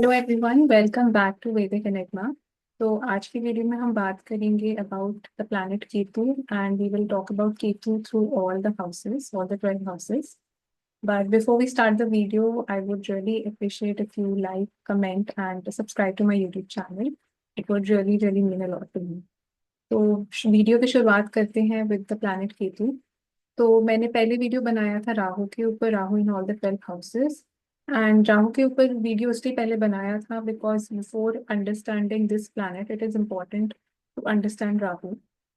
Hello everyone, welcome back to Vedic Enigma. तो आज की वीडियो में हम बात करेंगे about the planet Ketu and we will talk about Ketu through all the houses, all the 12 houses. But before we start the video, I would really appreciate if you like, comment and subscribe to my YouTube channel. It would really mean a lot to me. तो video की शुरुआत करते हैं with the planet Ketu. तो मैंने पहले video बनाया था राहु के ऊपर, Rahu in all the 12 houses. And Rahu के ऊपर वीडियो इसलिए पहले बनाया था because before understanding this planet it is important to understand Rahu.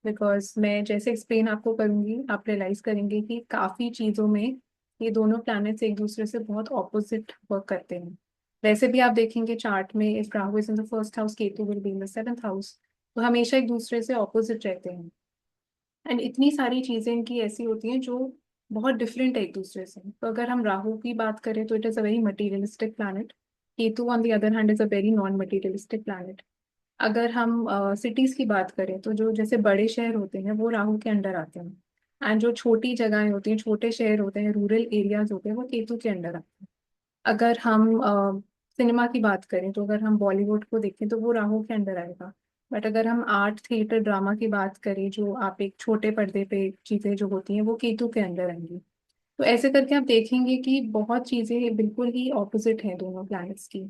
Because मैं जैसे एक्सप्लेन आपको करूंगी आप रियलाइज करेंगे कि काफ़ी चीज़ों में ये दोनों प्लैनेट्स एक दूसरे से बहुत ऑपोजिट वर्क करते हैं. वैसे भी आप देखेंगे चार्ट में, if Rahu is in the first house, Ketu will be in the 7th house. तो हमेशा एक दूसरे से ऑपोजिट रहते हैं. एंड इतनी सारी चीजें इनकी ऐसी होती हैं जो बहुत डिफरेंट है एक दूसरे से. तो अगर हम राहु की बात करें तो it is a very materialistic planet. Ketu on the other hand is a very non materialistic planet. अगर हम सिटीज की बात करें तो जो जैसे बड़े शहर होते हैं वो राहु के अंडर आते हैं. एंड जो छोटी जगहें होती हैं, छोटे शहर होते हैं, रूरल एरियाज होते हैं, वो केतु के अंडर आते हैं. अगर हम सिनेमा की बात करें तो अगर हम बॉलीवुड को देखें तो वो राहु के अंडर आएगा. बट अगर हम आर्ट, थिएटर, ड्रामा की बात करें, जो आप एक छोटे पर्दे पे चीजें जो होती हैं वो केतु के अंदर आएंगी. तो ऐसे करके आप देखेंगे कि बहुत चीजें बिल्कुल ही ऑपोजिट हैं दोनों प्लैनेट्स की.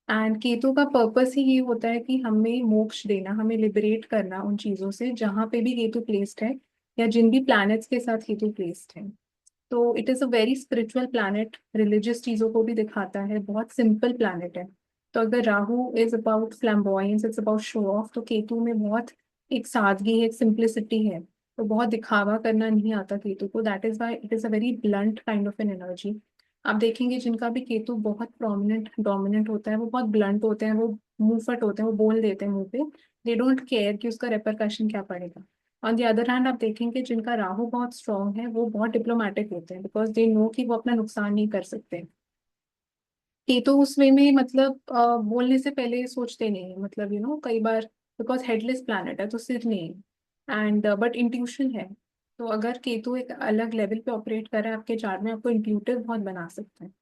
एंड केतु का पर्पस ही ये होता है कि हमें मोक्ष देना, हमें लिबरेट करना उन चीजों से जहाँ पे भी केतु प्लेस्ड है, या जिन भी प्लैनेट्स के साथ केतु प्लेस्ड है. तो it is a very spiritual planet. Religious चीज़ों को भी दिखाता है, बहुत सिंपल प्लैनेट है. तो अगर Rahu is about flamboyance, it's about show off, तो केतु में बहुत एक सादगी है, एक सिंप्लिसिटी है. तो बहुत दिखावा करना नहीं आता केतु को. That is why it is a very blunt kind of an energy. आप देखेंगे जिनका भी केतु बहुत प्रोमिनेंट डोमिनेंट होता है वो बहुत ब्लंट होते हैं, वो मुंहफट होते हैं, वो बोल देते हैं मुंह पे. दे डोंट केयर कि उसका रेपरकशन क्या पड़ेगा. ऑन द अदर हैंड आप देखेंगे जिनका राहु बहुत स्ट्रांग है वो बहुत डिप्लोमेटिक होते हैं, बिकॉज दे नो कि वो अपना नुकसान नहीं कर सकते. केतु उस वे में मतलब बोलने से पहले सोचते नहीं है, मतलब कई बार बिकॉज हेडलेस प्लैनेट है तो सिर नहीं है. एंड बट इंट्यूशन है. तो अगर केतु एक अलग लेवल पे ऑपरेट कर रहा है आपके चार्ट में, आपको इंट्यूटिव बहुत बना सकते हैं.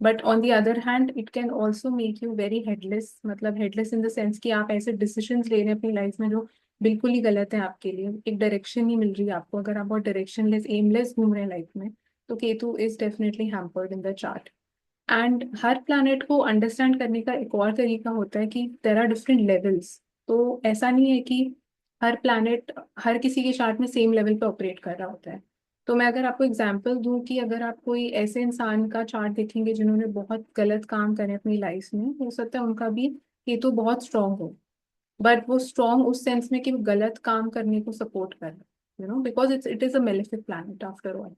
But on the other hand it can also make you very headless, मतलब हेडलेस इन द सेंस कि आप ऐसे डिसीजंस ले रहे हैं अपनी लाइफ में जो बिल्कुल ही गलत है आपके लिए. एक डायरेक्शन नहीं मिल रही है आपको, अगर आप बहुत डायरेक्शनलेस, एमलेस घूम रहे हैं लाइफ में, तो Ketu is definitely hampered in the chart. And her planet को अंडरस्टैंड करने का एक और तरीका होता है कि देर आर डिफरेंट लेवल्स. तो ऐसा नहीं है कि हर प्लैनेट हर किसी के चार्ट में सेम लेवल पे ऑपरेट कर रहा होता है. तो मैं अगर आपको एग्जांपल दूं कि अगर आप कोई ऐसे इंसान का चार्ट देखेंगे जिन्होंने बहुत गलत काम करे अपनी लाइफ में, हो सकता है उनका भी केतु बहुत स्ट्रांग हो. बट वो स्ट्रांग उस सेंस में कि वो गलत काम करने को सपोर्ट कर रहा है, because it is a malefic planet after all.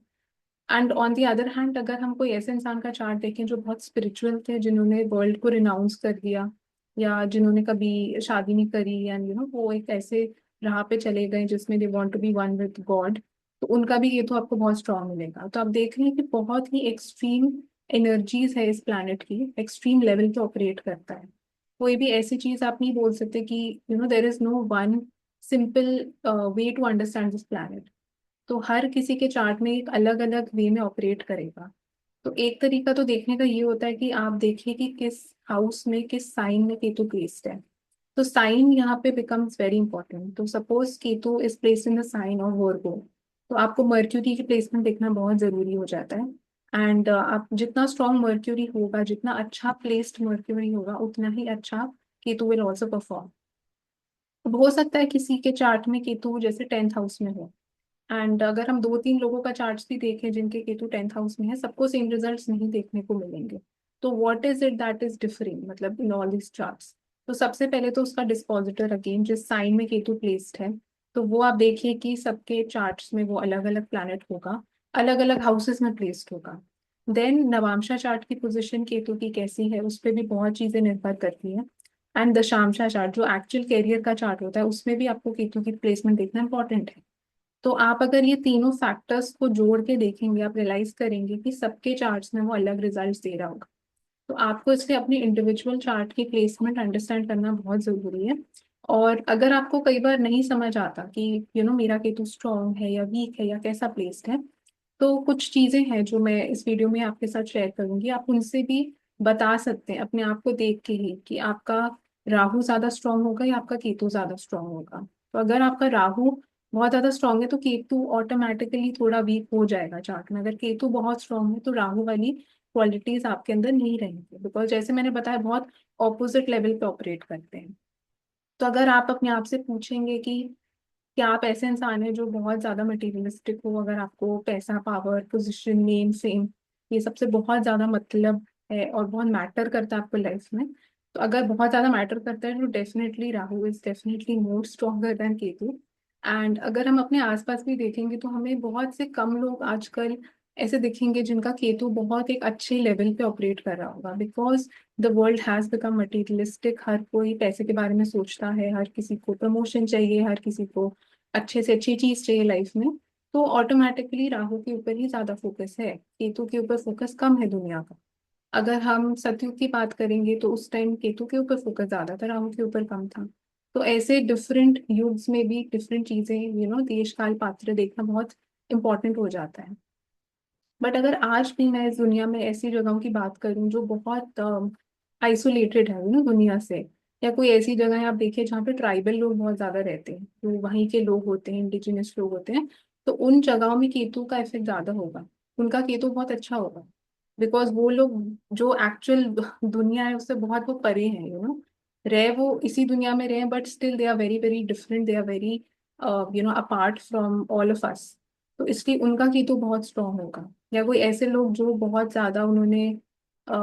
And on the other hand अगर हम कोई ऐसे इंसान का चार्ट देखें जो बहुत स्पिरिचुअल थे, जिन्होंने वर्ल्ड को रिनाउंस कर दिया, या जिन्होंने कभी शादी नहीं करी, एंड वो एक ऐसे राह पे चले गए जिसमें they want to be one with God, तो उनका भी ये तो आपको बहुत स्ट्रांग मिलेगा. तो आप देख रहे हैं कि बहुत ही एक्सट्रीम एनर्जीज है इस प्लैनेट की, एक्सट्रीम लेवल पे ऑपरेट करता है. कोई भी ऐसी चीज आप नहीं बोल सकते कि there is no one simple way to understand this planet. तो हर किसी के चार्ट में एक अलग अलग वे में ऑपरेट करेगा. तो एक तरीका तो देखने का ये होता है कि आप देखिए कि किस हाउस में, किस साइन में केतु प्लेस्ड है. तो साइन यहाँ पे बिकम्स वेरी इंपॉर्टेंट. तो suppose Ketu is placed in the sign of Virgo, तो आपको मर्क्यूरी की प्लेसमेंट देखना बहुत जरूरी हो जाता है. एंड आप जितना स्ट्रॉन्ग मर्क्यूरी होगा, जितना अच्छा प्लेस्ड मर्क्यूरी होगा, उतना ही अच्छा केतु विल ऑल्सो परफॉर्म. अब हो सकता है किसी के चार्ट में केतु जैसे 10th हाउस में हो. एंड अगर हम दो तीन लोगों का चार्ट्स भी देखें जिनके केतु 10th हाउस में है, सबको सेम रिजल्ट्स नहीं देखने को मिलेंगे. तो what is it that is differing, मतलब इन ऑल दिस चार्ट्स. तो सबसे पहले तो उसका डिस्पोजिटर, अगेन जिस साइन में केतु प्लेस्ड है, तो वो आप देखिए कि सबके चार्ट्स में वो अलग अलग प्लैनेट होगा, अलग अलग हाउसेस में प्लेस्ड होगा. देन नवांशा चार्ट की पोजीशन केतु की कैसी है उस पर भी बहुत चीजें निर्भर करती हैं. एंड दशांशा चार्ट जो एक्चुअल कैरियर का चार्ट होता है, उसमें भी आपको केतु की प्लेसमेंट देखना इंपॉर्टेंट है. तो आप अगर ये तीनों फैक्टर्स को जोड़ के देखेंगे, आप रियलाइज करेंगे कि सबके चार्ट्स में वो अलग रिजल्ट्स दे रहा होगा. तो आपको इसलिए अपनी इंडिविजुअल चार्ट की प्लेसमेंट अंडरस्टैंड करना बहुत जरूरी है. और अगर आपको कई बार नहीं समझ आता कि मेरा केतु स्ट्रांग है या वीक है या कैसा प्लेस्ड है, तो कुछ चीजें हैं जो मैं इस वीडियो में आपके साथ शेयर करूंगी, आप उनसे भी बता सकते हैं अपने आप को देख के ही कि आपका राहु ज्यादा स्ट्रांग होगा या आपका केतु ज्यादा स्ट्रांग होगा। तो अगर आपका राहु बहुत ज्यादा स्ट्रांग है तो केतु ऑटोमेटिकली थोड़ा वीक हो जाएगा चार्ट में। अगर केतु बहुत स्ट्रांग है तो राहु वाली क्वालिटीज आपके अंदर नहीं रहेंगी, बिकॉज जैसे मैंने बताया बहुत ऑपोजिट लेवल पे ऑपरेट करते हैं। तो अगर आप अपने आप से पूछेंगे कि क्या आप ऐसे इंसान हैं जो बहुत ज्यादा मटेरियलिस्टिक हो, अगर आपको पैसा, पावर, पोजीशन, नेम, फेम ये सबसे बहुत ज्यादा मतलब है और बहुत मैटर करता है आपको लाइफ में, तो अगर बहुत ज्यादा मैटर करता है तो definitely Rahu is definitely more stronger than Ketu. And अगर हम अपने आसपास भी देखेंगे तो हमें बहुत से कम लोग आजकल ऐसे दिखेंगे जिनका केतु बहुत एक अच्छे लेवल पे ऑपरेट कर रहा होगा, because the world has become materialistic. हर कोई पैसे के बारे में सोचता है, हर किसी को प्रमोशन चाहिए, हर किसी को अच्छे से अच्छी चीज चाहिए लाइफ में। तो ऑटोमेटिकली राहु के ऊपर ही ज्यादा फोकस है, केतु के ऊपर फोकस कम है दुनिया का। अगर हम सतयुग की बात करेंगे तो उस टाइम केतु के ऊपर फोकस ज्यादा था, राहु के ऊपर कम था। तो ऐसे डिफरेंट युग्स में भी डिफरेंट चीजें, देश काल पात्र देखना बहुत इंपॉर्टेंट हो जाता है। बट अगर आज भी मैं इस दुनिया में ऐसी जगहों की बात करूं जो बहुत आइसोलेटेड है दुनिया से, या कोई ऐसी जगह है आप देखिए जहाँ पे ट्राइबल लोग बहुत ज्यादा रहते हैं, जो वहीं के लोग होते हैं, इंडिजिनस लोग होते हैं, तो उन जगहों में केतु का इफेक्ट ज्यादा होगा। उनका केतु बहुत अच्छा होगा, बिकॉज वो लोग जो एक्चुअल दुनिया है उससे बहुत वो परे हैं, रहे वो इसी दुनिया में रहे, but still they are very very different, they are very apart from all of us. तो इसलिए उनका केतु बहुत स्ट्रांग होगा। या कोई ऐसे लोग जो बहुत ज्यादा उन्होंने अ,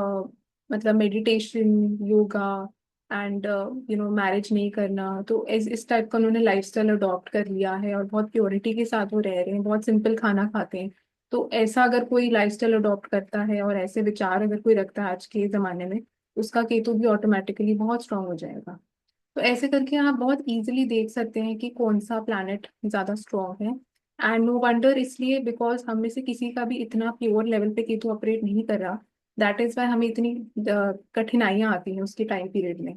मतलब मेडिटेशन, योगा एंड मैरिज नहीं करना, तो इस टाइप का उन्होंने लाइफस्टाइल अडॉप्ट कर लिया है और बहुत प्योरिटी के साथ वो रह रहे हैं, बहुत सिंपल खाना खाते हैं। तो ऐसा अगर कोई लाइफस्टाइल अडॉप्ट करता है और ऐसे विचार अगर कोई रखता है आज के जमाने में, उसका केतु भी ऑटोमेटिकली बहुत स्ट्रांग हो जाएगा। तो ऐसे करके आप बहुत इजीली देख सकते हैं कि कौन सा प्लैनेट ज्यादा स्ट्रांग है। एंड नो वंडर, इसलिए बिकॉज हम में से किसी का भी इतना प्योर लेवल पे केतु ऑपरेट नहीं कर रहा, दैट इज वाई हमें इतनी कठिनाइयां आती हैं उसके टाइम पीरियड में।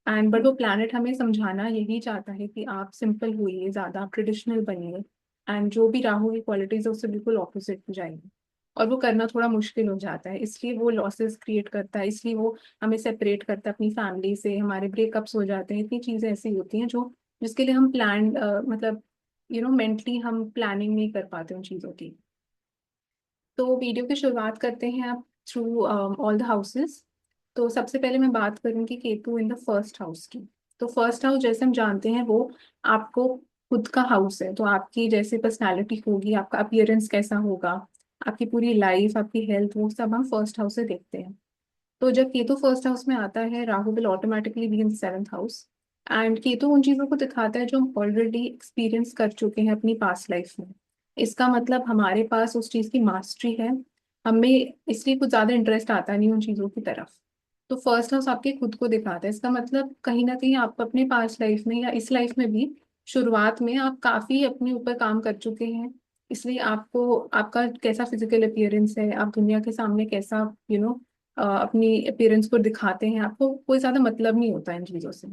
एंड बट वो प्लैनेट हमें समझाना यही चाहता है कि आप सिंपल होइए, ज्यादा आप ट्रेडिशनल बनिए, एंड जो भी राहु की क्वालिटीज है उससे बिल्कुल ऑपोजिट हो जाएगी। और वो करना थोड़ा मुश्किल हो जाता है, इसलिए वो लॉसेस क्रिएट करता है, इसलिए वो हमें सेपरेट करता है अपनी फैमिली से, हमारे ब्रेकअप्स हो जाते हैं, इतनी चीजें ऐसी होती हैं जो जिसके लिए हम प्लान मतलब मेंटली हम प्लानिंग नहीं कर पाते उन चीजों की। तो वीडियो की शुरुआत करते हैं आप थ्रू ऑल द हाउसेस। तो सबसे पहले मैं बात करूंगी Ketu in the first house की। तो फर्स्ट हाउस जैसे हम जानते हैं वो आपको खुद का हाउस है, तो आपकी जैसे पर्सनालिटी होगी, आपका अपीयरेंस कैसा होगा, आपकी पूरी लाइफ, आपकी हेल्थ, वो सब हम फर्स्ट हाउस से देखते हैं। तो जब केतु फर्स्ट हाउस में आता है, Rahu will automatically be in seventh house. And Ketu उन चीजों को दिखाता है जो हम ऑलरेडी एक्सपीरियंस कर चुके हैं अपनी पास्ट लाइफ में। इसका मतलब हमारे पास उस चीज की मास्टरी है, हमें इसलिए कुछ ज्यादा इंटरेस्ट आता नहीं उन चीजों की तरफ। तो फर्स्ट हाउस आपके खुद को दिखाता है, इसका मतलब कहीं ना कहीं आप अपने पास्ट लाइफ में या इस लाइफ में भी शुरुआत में आप काफी अपने ऊपर काम कर चुके हैं। इसलिए आपको आपका कैसा फिजिकल अपीयरेंस है, आप दुनिया के सामने कैसा अपनी अपीयरेंस को दिखाते हैं, आपको कोई ज्यादा मतलब नहीं होता इन चीजों से।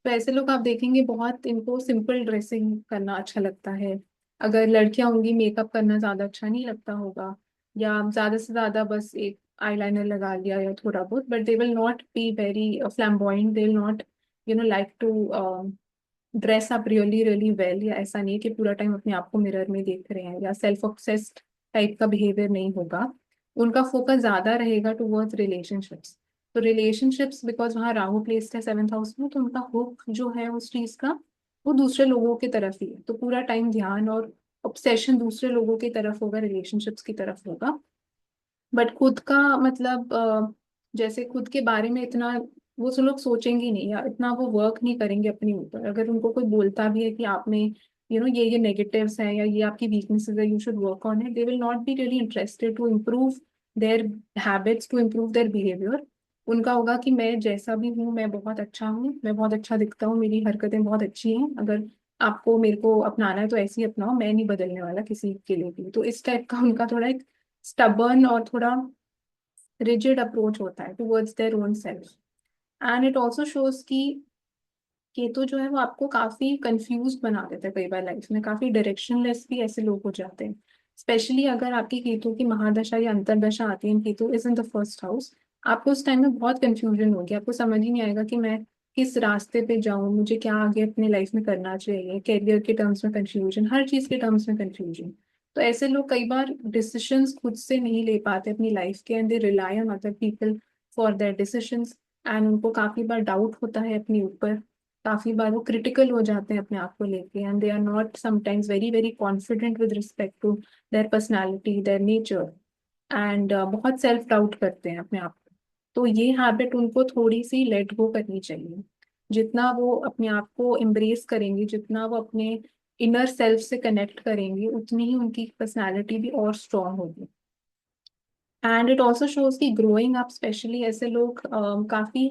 तो ऐसे लोग आप देखेंगे बहुत इनको सिंपल ड्रेसिंग करना अच्छा लगता है। अगर लड़कियां होंगी मेकअप करना ज्यादा अच्छा नहीं लगता होगा, या ज्यादा से ज्यादा बस एक आईलाइनर लगा लिया या थोड़ा बहुत, but they will not be very flamboyant, they will not like to dress up really really well. या ऐसा नहीं कि पूरा टाइम अपने आप को मिरर में देख रहे हैं, या सेल्फ ऑब्सेस्ड टाइप का बिहेवियर नहीं होगा। उनका फोकस ज्यादा रहेगा टुवर्ड्स रिलेशनशिप्स। तो रिलेशनशिप्स बिकॉज वहाँ राहु प्लेस्ड है सेवंथ हाउस में, तो उनका हुक जो है उस चीज का वो दूसरे लोगों की तरफ ही है। तो पूरा टाइम ध्यान और ऑब्सेशन दूसरे लोगों की तरफ होगा, रिलेशनशिप्स की तरफ होगा। बट खुद का मतलब जैसे खुद के बारे में इतना वो सब लोग सोचेंगे नहीं, या इतना वो वर्क नहीं करेंगे अपने ऊपर। अगर उनको कोई बोलता भी है कि आप में ये नेगेटिव्स हैं या ये आपकी वीकनेसेस है, you should work on it, they will not be really interested to improve their habits, to improve their behaviour. उनका होगा कि मैं जैसा भी हूँ मैं बहुत अच्छा हूँ, मैं बहुत अच्छा दिखता हूँ, मेरी हरकतें बहुत अच्छी हैं, अगर आपको मेरे को अपनाना है तो ऐसे ही अपनाओ, मैं नहीं बदलने वाला किसी के लिए भी। तो इस टाइप का उनका थोड़ा एक स्टबर्न और थोड़ा रिजिड अप्रोच होता है towards their own self. And it also shows कि केतु जो है वो आपको काफी कंफ्यूज बना देता है कई बार लाइफ में, काफी डायरेक्शनलेस भी ऐसे लोग हो जाते हैं। स्पेशली अगर आपकी केतु की महादशा या अंतरदशा आती है, Ketu is in the first house, आपको उस टाइम में बहुत कंफ्यूजन होगी, आपको समझ ही नहीं आएगा कि मैं किस रास्ते पे जाऊं, मुझे क्या आगे अपने लाइफ में करना चाहिए, करियर के टर्म्स में कंफ्यूजन, हर चीज के टर्म्स में कंफ्यूजन। तो ऐसे लोग कई बार डिसीशंस खुद से नहीं ले पाते अपनी लाइफ के, and they rely on other people for their decisions. And उनको काफी बार डाउट होता है अपने ऊपर, काफी बार वो क्रिटिकल हो जाते हैं अपने आप को लेके, and they are not sometimes very very confident with respect to their personality, their nature, and बहुत सेल्फ डाउट करते हैं अपने आप को। तो ये हैबिट उनको थोड़ी सी लेट गो करनी चाहिए। जितना वो अपने आप को एम्ब्रेस करेंगे, जितना वो अपने इनर सेल्फ से कनेक्ट करेंगे, उतनी ही उनकी पर्सनालिटी भी और स्ट्रांग होगी। एंड इट ऑल्सो शोज कि ग्रोइंग अप, स्पेशली ऐसे लोग काफी,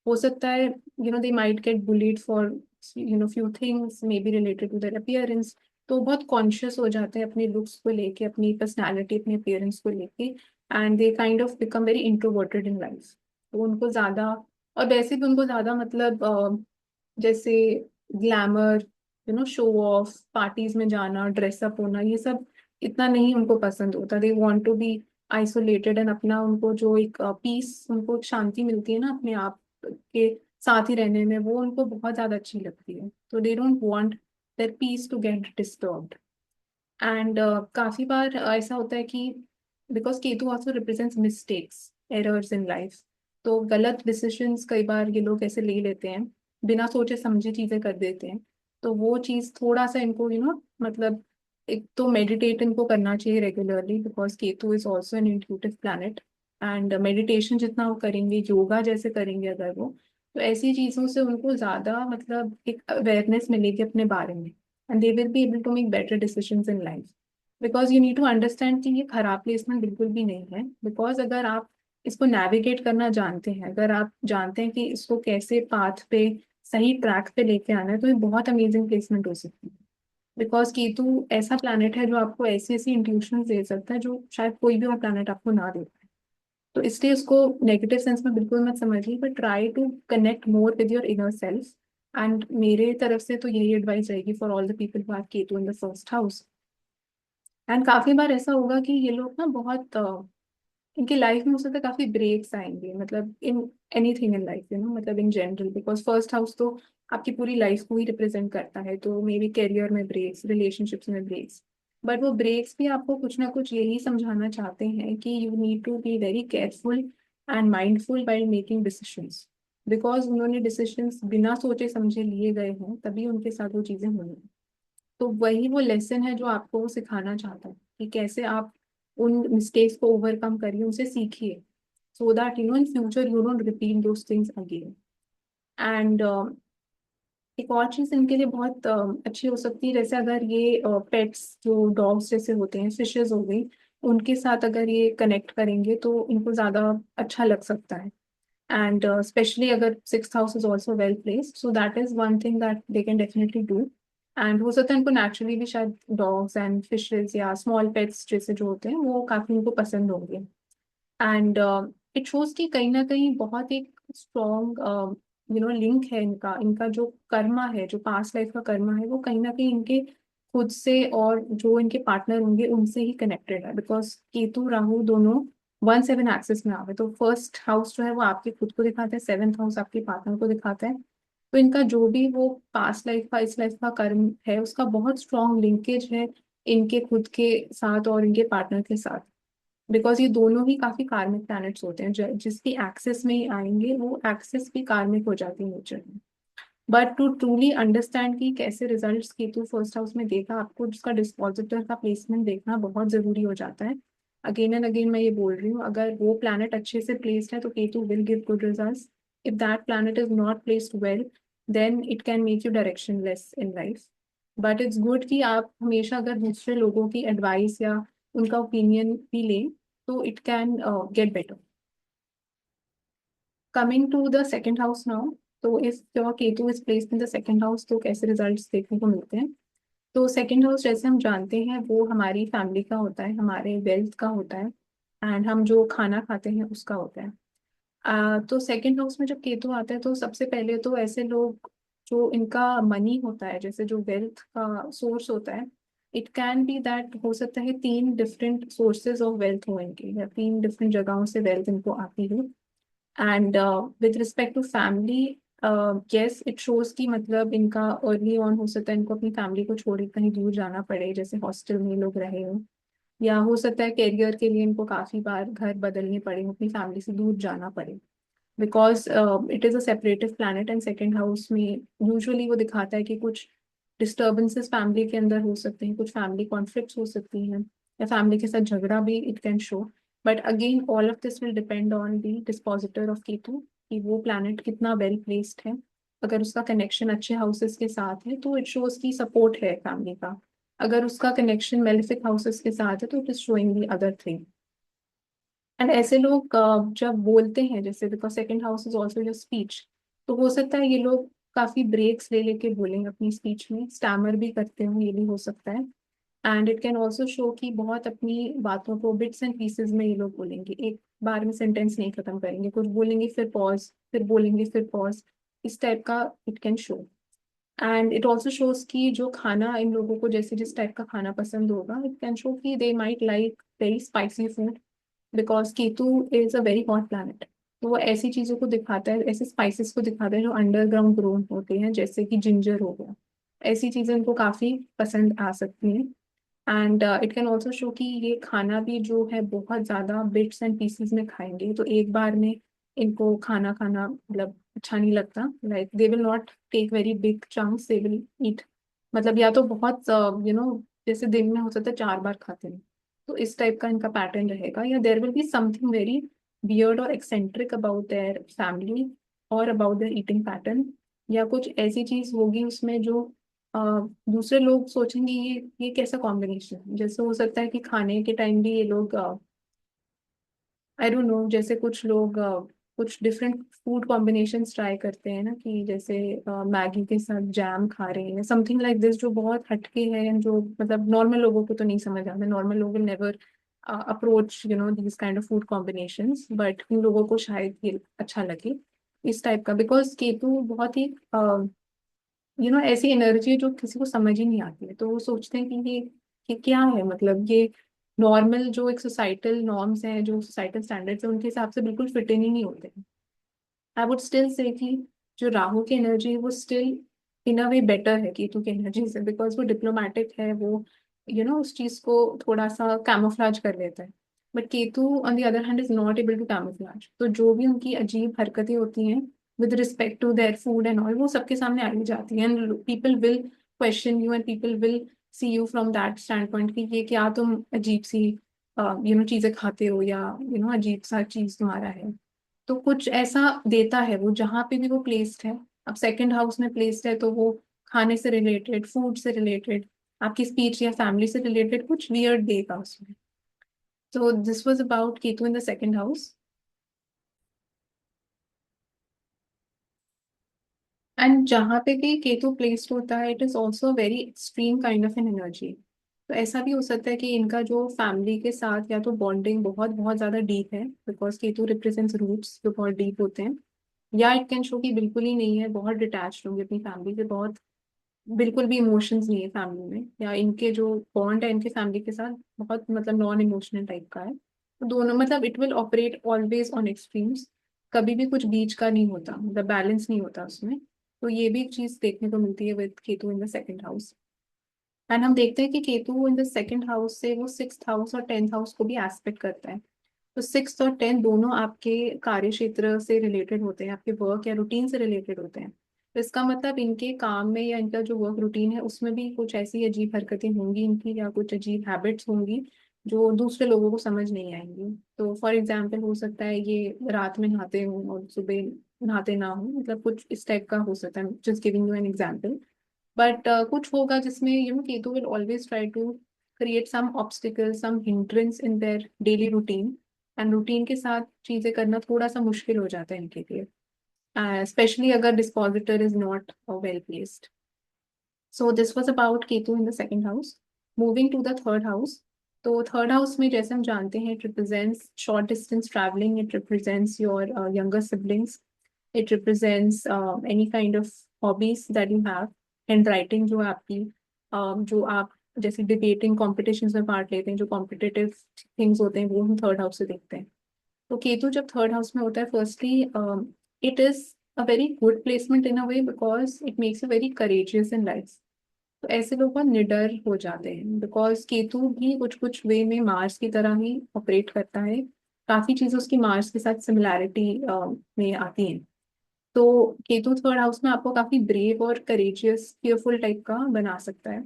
हो सकता है they might get bullied for few things maybe related to their appearance. तो बहुत कॉन्शियस हो जाते हैं अपने लुक्स को लेके, अपनी पर्सनालिटी, अपने अपीयरेंस को लेके, and they kind of become very introverted in life. तो उनको ज्यादा, और वैसे भी उनको ज्यादा मतलब जैसे ग्लैमर, शो ऑफ, पार्टीज में जाना, ड्रेसअप होना, ये सब इतना नहीं उनको पसंद होता। They want to be isolated, and अपना, उनको जो एक पीस, उनको शांति मिलती है ना अपने आप के साथ ही रहने में, वो उनको बहुत ज्यादा अच्छी लगती है। तो they don't want their peace to get disturbed. And काफी बार ऐसा होता है कि because Ketu also represents mistakes, errors in life. तो गलत डिसीजंस कई बार ये लोग ऐसे ले लेते हैं, बिना सोचे समझे चीजें कर देते हैं। तो वो चीज थोड़ा सा इनको मतलब, एक तो मेडिटेट इनको करना चाहिए regularly, because Ketu is also an intuitive planet. And meditation जितना वो करेंगे, योगा जैसे करेंगे अगर वो, तो ऐसी चीजों से उनको ज्यादा मतलब एक अवेयरनेस मिलेगी अपने बारे में, and they will be able to make better decisions in life. Because you need to understand कि ये खराब प्लेसमेंट बिल्कुल भी नहीं है। बिकॉज अगर आप इसको नेविगेट करना जानते हैं, अगर आप जानते हैं कि इसको कैसे पाथ पे, सही ट्रैक पे लेके आना है, तो ये बहुत अमेजिंग प्लेसमेंट हो सकती है। बिकॉज केतु ऐसा प्लैनेट है जो आपको ऐसी ऐसी इंट्यूशन दे सकता है जो शायद कोई भी और प्लैनेट आपको ना दे पाए। तो इसलिए उसको नेगेटिव सेंस में बिल्कुल मत समझिए, but try to connect more with your inner self. And मेरे तरफ से तो यही एडवाइस रहेगी for all the people who have Ketu in the first house. And काफी बार ऐसा होगा कि ये लोग ना बहुत इनकी लाइफ में हो सकता है काफी ब्रेक्स आएंगे, मतलब इन एनीथिंग इन लाइफ, मतलब in general, because first house तो आपकी पूरी लाइफ को ही रिप्रेजेंट करता है। तो मे बी करियर में ब्रेक्स, रिलेशनशिप्स में ब्रेक्स, बट वो ब्रेक्स भी आपको कुछ ना कुछ यही समझाना चाहते हैं कि you need to be very careful and mindful by making decisions. Because उन्होंने डिसीशंस बिना सोचे समझे लिए गए हैं, तभी उनके साथ वो चीजें हुई हैं। तो वही वो लेसन है जो आपको वो सिखाना चाहता है कि कैसे आप उन मिस्टेक्स को ओवरकम करिए, उनसे सीखिए, so that in future you don't repeat those things again. And एक और चीज इनके लिए बहुत अच्छी हो सकती है, जैसे अगर ये पेट्स जो डॉग्स जैसे होते हैं, फिशेज हो गई, उनके साथ अगर ये कनेक्ट करेंगे तो इनको ज्यादा अच्छा लग सकता है। एंड स्पेशली अगर six house is also well placed, so that is one thing that they can definitely do. And हो सकता है इनको नेचुरली भी शायद डॉग्स एंड फिशेज या स्मॉल पेट्स जैसे जो होते हैं वो काफी इनको पसंद होंगे। एंड इट शोज कि कहीं ना कहीं बहुत एक स्ट्रॉन्ग लिंक है इनका, इनका जो कर्मा है, जो पास्ट लाइफ का कर्मा है, वो कहीं ना कहीं इनके खुद से और जो इनके पार्टनर होंगे उनसे ही कनेक्टेड है। बिकॉज केतु राहु दोनों 1/7 एक्सिस में आवे, तो फर्स्ट हाउस जो है वो आपके खुद को दिखाता है, सेवेंथ हाउस आपके पार्टनर को दिखाता है। तो इनका जो भी वो पास्ट लाइफ का, इस लाइफ का कर्म है, उसका बहुत स्ट्रॉन्ग लिंकेज है इनके खुद के साथ और इनके पार्टनर के साथ। बिकॉज ये दोनों ही काफी कार्मिक प्लैनेट्स होते हैं, जिसकी एक्सेस में ही आएंगे वो एक्सेस भी कार्मिक हो जाती है नेचर में। बट टू ट्रूली अंडरस्टैंड कि कैसे रिजल्ट्स केतु फर्स्ट हाउस में देगा, आपको उसका डिस्पोजिटर का प्लेसमेंट देखना बहुत जरूरी हो जाता है। अगेन एंड अगेन मैं ये बोल रही हूँ, अगर वो प्लैनेट अच्छे से प्लेस्ड है तो Ketu will give good results. If that planet is not placed well, then it can make you directionless in life. But it's good कि आप हमेशा अगर दूसरे लोगों की एडवाइस या उनका ओपिनियन भी लें, तो it can get better. Coming to the second house now, तो if your Ketu is placed in the second house तो कैसे रिजल्ट्स देखने को मिलते हैं। तो सेकेंड हाउस जैसे हम जानते हैं वो हमारी फैमिली का होता है, हमारे वेल्थ का होता है, एंड हम जो खाना खाते हैं उसका होता है। तो सेकेंड हाउस में जब केतु आता है तो सबसे पहले तो ऐसे लोग जो इनका मनी होता है, जैसे जो वेल्थ का सोर्स होता है, इट कैन बी दैट, हो सकता है तीन डिफरेंट सोर्सेज ऑफ वेल्थ हो इनके, या तीन डिफरेंट जगहों से वेल्थ इनको आती है। And with respect to family, yes it shows कि मतलब इनका अर्ली ऑन हो सकता है इनको अपनी फैमिली को छोड़ के कहीं दूर जाना पड़े, जैसे हॉस्टल में लोग रहे हो, या हो सकता है करियर के लिए इनको काफी बार घर बदलने पड़े, अपनी फैमिली से दूर जाना पड़े, because it is a separative planet. And second house में यूजुअली वो दिखाता है कि कुछ डिस्टर्बेंसेस फैमिली के अंदर हो सकते हैं, कुछ फैमिली कॉन्फ्लिक्ट्स हो सकती हैं, या फैमिली के साथ झगड़ा भी it can show. But again all of this will depend on the dispositor of Ketu, कि वो प्लैनेट कितना वेल प्लेस्ड है। अगर उसका कनेक्शन अच्छे हाउसेस के साथ है तो इट शोज की सपोर्ट है फैमिली का। अगर उसका कनेक्शन मेलिफिक हाउसेस के साथ है तो it is showing the other thing. And ऐसे लोग जब बोलते हैं, जैसे because second house is also your speech, तो हो सकता है ये लोग काफी ब्रेक्स ले लेके बोलेंगे अपनी स्पीच में, स्टैमर भी करते हो, ये भी हो सकता है। And it can also show कि बहुत अपनी बातों को बिट्स एंड पीसेज में ये लोग बोलेंगे, एक बार में सेंटेंस नहीं खत्म करेंगे, कुछ बोलेंगे फिर पॉज, फिर बोलेंगे फिर पॉज, इस टाइप का it can show. And it also shows कि जो खाना इन लोगों को जैसे जिस टाइप का खाना पसंद होगा, इट कैन शो कि they might like very spicy food, because Ketu is a very hot planet. तो वो ऐसी चीजों को दिखाता है, ऐसे स्पाइसेस को दिखाता है जो अंडरग्राउंड ग्रो होते हैं, जैसे कि जिंजर हो गया, ऐसी चीजें उनको काफी पसंद आ सकती हैं। And it can also show कि ये खाना भी जो है बहुत ज्यादा बिट्स एंड पीसीज में खाएंगे, तो एक बार में इनको खाना खाना मतलब अच्छा नहीं लगता, like they will not take very big chunks, they will eat, मतलब या तो बहुत जैसे दिन में हो सकता है 4 बार खाते हैं, तो इस टाइप का इनका पैटर्न रहेगा। या there will be something very weird और एक्सेंट्रिक अबाउट देयर फैमिली और अबाउट देयर ईटिंग पैटर्न, या कुछ ऐसी चीज होगी उसमें जो अ, दूसरे लोग सोचेंगे ये कैसा कॉम्बिनेशन है। जैसे हो सकता है कि खाने के टाइम भी ये लोग आई डोंट नो, जैसे कुछ लोग कुछ डिफरेंट फूड कॉम्बिनेशंस ट्राई करते हैं ना, कि जैसे मैगी के साथ जैम खा रहे हैं, समथिंग लाइक दिस, जो बहुत हटके है, जो मतलब नॉर्मल लोगों को तो नहीं समझ आता, नॉर्मल लोग will never approach this kind of food combinations, but उन लोगों को शायद ये अच्छा लगे, इस टाइप का। बिकॉज केतु बहुत ही ऐसी एनर्जी है जो किसी को समझ ही नहीं आती है, तो वो सोचते हैं कि ये क्या है, मतलब ये नॉर्मल जो एक सोसाइटल नॉर्म्स हैं, जो सोसाइटल स्टैंडर्ड्स हैं, उनके हिसाब से बिल्कुल फिट इन ही नहीं होते। आई वुड स्टिल से कि जो राहु की एनर्जी है वो still in a way better है केतु की एनर्जी से, बिकॉज वो डिप्लोमेटिक है, वो उस चीज को थोड़ा सा कैमोफ्लाज कर लेता है। But Ketu on the other hand is not able to camouflage, तो जो भी उनकी अजीब हरकतें होती हैं with respect to their food and all, वो सबके सामने आ ही जाती है, and people will question you, and people will see you from that standpoint कि ये क्या तुम अजीब सी चीजें खाते हो, या अजीब सा चीज तुम्हारा है। तो कुछ ऐसा देता है वो जहाँ पे भी वो प्लेस्ड है। अब सेकंड हाउस में प्लेस्ड है तो वो खाने से रिलेटेड, फूड से रिलेटेड, आपकी स्पीच या फैमिली से रिलेटेड कुछ वियर्ड देगा उसमें। तो this was about Ketu in the second house. And जहाँ पे भी केतु प्लेस्ड होता है, it is also very extreme kind of an energy. तो ऐसा भी हो सकता है कि इनका जो फैमिली के साथ या तो बॉन्डिंग बहुत बहुत ज्यादा डीप है, बिकॉज केतु रिप्रेजेंट्स रूट्स जो बहुत डीप होते हैं, या इट कैन शो कि बिल्कुल ही नहीं है, बहुत डिटैच्ड होंगे अपनी फैमिली से, बहुत बिल्कुल भी इमोशंस नहीं है फैमिली में, या इनके जो बॉन्ड है इनके फैमिली के साथ बहुत मतलब नॉन इमोशनल टाइप का है। तो दोनों मतलब it will operate always on extremes, कभी भी कुछ बीच का नहीं होता, मतलब बैलेंस नहीं होता उसमें। तो ये भी एक चीज देखने को मिलती है with Ketu in the second house. And हम देखते हैं कि Ketu in the second house से वो सिक्स्थ हाउस और टेंथ हाउस को भी एस्पेक्ट करता है। तो सिक्स और टेन दोनों आपके कार्य क्षेत्र से रिलेटेड होते हैं, आपके वर्क या रूटीन से रिलेटेड होते हैं। तो इसका मतलब इनके काम में या इनका जो वर्क रूटीन है उसमें भी कुछ ऐसी अजीब हरकतें होंगी इनकी, या कुछ अजीब हैबिट्स होंगी जो दूसरे लोगों को समझ नहीं आएंगी। तो फॉर एग्जाम्पल हो सकता है ये रात में नहाते हों और सुबह नहाते ना हो, मतलब कुछ इस टाइप का हो सकता है, just giving you an example. But कुछ होगा जिसमें Ketu will always try to create some obstacle, some hindrance in their daily routine, and routine के साथ चीजें करना थोड़ा सा मुश्किल हो जाता है इनके लिए, स्पेशली अगर dispositor is not well placed. So this was about Ketu in the second house. Moving to the third house. तो थर्ड हाउस में जैसे हम जानते हैं, it represents short distance travelling, it represents your younger siblings, it represents any kind of hobbies that you have। Hand writing जो है आपकी, जो आप जैसे डिबेटिंग कॉम्पिटिशन्स में पार्ट लेते हैं, जो कॉम्पिटिटिव थिंग्स होते हैं वो हम थर्ड हाउस से देखते हैं। तो केतु जब थर्ड हाउस में होता है, firstly it is a very good placement in a way because it makes you very courageous in life. तो ऐसे लोग बहुत निडर हो जाते हैं बिकॉज केतु भी कुछ कुछ वे में मार्स की तरह ही ऑपरेट करता है। काफी चीजें उसकी मार्स के साथ सिमिलैरिटी में आती हैं। तो केतु थर्ड हाउस में आपको काफी ब्रेव और करेजियस केयरफुल टाइप का बना सकता है।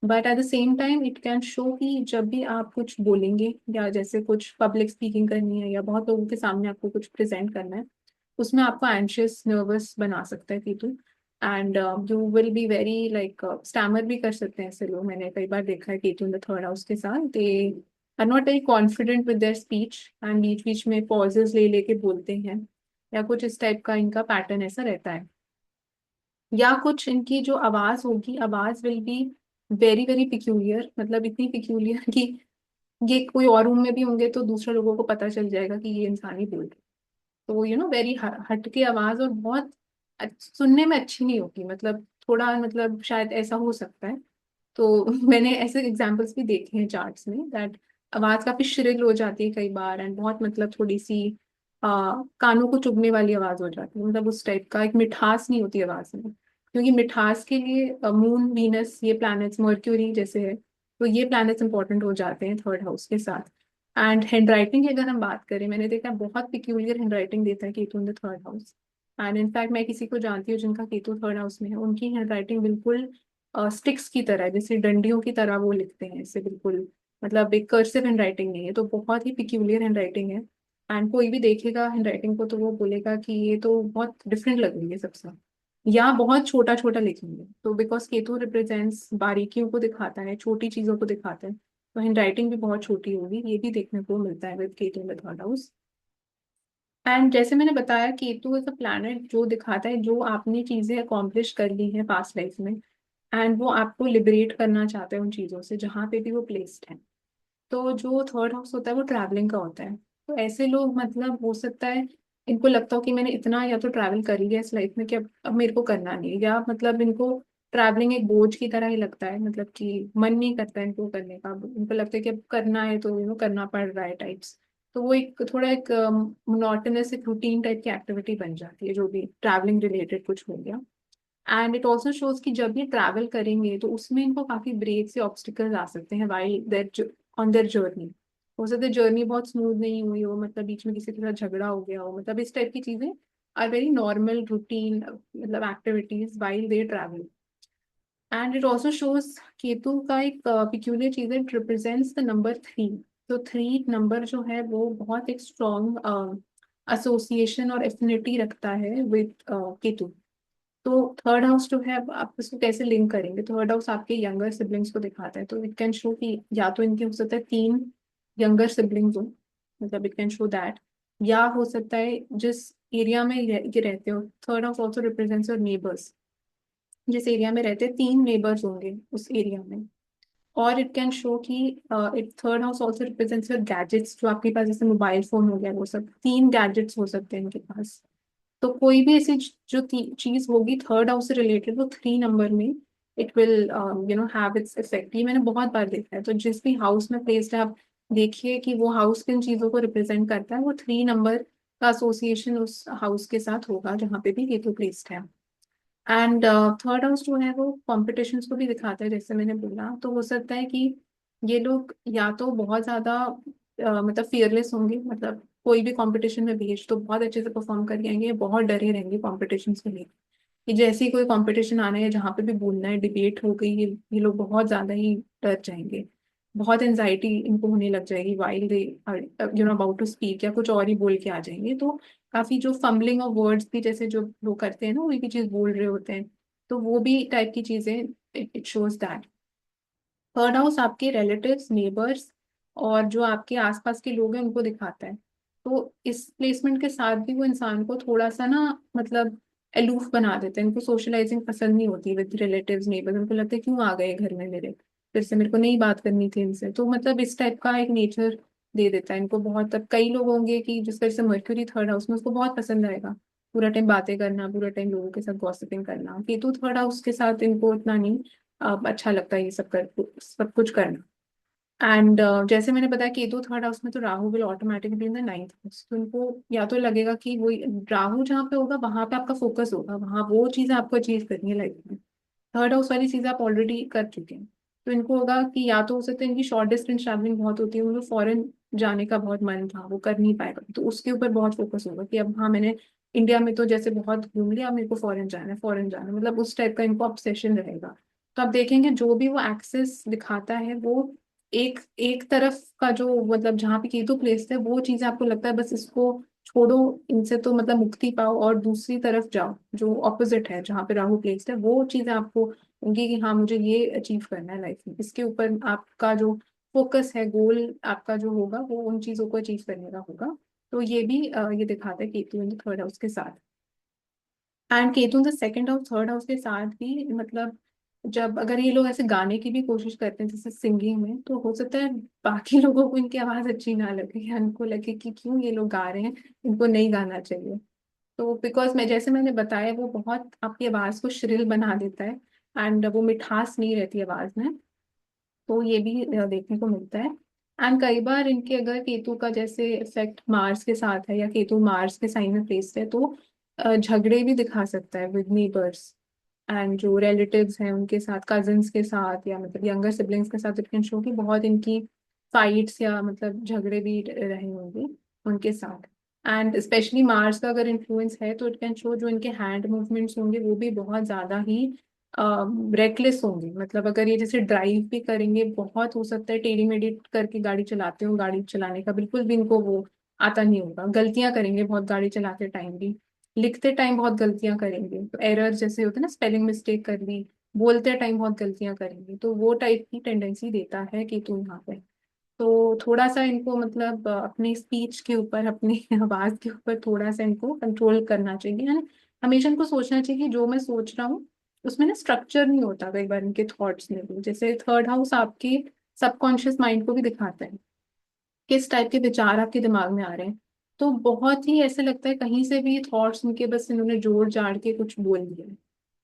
But at the same time it can show कि जब भी आप कुछ बोलेंगे या जैसे कुछ पब्लिक स्पीकिंग करनी है या बहुत लोगों के सामने आपको कुछ प्रेजेंट करना है, उसमें आपको एंशियस नर्वस बना सकता है Ketu. And you will be very like stammer भी कर सकते हैं ऐसे लोग। मैंने कई बार देखा है Ketu in the third house के साथ, they are not very confident with their speech and बीच बीच में पॉजेस ले लेके बोलते हैं, या कुछ इस टाइप का इनका पैटर्न ऐसा रहता है। या कुछ इनकी जो आवाज होगी, आवाज will be very very peculiar, मतलब इतनी पिक्यूलियर कि ये कोई और रूम में भी होंगे तो दूसरे लोगों को पता चल जाएगा कि ये इंसान ही बोल रहे। तो वेरी हटके आवाज और बहुत सुनने में अच्छी नहीं होती, मतलब थोड़ा मतलब शायद ऐसा हो सकता है। तो मैंने ऐसे एग्जांपल्स भी देखे हैं चार्ट्स में दैट आवाज काफी श्रिल हो जाती है कई बार एंड बहुत मतलब थोड़ी सी कानों को चुभने वाली आवाज हो जाती है, मतलब उस टाइप का एक मिठास नहीं होती आवाज में। क्योंकि मिठास के लिए मून वीनस ये प्लैनेट्स मर्क्यूरी जैसे है, तो ये प्लैनेट्स इंपॉर्टेंट हो जाते हैं थर्ड हाउस के साथ। एंड हैंड राइटिंग की अगर हम बात करें, मैंने देखा है बहुत पिक्यूलियर हैंड राइटिंग देता है Ketu in the third house. And in fact मैं किसी को जानती हूँ जिनका केतु थर्ड हाउस में है, उनकी हैंड राइटिंग बिल्कुल स्टिक्स की तरह है, जैसे डंडियों की तरह वो लिखते हैं ऐसे बिल्कुल। मतलब एक कर्सिव हैंड राइटिंग नहीं है, तो बहुत ही पिक्यूलियर हैंड राइटिंग है। एंड कोई भी देखेगा हैंड राइटिंग को तो वो बोलेगा कि ये तो बहुत डिफरेंट लग रही है सबसे। या बहुत छोटा छोटा लिखेंगे, तो बिकॉज केतु रिप्रेजेंट्स बारीकियों को दिखाता है, छोटी चीजों को दिखाता है, तो हैंड राइटिंग भी बहुत छोटी होगी, ये भी देखने को मिलता है with Ketu in the third house. And जैसे मैंने बताया, केतु इज अ प्लैनेट जो दिखाता है जो आपने चीजें अकॉम्प्लिश कर ली हैं पास्ट लाइफ में, एंड वो आपको लिबरेट करना चाहता है उन चीजों से जहाँ पे भी वो प्लेस्ड है। तो जो थर्ड हाउस होता है वो ट्रैवलिंग का होता है। तो ऐसे लोग मतलब हो सकता है इनको लगता हो कि मैंने इतना या तो ट्रैवल कर लिया इस लाइफ में कि अब मेरे को करना नहीं है, या मतलब इनको ट्रैवलिंग एक बोझ की तरह ही लगता है, मतलब कि मन नहीं करता है इनको करने का, इनको लगता है कि अब करना है तो करना पड़ रहा है टाइप्स। तो वो एक थोड़ा एक मोनोटोनस एक रूटीन टाइप की एक्टिविटी बन जाती है जो भी ट्रैवलिंग रिलेटेड कुछ हो गया। एंड इट ऑल्सो शोज कि जब ये ट्रैवल करेंगे तो उसमें इनको काफी ब्रेक्स या ऑब्स्टिकल्स आ सकते हैं while they're on their journey. हो सकता है जर्नी बहुत स्मूथ नहीं हुई हो, मतलब बीच में किसी के साथ झगड़ा हो गया हो, मतलब इस टाइप की चीजें आर वेरी नॉर्मल रूटीन मतलब activities while they travel. And it also shows Ketu का एक पिक्यूलियर चीज है, इट रिप्रेजेंट्स द नंबर 3। तो 3 नंबर जो है वो बहुत एक स्ट्रॉन्ग एसोसिएशन और एफिनिटी रखता है विद केतु। तो थर्ड हाउस जो है आप इसको कैसे लिंक करेंगे, थर्ड हाउस आपके यंगर सिबलिंग्स को दिखाता है, तो इट कैन शो कि या तो इनके हो सकता है 3 यंगर सिबलिंग्स हो, मतलब इट कैन शो दैट। या हो सकता है जिस एरिया में ये रहते हो, third house also represents your neighbours, जिस एरिया में रहते हैं 3 नेबर्स होंगे उस एरिया में। और इट कैन शो कि it third house also represents your gadgets, जो आपके पास जैसे मोबाइल फोन हो गया, वो सब 3 गैजेट्स हो सकते हैं इनके पास। तो कोई भी ऐसी जो चीज होगी थर्ड हाउस से रिलेटेड वो 3 नंबर में it will have its effect. ये मैंने बहुत बार देखा है, तो जिस भी हाउस में प्लेस्ड है आप देखिए कि वो हाउस किन चीजों को रिप्रेजेंट करता है, वो 3 नंबर का एसोसिएशन उस हाउस के साथ होगा जहाँ पे भी केतु प्लेस्ड है। एंड थर्ड हाउस जो है वो कॉम्पिटिशन्स को भी दिखाता है, जैसे मैंने बोला। तो हो सकता है कि ये लोग या तो बहुत ज्यादा मतलब फियरलेस होंगे, मतलब कोई भी कंपटीशन में भेज तो बहुत अच्छे से परफॉर्म कर आएंगे, बहुत डरे रहेंगे कॉम्पिटिशन के लिए कि जैसे ही कोई कंपटीशन आना है जहाँ पे भी बोलना है, डिबेट हो गई, ये लोग बहुत ज्यादा ही डर जाएंगे। बहुत एंजाइटी इनको होने लग जाएगी while they about to speak, या कुछ और ही बोल के आ जाएंगे। तो काफी जो फंबलिंग ऑफ वर्ड्स भी जैसे जो लोग करते हैं ना, वही भी चीज बोल रहे होते हैं, तो वो भी टाइप की चीजें it shows that. Third house आपके रिलेटिव्स, नेबर्स और जो आपके आसपास के लोग हैं उनको दिखाता है। तो इस प्लेसमेंट के साथ भी वो इंसान को थोड़ा सा ना मतलब अलूफ बना देते हैं, इनको सोशलाइजिंग पसंद नहीं होती विद रिलेटिव्स नेबर्स, उनको लगता है क्यों आ गए घर में मेरे, फिर से मेरे को नहीं बात करनी थी इनसे। तो मतलब इस टाइप का एक नेचर दे देता है इनको बहुत। अब कई लोग होंगे कि जिस वजह से मर्क्यूरी थर्ड हाउस में उसको बहुत पसंद आएगा पूरा टाइम बातें करना, पूरा टाइम लोगों के साथ गॉसिपिंग करना। केतु थर्ड हाउस के साथ इनको इतना नहीं अच्छा लगता है ये सब कुछ करना। एंड जैसे मैंने बताया केतु थर्ड हाउस में, तो Rahu will automatically in the ninth house. तो उनको या तो लगेगा कि वो राहु जहाँ पे होगा वहां पे आपका फोकस होगा, वहां वो चीजें आपको अचीव करनी है लाइफ में। थर्ड हाउस वाली चीजें आप ऑलरेडी कर चुके हैं। तो इनको होगा कि या तो हो सकता है इनकी शॉर्ट डिस्टेंस ट्रैवलिंग बहुत होती है, उनको फॉरेन जाने का बहुत मन था, वो कर नहीं पाएगा, तो उसके ऊपर बहुत फोकस होगा कि अब हाँ मैंने इंडिया में तो जैसे बहुत घूम लिया, अब मेरे को फॉरेन जाना है, फॉरेन जाना है, मतलब उस टाइप का इनको ऑब्सेशन रहेगा। तो आप देखेंगे जो भी वो एक्सेस दिखाता है वो एक एक तरफ का जो मतलब जहाँ पे केतु प्लेस है वो चीज आपको लगता है बस इसको छोड़ो, इनसे तो मतलब मुक्ति पाओ और दूसरी तरफ जाओ जो ऑपोजिट है जहाँ पे राहु प्लेस्ड है, वो चीजें आपको होंगी कि हाँ मुझे ये अचीव करना है लाइफ में। इसके ऊपर आपका जो फोकस है, गोल आपका जो होगा वो उन चीजों को अचीव करने का होगा। तो ये भी ये दिखाता है केतु इन थर्ड हाउस के साथ। And Ketu in the second house third house के साथ भी मतलब जब अगर ये लोग ऐसे गाने की भी कोशिश करते हैं जैसे सिंगिंग में, तो हो सकता है बाकी लोगों को इनकी आवाज अच्छी ना लगे या उनको लगे कि क्यों ये लोग गा रहे हैं, इनको नहीं गाना चाहिए। तो बिकॉज मैं जैसे मैंने बताया वो बहुत आपकी आवाज को श्रिल बना देता है, एंड वो मिठास नहीं रहती आवाज में। तो ये भी देखने को मिलता है। एंड कई बार इनके अगर केतु का जैसे इफेक्ट मार्स के साथ है या केतु मार्स के साइन में प्लेस्ड है, तो झगड़े भी दिखा सकता है विद नेबर्स एंड जो रिलेटिव्स हैं उनके साथ, कजिन्स के साथ या मतलब यंगर सिबलिंग्स के साथ। इट कैन शो कि बहुत इनकी फाइट्स या मतलब झगड़े भी रहे होंगे उनके साथ। एंड स्पेशली मार्स का अगर इन्फ्लुएंस है तो इट कैन शो जो इनके हैंड मूवमेंट्स होंगे वो भी बहुत ज्यादा ही रेकलेस होंगे। मतलब अगर ये जैसे ड्राइव भी करेंगे, बहुत हो सकता है टेढ़ी मेढ़ी करके गाड़ी चलाते हो, गाड़ी चलाने का बिल्कुल भी इनको वो आता नहीं होगा, गलतियां करेंगे बहुत गाड़ी चलाते टाइम भी, लिखते टाइम बहुत गलतियां करेंगे, तो एरर जैसे होते हैं ना, स्पेलिंग मिस्टेक कर ली, बोलते टाइम बहुत गलतियां करेंगे, तो वो टाइप की टेंडेंसी देता है कि तू यहाँ पे। तो थोड़ा सा इनको मतलब अपनी स्पीच के ऊपर, अपनी आवाज के ऊपर थोड़ा सा इनको कंट्रोल करना चाहिए, है ना। हमेशा इनको सोचना चाहिए कि जो मैं सोच रहा हूँ उसमें ना स्ट्रक्चर नहीं होता कई बार इनके थॉट्स में भी। जैसे थर्ड हाउस आपके सबकॉन्शियस माइंड को भी दिखाता है, किस टाइप के विचार आपके दिमाग में आ रहे हैं। तो बहुत ही ऐसे लगता है कहीं से भी थॉट्स उनके बस इन्होंने जोड़ जाड़ के कुछ बोल दिया है।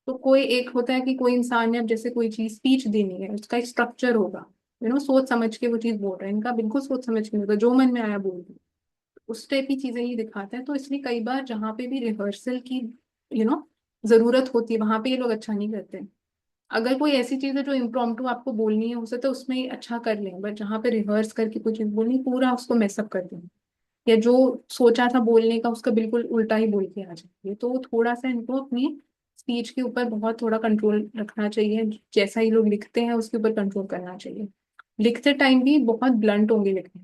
तो कोई एक होता है कि कोई इंसान ने अब जैसे कोई चीज स्पीच देनी है, उसका एक स्ट्रक्चर होगा, सोच समझ के वो चीज बोल रहे हैं, इनका बिल्कुल सोच समझ के नहीं होगा, जो मन में आया बोल दिया। उस टाइप की चीजें ही दिखाता है। तो इसलिए कई बार जहाँ पे भी रिहर्सल की यू नो जरूरत होती है वहां पे ये लोग अच्छा नहीं करते हैं। अगर कोई ऐसी चीज है जो इम्प्रॉम्प्टू आपको बोलनी है उसे तो उसमें ही अच्छा कर लें, बट जहाँ पे रिहर्स करके कोई चीज बोलनी पूरा उसको मैसअप कर दें, या जो सोचा था बोलने का उसका बिल्कुल उल्टा ही बोल के आ जाएंगे। तो थोड़ा सा इनको अपनी स्पीच के ऊपर बहुत थोड़ा कंट्रोल रखना चाहिए, जैसा ही लोग लिखते हैं उसके ऊपर कंट्रोल करना चाहिए। लिखते टाइम भी बहुत ब्लंट होंगे लिखने,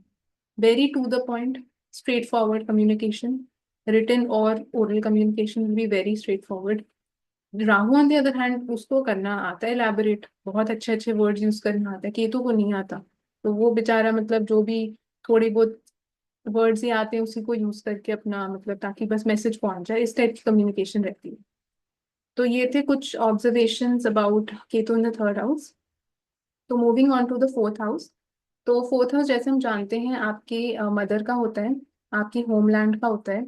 very to the point, straight forward communication, written और oral communication will be very straight forward. Rahu on the other hand उसको करना आता है एलैबोरेट, बहुत अच्छे अच्छे वर्ड्स यूज करना आता है, केतु को नहीं आता। तो वो बेचारा मतलब जो भी थोड़ी बहुत वर्ड्स ही आते हैं उसी को यूज करके अपना मतलब ताकि बस मैसेज पहुंच जाए, इस टाइप की कम्युनिकेशन रहती है। तो ये थे कुछ observations about Ketu in the third house. तो moving on to the fourth house. तो फोर्थ हाउस जैसे हम जानते हैं आपके मदर का होता है, आपकी होमलैंड का होता है,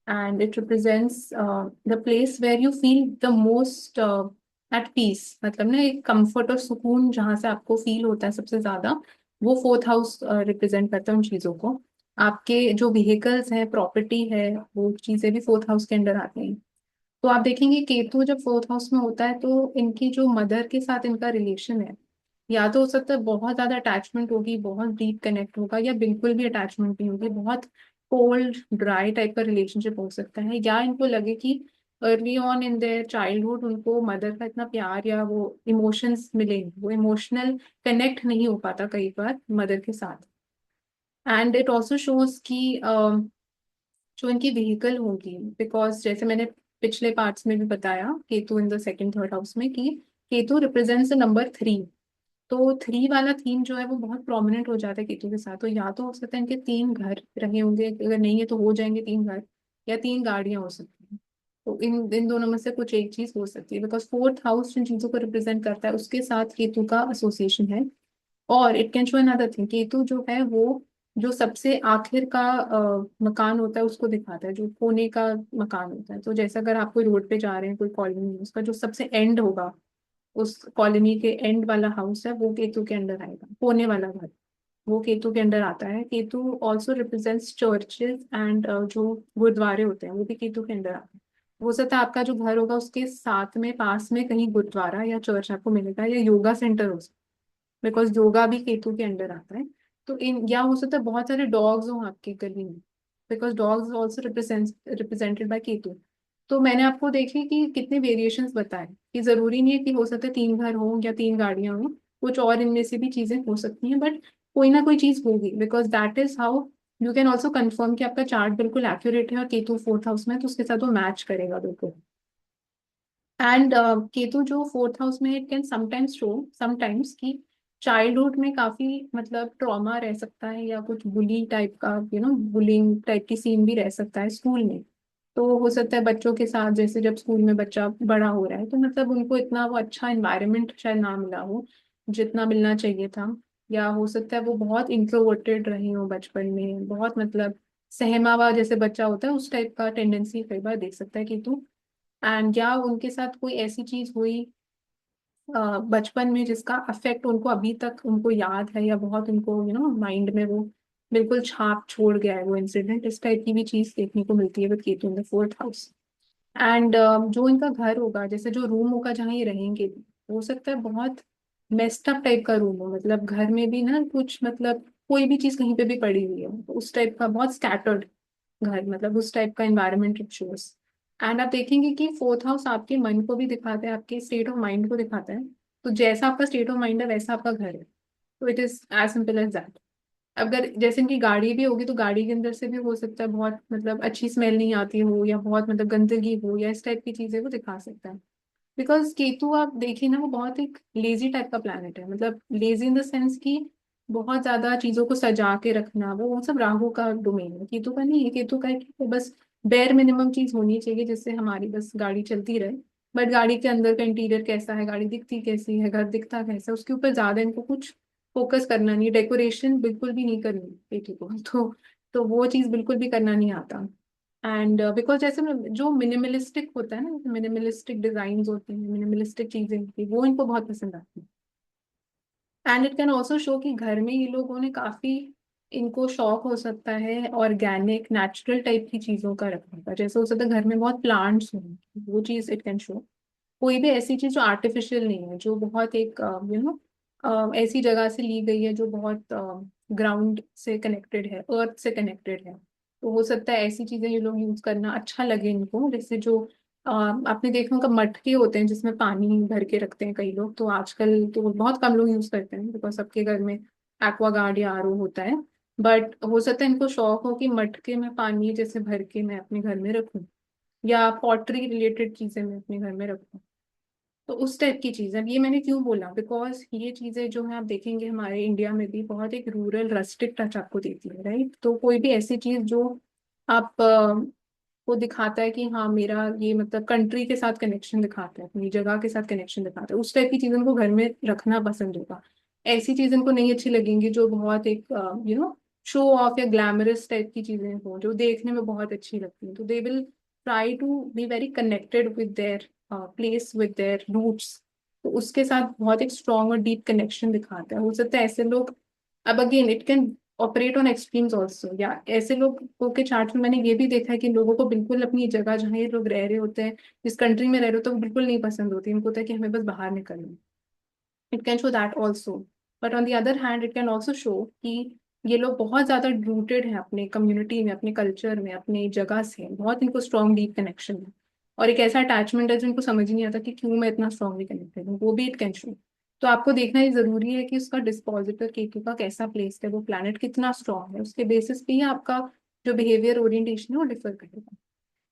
and it represents the place where you feel the most at peace, मतलब ना एक कंफर्ट और सुकून जहाँ से आपको फील होता है सबसे ज्यादा, वो फोर्थ हाउस रिप्रेजेंट करता है उन चीजों को। आपके जो व्हीकल्स हैं, प्रॉपर्टी है, वो चीजें भी फोर्थ हाउस के अंडर आते हैं। तो आप देखेंगे केतु जब फोर्थ हाउस में होता है तो इनकी जो मदर के साथ इनका रिलेशन है, या तो हो सकता है बहुत ज्यादा अटैचमेंट होगी, बहुत डीप कनेक्ट होगा, या बिल्कुल भी अटैचमेंट नहीं होगी, बहुत कोल्ड ड्राई टाइप का रिलेशनशिप हो सकता है। या इनको लगे कि early on in their childhood उनको मदर का इतना प्यार या वो इमोशंस मिले, वो इमोशनल कनेक्ट नहीं हो पाता कई बार मदर के साथ। एंड इट ऑल्सो शोज कि जो इनकी व्हीकल होगी, बिकॉज जैसे मैंने पिछले पार्ट्स में भी बताया Ketu in the second third house में कि केतु रिप्रेजेंट्स द नंबर 3। तो 3 वाला थीम जो है वो बहुत प्रोमिनेंट हो जाता है केतु के साथ। तो या तो हो सकता है इनके 3 घर रहे होंगे, अगर नहीं है तो हो जाएंगे 3 घर, या 3 गाड़ियां हो सकती हैं। तो इन इन दोनों में से कुछ एक चीज हो सकती है, बिकॉज फोर्थ हाउस जिन चीजों को रिप्रेजेंट करता है उसके साथ केतु का एसोसिएशन है। और it can show another thing, Ketu जो है वो जो सबसे आखिर का मकान होता है उसको दिखाता है, जो कोने का मकान होता है। तो जैसे अगर आप कोई रोड पे जा रहे हैं, कोई कॉलोनी में, उसका जो सबसे एंड होगा, उस कॉलोनी के एंड वाला हाउस है वो केतु के अंडर आएगा, कोने वाला घर। वो केतु के अंडर आता है। Ketu also represents churches and जो गुरुद्वारे होते हैं वो भी केतु के अंडर आते हैं। हो सकता है आपका जो घर होगा उसके साथ में पास में कहीं गुरुद्वारा या चर्च आपको मिलेगा, या योगा सेंटर हो सकता है, बिकॉज योगा भी केतु के अंडर आता है। तो इन, या हो सकता है बहुत सारे डॉग्स हो आपके गली में, because dogs also represented by Ketu. तो मैंने आपको देखी कि कितने वेरिएशंस बताए, कि जरूरी नहीं है कि हो सकता है 3 घर हो या 3 गाड़ियां हो, कुछ और इनमें से भी चीजें हो सकती हैं, बट कोई ना कोई चीज होगी, because that is how you can also confirm कि आपका चार्ट बिल्कुल एक्यूरेट है और केतु 4th हाउस में है, तो उसके साथ वो मैच करेगा बिल्कुल। एंड केतु जो 4th हाउस में, it can sometimes show, sometimes कि चाइल्डहुड में काफी मतलब ट्रॉमा रह सकता है, या कुछ बुली टाइप का, बुलिंग टाइप की सीन भी रह सकता है स्कूल में। तो हो सकता है बच्चों के साथ, जैसे जब स्कूल में बच्चा बड़ा हो रहा है तो मतलब उनको इतना वो अच्छा एनवायरनमेंट शायद ना मिला हो जितना मिलना चाहिए था। या हो सकता है वो बहुत इंट्रोवर्टेड रही हो बचपन में, बहुत मतलब सहमा हुआ जैसे बच्चा होता है, उस टाइप का टेंडेंसी कई बार देख सकता है केतु। एंड या उनके साथ कोई ऐसी चीज हुई बचपन में जिसका अफेक्ट उनको अभी तक उनको याद है, या बहुत उनको माइंड में वो बिल्कुल छाप छोड़ गया है वो इंसिडेंट, इस टाइप की भी चीज देखने को मिलती है with Ketu in the 4th house. And जो इनका घर होगा, जैसे जो रूम होगा जहाँ ये रहेंगे, हो सकता है बहुत मेस्ड अप टाइप का रूम हो, मतलब घर में भी ना कुछ मतलब कोई भी चीज कहीं पे भी पड़ी हुई है, तो उस टाइप का बहुत स्कैटर्ड घर, मतलब उस टाइप का एनवायरनमेंट इट शोज। एंड आप देखेंगे कि 4th हाउस आपके मन को भी दिखाता है, आपके स्टेट ऑफ माइंड को दिखाता है। तो जैसा आपका स्टेट ऑफ माइंड है वैसा आपका घर है। तो it is as simple as that. अगर जैसे इनकी गाड़ी भी होगी तो गाड़ी के अंदर से भी हो सकता है बहुत मतलब अच्छी स्मेल नहीं आती हो, या बहुत मतलब गंदगी हो, या इस टाइप की चीजें वो दिखा सकता है। बिकॉज केतु आप देखिए ना, वो बहुत एक लेजी टाइप का प्लैनेट है, मतलब लेजी इन द सेंस कि बहुत ज्यादा चीजों को सजा के रखना, वो सब राहु का डोमेन है, केतु का नहीं है। केतु का है कि वो बस बेर मिनिमम चीज होनी चाहिए जिससे हमारी बस गाड़ी चलती रहे। बट गाड़ी के अंदर का इंटीरियर कैसा है, गाड़ी दिखती कैसी है, घर दिखता कैसा है, उसके ऊपर ज्यादा इनको कुछ फोकस करना नहीं, डेकोरेशन बिल्कुल भी नहीं करनी केतु को। तो वो चीज बिल्कुल भी करना नहीं आता। एंड बिकॉज जैसे जो मिनिमलिस्टिक होता है ना, मिनिमलिस्टिक डिजाइन होते हैं, मिनिमलिस्टिक चीजें होती हैं, वो इनको बहुत पसंद आती है। And it can also show कि घर में ये लोगों ने काफी, इनको शौक हो सकता है ऑर्गेनिक नेचुरल टाइप की चीजों का रखने का, जैसे हो सकता है घर में बहुत प्लांट्स हों, वो चीज इट कैन शो। कोई भी ऐसी चीज जो आर्टिफिशियल नहीं है, जो बहुत एक ऐसी जगह से ली गई है जो बहुत ग्राउंड से कनेक्टेड है, अर्थ से कनेक्टेड है। तो हो सकता है ऐसी चीजें ये लोग यूज करना अच्छा लगे इनको, जैसे जो आपने देखा होगा मटके होते हैं जिसमें पानी भर के रखते हैं कई लोग, तो आजकल तो बहुत कम लोग यूज करते हैं बिकॉज सबके घर में एक्वागार्ड या आरओ होता है। बट हो सकता है इनको शौक हो कि मटके में पानी जैसे भर के मैं अपने घर में रखूं, या पॉटरी रिलेटेड चीजें मैं अपने घर में रखूं। तो उस टाइप की चीज है। ये मैंने क्यों बोला, बिकॉज ये चीजें जो है आप देखेंगे हमारे इंडिया में भी बहुत एक रूरल रस्टिक टच आपको देती है, राइट। तो कोई भी ऐसी चीज जो आप को दिखाता है कि हाँ मेरा ये मतलब कंट्री के साथ कनेक्शन दिखाता है, अपनी जगह के साथ कनेक्शन दिखाता है, उस टाइप की चीजें उनको घर में रखना पसंद होगा। ऐसी चीजें उनको नहीं अच्छी लगेंगी जो बहुत एक शो ऑफ या ग्लैमरस टाइप की चीजें हो जो देखने में बहुत अच्छी लगती हैं। तो they will try to be very connected with their place, with their roots. तो उसके साथ बहुत एक स्ट्रॉन्ग और डीप कनेक्शन दिखाता है। हो सकता है ऐसे लोग, अब again it can operate on extremes also, या ऐसे लोगों के चार्ट में मैंने ये भी देखा है कि लोगों को बिल्कुल अपनी जगह जहाँ ये लोग रह रहे होते हैं, जिस कंट्री में रह रहे होते हैं, वो बिल्कुल नहीं पसंद होती, उनको होता है कि हमें बस बाहर निकलना है। It can show that also. But on the other hand it can also show कि ये लोग बहुत ज्यादा रूटेड हैं अपने कम्युनिटी में, अपने कल्चर में, अपने जगह से, बहुत इनको स्ट्रॉन्ग डीप कनेक्शन है। और एक ऐसा अटैचमेंट है जो इनको समझ ही नहीं आता कि क्यों मैं इतना स्ट्रांगली कनेक्टेड हूँ, वो भी इट कैन शो। तो आपको देखना ही जरूरी है कि उसका डिस्पोजिटर केतु का कैसा प्लेस है, वो प्लैनेट कितना स्ट्रांग है, उसके बेसिस पे ही आपका जो बिहेवियर ओरिएंटेशन है वो डिफर करेगा।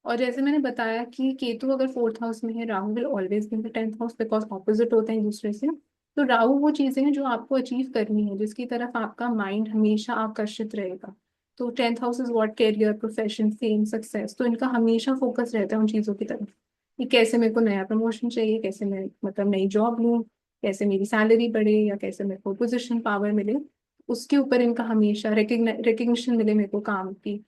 और जैसे मैंने बताया कि केतु अगर 4th हाउस में है, Rahu will always be in the 10th house, because opposite होते हैं एक दूसरे से। तो राहु वो चीजें हैं जो आपको अचीव करनी है, जिसकी तरफ आपका माइंड हमेशा आकर्षित रहेगा। तो 10th house is what, career, profession, fame, success, तो इनका हमेशा फोकस रहता है उन चीजों की तरफ कि कैसे मेरे को नया प्रमोशन चाहिए, कैसे मैं मतलब नई जॉब लूँ, कैसे मेरी सैलरी बढ़े, या कैसे मेरे को पोजिशन पावर मिले। उसके ऊपर इनका हमेशा रिकग्निशन मिले मेरे को काम की।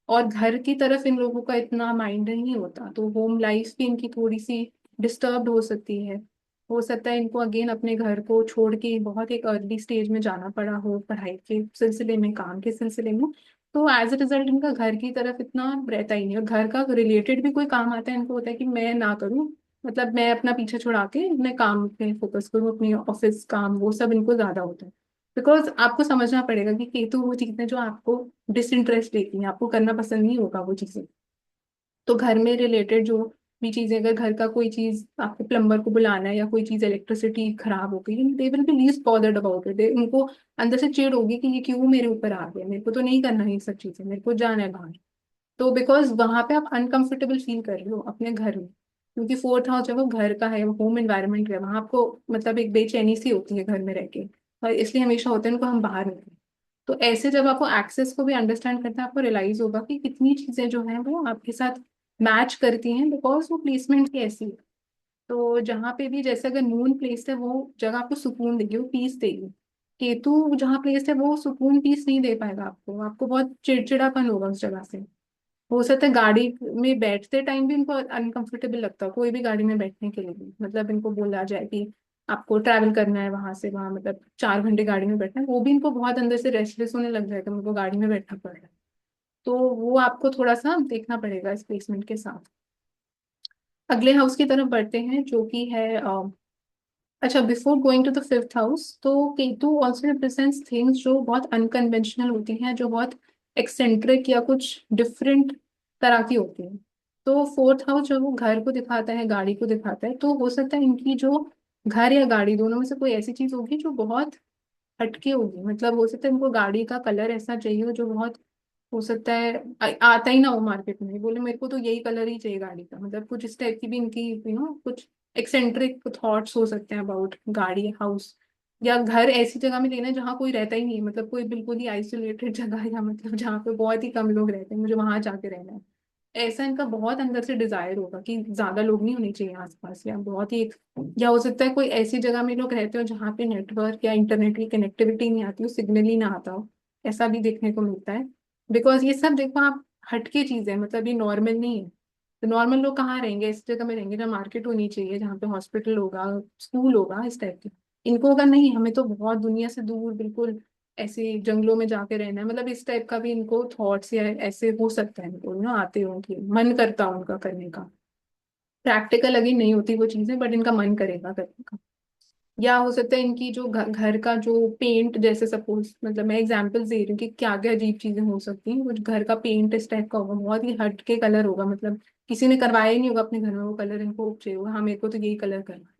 और घर की तरफ इन लोगों का इतना माइंड नहीं होता, तो होम लाइफ भी इनकी थोड़ी सी डिस्टर्ब हो सकती है। हो सकता है इनको अगेन अपने घर को छोड़ के बहुत एक अर्ली स्टेज में जाना पड़ा हो पढ़ाई के सिलसिले में, काम के सिलसिले में। तो एज अ रिजल्ट इनका घर की तरफ इतना रहता ही नहीं, और घर का रिलेटेड भी कोई काम आता है इनको होता है कि मैं ना करूँ, मतलब मैं अपना पीछे छुड़ा के अपने काम पे फोकस करूँ, अपनी ऑफिस काम, वो सब इनको ज्यादा होता है। बिकॉज आपको समझना पड़ेगा कि केतु वो चीजें जो आपको डिसइंटरेस्ट देती हैं, आपको करना पसंद नहीं होगा वो चीजें। तो घर में रिलेटेड जो भी चीजें, अगर घर का कोई चीज आपको प्लम्बर को बुलाना है या कोई चीज इलेक्ट्रिसिटी खराब हो गई, दे will B least bothered about it. उनको अंदर से चिढ़ होगी कि ये क्यों मेरे ऊपर आ गया, मेरे को तो नहीं करना है ये सब चीजें, मेरे को जाना है बाहर। तो बिकॉज वहां पे आप अनकंफर्टेबल फील कर रहे हो अपने घर में, क्योंकि फोर्थ हाउस जब वो घर का है, होम एनवायरनमेंट है, वहां आपको मतलब एक बेचैनी सी होती है घर में रह के, और इसलिए हमेशा होता है उनको हम बाहर निकलें। तो ऐसे जब आपको एक्सेस को भी अंडरस्टैंड करते हैं, आपको रियलाइज होगा कि कितनी चीजें जो हैं वो आपके साथ मैच करती हैं, बिकॉज वो प्लेसमेंट की ऐसी है। तो जहाँ पे भी जैसे अगर मून प्लेस है, वो जगह आपको सुकून देगी, वो पीस देगी। केतु जहाँ प्लेस है वो सुकून पीस नहीं दे पाएगा आपको, आपको बहुत चिड़चिड़ापन होगा उस जगह से। हो सकता है गाड़ी में बैठते टाइम भी इनको अनकंफर्टेबल लगता है, कोई भी गाड़ी में बैठने के लिए भी, मतलब इनको बोला जाए कि आपको ट्रैवल करना है वहां से वहां, मतलब 4 घंटे गाड़ी में बैठना है, वो भी इनको बहुत अंदर से रेस्टलेस होने लग जाएगा, उनको गाड़ी में बैठना पड़ रहा है। तो वो आपको थोड़ा सा देखना पड़ेगा इस प्लेसमेंट के साथ। अगले हाउस की तरफ बढ़ते हैं जो कि है अच्छा, before going to the fifth house, तो केतु ऑल्सो रिप्रेजेंट्स थिंग्स जो बहुत अनकन्वेंशनल होती हैं, जो बहुत एक्सेंट्रिक या कुछ डिफरेंट तरह की होती हैं। तो फोर्थ हाउस जो वो घर को दिखाता है, गाड़ी को दिखाता है, तो हो सकता है इनकी जो घर या गाड़ी दोनों में से कोई ऐसी चीज होगी जो बहुत हटके होगी। मतलब हो सकता है इनको गाड़ी का कलर ऐसा चाहिए हो जो बहुत, हो सकता है आता ही ना हो मार्केट में, बोले मेरे को तो यही कलर ही चाहिए गाड़ी का, मतलब कुछ इस टाइप की भी इनकी कुछ एक्सेंट्रिक थॉट्स हो सकते हैं अबाउट गाड़ी, हाउस या घर। ऐसी जगह में लेना है जहाँ कोई रहता ही नहीं है, मतलब कोई बिल्कुल ही आइसोलेटेड जगह है, या मतलब जहाँ पे बहुत ही कम लोग रहते हैं, मुझे वहां जाके रहना है। ऐसा इनका बहुत अंदर से डिजायर होगा कि ज्यादा लोग नहीं होने चाहिए आसपास, या बहुत ही या हो सकता है कोई ऐसी जगह में लोग रहते हो जहाँ पे नेटवर्क या इंटरनेट की कनेक्टिविटी नहीं आती हो, सिग्नल ही ना आता हो। ऐसा भी देखने को मिलता है। बिकॉज ये सब देखो आप हटके चीज है, मतलब ये नॉर्मल नहीं है। तो नॉर्मल लोग कहाँ रहेंगे, इस जगह में रहेंगे जहाँ मार्केट होनी चाहिए, जहाँ पे हॉस्पिटल होगा, स्कूल होगा, इस टाइप की। इनको होगा नहीं, हमें तो बहुत दुनिया से दूर बिल्कुल ऐसे जंगलों में जाके रहना है, मतलब इस टाइप का भी इनको थॉट्स या ऐसे हो सकता है, इनको आते हो कि मन करता हो उनका करने का। प्रैक्टिकल अभी नहीं होती वो चीजें, बट इनका मन करेगा करने का। या हो सकता है इनकी जो घर का जो पेंट, जैसे सपोज, मतलब मैं एग्जांपल्स दे रही हूँ कि क्या क्या अजीब चीजें हो सकती हैं, कुछ घर का पेंट इस टाइप का होगा, बहुत ही हट के कलर होगा, मतलब किसी ने करवाया ही नहीं होगा अपने घर में वो कलर, इनको चाहिए होगा हाँ मेरे को तो यही कलर करना है।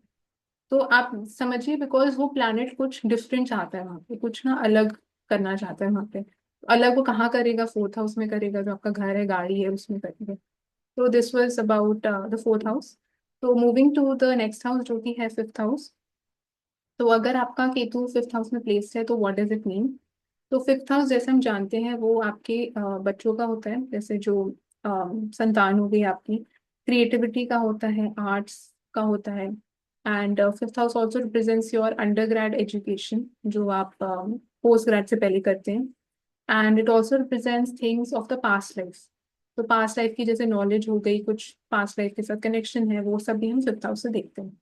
तो आप समझिए, बिकॉज वो प्लानेट कुछ डिफरेंट चाहता है वहां पे, कुछ ना अलग करना चाहता है वहां पे। अलग वो कहाँ करेगा, फोर्थ हाउस में करेगा, जो आपका घर है, गाड़ी है, उसमें करेगा। तो this was about the fourth house. तो moving to the next house जो कि है फिफ्थ हाउस। तो अगर आपका केतु फिफ्थ हाउस में प्लेस्ड है तो व्हाट डज इट मीन। तो फिफ्थ हाउस जैसे हम जानते हैं वो आपके बच्चों का होता है, जैसे जो संतान हो गई आपकी, क्रिएटिविटी का होता है, आर्ट्स का होता है। And fifth house also represents your under grade education, जो आप पोस्ट ग्रेड से पहले करते हैं। And it also represents things of the past life. तो पास्ट लाइफ की जैसे नॉलेज हो गई, कुछ पास्ट लाइफ के साथ कनेक्शन है, वो सब भी हम फिफ्थ हाउस से देखते हैं।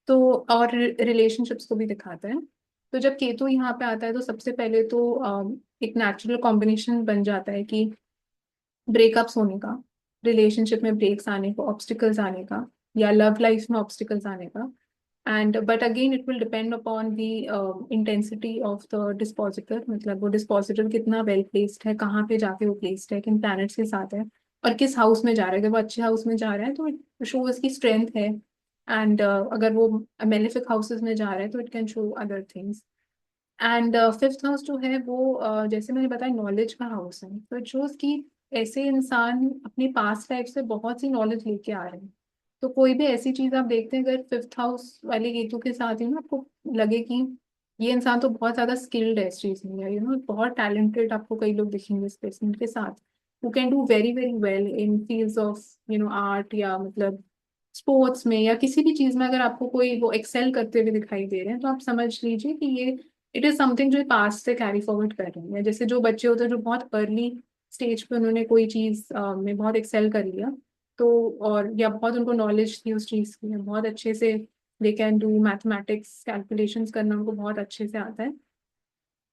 तो और रिलेशनशिप्स को भी दिखाता है। तो जब केतु यहाँ पे आता है तो सबसे पहले तो एक नेचुरल कॉम्बिनेशन बन जाता है कि ब्रेकअप्स होने का, रिलेशनशिप में ब्रेक्स आने को, ऑब्स्टिकल्स आने का, या लव लाइफ में ऑब्स्टिकल्स आने का। And but again it will depend upon the intensity of the dispositor, मतलब वो डिस्पोजिटर कितना वेल प्लेस्ड है, कहाँ पे जाके वो प्लेस्ड है, किन प्लैनेट्स के साथ है, और किस हाउस में जा रहा है। अगर वो अच्छे हाउस में जा रहा है तो इट शो उसकी स्ट्रेंथ है। एंड अगर वो मेलेफिक हाउसेस में जा रहा है तो it can show other things. And fifth house जो है वो जैसे मैंने बताया नॉलेज का हाउस है, तो इट शोज कि ऐसे इंसान अपनी पास्ट लाइफ से बहुत सी नॉलेज लेके आ रहे हैं। तो कोई भी ऐसी चीज आप देखते हैं अगर फिफ्थ हाउस वाले केतु के साथ ही ना, आपको लगे कि ये इंसान तो बहुत ज्यादा स्किल्ड है इस चीज में, या बहुत टैलेंटेड आपको कई लोग दिखेंगे इस प्लेसमेंट के साथ, who can do very very well in fields of art, या मतलब स्पोर्ट्स में, या किसी भी चीज में अगर आपको कोई वो एक्सेल करते हुए दिखाई दे रहे हैं, तो आप समझ लीजिए कि ये इट इज समथिंग जो पास्ट से कैरी फॉरवर्ड कर रहे हैं। जैसे जो बच्चे होते हैं जो बहुत अर्ली स्टेज पे उन्होंने कोई चीज में बहुत एक्सेल कर लिया, तो और या बहुत उनको नॉलेज थी उस चीज की, बहुत अच्छे से they can do mathematics, calculations करना उनको बहुत अच्छे से आता है,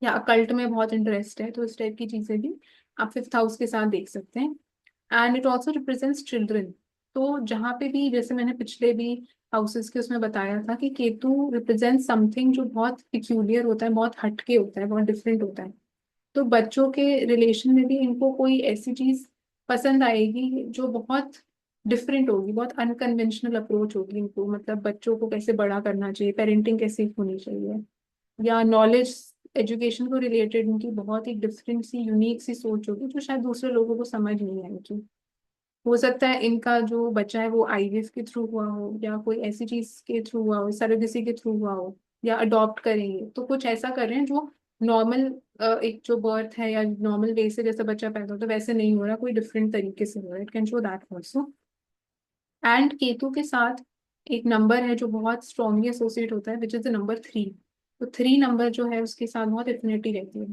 या अकल्ट में बहुत इंटरेस्ट है, तो इस टाइप की चीजें भी आप फिफ्थ हाउस के साथ देख सकते हैं। And it also represents children. तो जहाँ पे भी, जैसे मैंने पिछले भी हाउसेस के उसमें बताया था कि केतु रिप्रेजेंट समथिंग जो बहुत पिक्यूलियर होता है, बहुत हटके होता है, बहुत डिफरेंट होता है। तो बच्चों के रिलेशन में भी इनको कोई ऐसी चीज पसंद आएगी जो बहुत डिफरेंट होगी, बहुत अनकन्वेंशनल अप्रोच होगी इनको, मतलब बच्चों को कैसे बड़ा करना चाहिए, पेरेंटिंग कैसे होनी चाहिए, या नॉलेज, एजुकेशन को रिलेटेड उनकी बहुत ही डिफरेंट सी, यूनिक सी सोच होगी जो शायद दूसरे लोगों को समझ नहीं आएगी। हो सकता है इनका जो बच्चा है वो आईवीएफ के थ्रू हुआ हो, या कोई ऐसी चीज के थ्रू हुआ हो, सरोगेसी के थ्रू हुआ हो, या अडॉप्ट करेंगे तो कुछ ऐसा कर रहे हैं जो नॉर्मल, एक जो बर्थ है या नॉर्मल वे से जैसे बच्चा पैदा होता है वैसे नहीं हो रहा, कोई डिफरेंट तरीके से हो रहा है। It can show that also. And Ketu के साथ एक नंबर है जो बहुत स्ट्रांगली एसोसिएट होता है, विच इज द नंबर 3। तो 3 नंबर जो है उसके साथ बहुत एफिनिटी रहती है।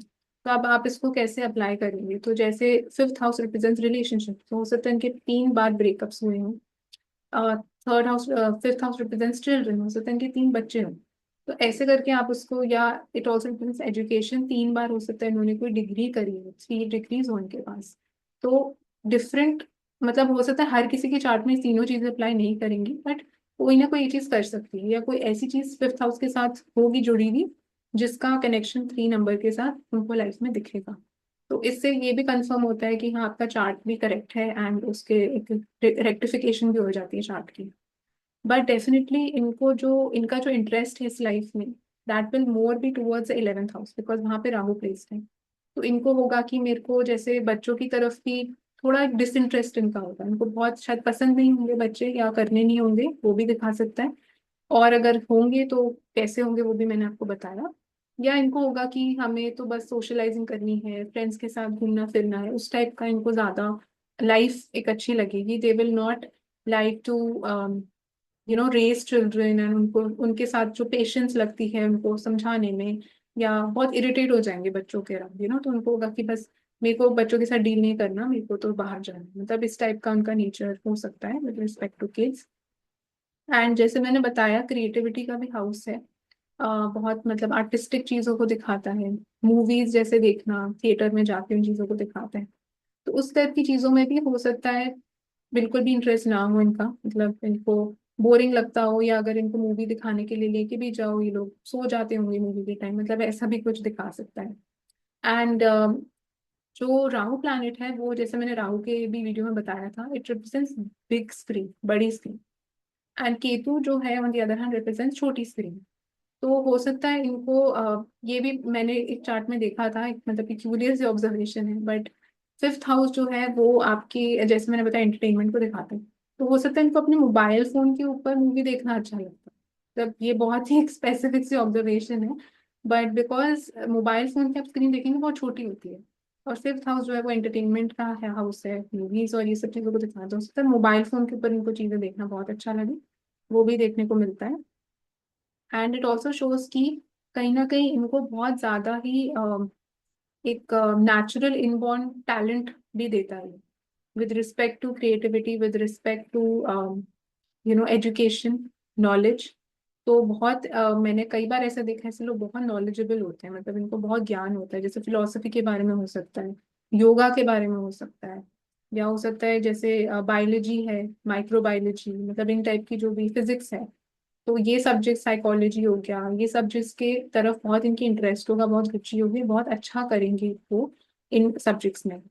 तो अब आप इसको कैसे अप्लाई करेंगे, तो जैसे फिफ्थ हाउस रिप्रेजेंट्स रिलेशनशिप, तो हो सकता है इनके 3 बार ब्रेकअप्स हुए हों। Third house, fifth house represents children, हो सकता है इनके 3 बच्चे हों। तो ऐसे करके आप उसको, या इट ऑल्सो रिप्रेजेंट्स एजुकेशन, 3 बार हो सकता है इन्होंने कोई डिग्री करी है, 3 डिग्रीज हो इनके पास। तो डिफरेंट, मतलब हो सकता है हर किसी के चार्ट में तीनों चीजें अप्लाई नहीं करेंगी, बट कोई ना कोई ये चीज कर सकती है, या कोई ऐसी चीज फिफ्थ हाउस के साथ होगी जुड़ी हुई जिसका कनेक्शन 3 नंबर के साथ उनको लाइफ में दिखेगा। तो इससे ये भी कंफर्म होता है कि हाँ, आपका चार्ट भी करेक्ट है, एंड उसके एक रेक्टिफिकेशन भी हो जाती है चार्ट की। बट डेफिनेटली इनको जो, इनका जो इंटरेस्ट है इस लाइफ में, that will more be towards 11th house, because वहाँ पे राहु प्लेस्ड है। तो इनको होगा कि मेरे को जैसे बच्चों की तरफ भी थोड़ा डिसइंटरेस्ट इनका होगा, इनको बहुत शायद पसंद नहीं होंगे बच्चे, या करने नहीं होंगे, वो भी दिखा सकता है। और अगर होंगे तो कैसे होंगे वो भी मैंने आपको बताया। या इनको होगा कि हमें तो बस सोशलाइजिंग करनी है, फ्रेंड्स के साथ घूमना फिरना है, उस टाइप का इनको ज्यादा लाइफ एक अच्छी लगेगी। They will not like to raise children, and उनको उनके साथ जो पेशेंस लगती है उनको समझाने में, या बहुत इरिटेट हो जाएंगे बच्चों के रंग, तो उनको होगा कि बस मेरे को बच्चों के साथ डील नहीं करना, मेरे को तो बाहर जाना है। मतलब इस टाइप का उनका नेचर हो सकता है with respect to kids. And जैसे मैंने बताया, क्रिएटिविटी का भी हाउस है। बहुत मतलब आर्टिस्टिक चीजों को दिखाता है, मूवीज जैसे देखना, थिएटर में जाके उन चीजों को दिखाता है। तो उस टाइप की चीजों में भी हो सकता है बिल्कुल भी इंटरेस्ट ना हो इनका, मतलब इनको बोरिंग लगता हो, या अगर इनको मूवी दिखाने के लिए लेके भी जाओ, ये लोग सो जाते होंगे मूवी के टाइम, मतलब ऐसा भी कुछ दिखा सकता है। एंड जो राहु प्लैनेट है वो, जैसे मैंने राहु के भी वीडियो में बताया था, इट रिप्रेजेंट्स बिग स्क्रीन, बड़ी स्क्रीन। एंड केतु जो है on the other hand represents छोटी स्क्रीन। तो हो सकता है इनको ये भी मैंने एक चार्ट में देखा था, एक मतलब पिक्यूलियर से ऑब्जर्वेशन है, बट फिफ्थ हाउस जो है वो आपकी, जैसे मैंने बताया, एंटरटेनमेंट को दिखाते हैं। तो हो सकता है इनको अपने मोबाइल फोन के ऊपर मूवी देखना अच्छा लगता है। मतलब ये बहुत ही एक स्पेसिफिक सी ऑब्जर्वेशन है, बट बिकॉज मोबाइल फोन की आप स्क्रीन देखेंगे बहुत छोटी होती है, और फिफ्थ हाउस जो है वो एंटरटेनमेंट का है, हाउस है, मूवीज और ये सब चीज़ों को दिखाता है। तो हो सकता है मोबाइल फोन के ऊपर इनको चीज़ें देखना बहुत अच्छा लगे, वो भी देखने को मिलता है। एंड इट ऑल्सो शोज कि कहीं ना कहीं इनको बहुत ज्यादा ही एक नेचुरल इनबॉर्न टैलेंट भी देता है, with respect to creativity, with respect to education, knowledge. तो बहुत मैंने कई बार ऐसा देखा है, ऐसे लोग बहुत नॉलेजेबल होते हैं, मतलब इनको बहुत ज्ञान होता है, जैसे फिलोसफी के बारे में हो सकता है, योगा के बारे में हो सकता है, या हो सकता है जैसे बायोलॉजी है, माइक्रोबायोलॉजी, मतलब इन टाइप की जो भी फिजिक्स है। तो ये सब्जेक्ट, साइकोलॉजी हो गया, ये सब्जेक्ट्स के तरफ बहुत इनकी इंटरेस्ट होगा, बहुत रुचि होगी, बहुत अच्छा करेंगे वो इन सब्जेक्ट्स में।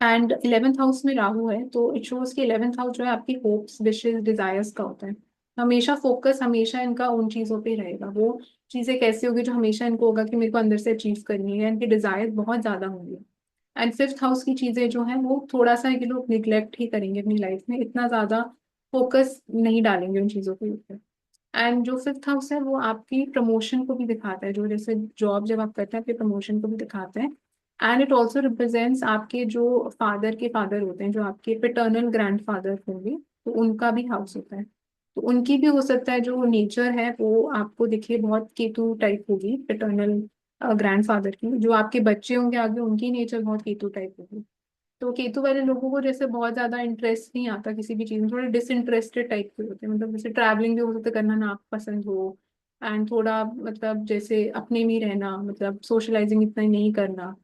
एंड 11th हाउस में राहु है, तो इट शोज कि 11th हाउस जो है आपकी होप्स, विशेस, डिजायर्स का होता है। हमेशा फोकस, हमेशा इनका उन चीजों पे रहेगा। वो चीजें कैसी होगी जो हमेशा इनको होगा कि मेरे को अंदर से अचीव करनी है, इनके डिजायर्स बहुत ज्यादा होंगे। एंड फिफ्थ हाउस की चीजें जो है वो थोड़ा सा ये लोग निग्लेक्ट ही करेंगे अपनी लाइफ में, इतना ज्यादा फोकस नहीं डालेंगे उन चीजों के ऊपर। एंड जो फिफ्थ हाउस है वो आपकी प्रमोशन को भी दिखाता है, जो जैसे जॉब जब आप करते हैं आपके प्रमोशन को भी दिखाता है। एंड इट ऑल्सो रिप्रेजेंट्स आपके जो फादर के फादर होते हैं, जो आपके पिटर्नल ग्रैंड फादर होंगे, तो उनका भी हाउस होता है। तो उनकी भी हो सकता है जो नेचर है वो आपको दिखे बहुत केतु टाइप होगी, पिटर्नल ग्रैंड फादर की। जो आपके बच्चे होंगे आगे, उनकी नेचर बहुत केतु टाइप होगी। तो केतु वाले लोगों को जैसे बहुत ज्यादा इंटरेस्ट नहीं आता किसी भी चीज में, थोड़े डिसइंटरेस्टेड टाइप के होते हैं, मतलब जैसे ट्रैवलिंग भी हो सकता है करना ना पसंद हो, एंड थोड़ा मतलब जैसे अपने में ही रहना, मतलब सोशलाइजिंग इतना नहीं करना,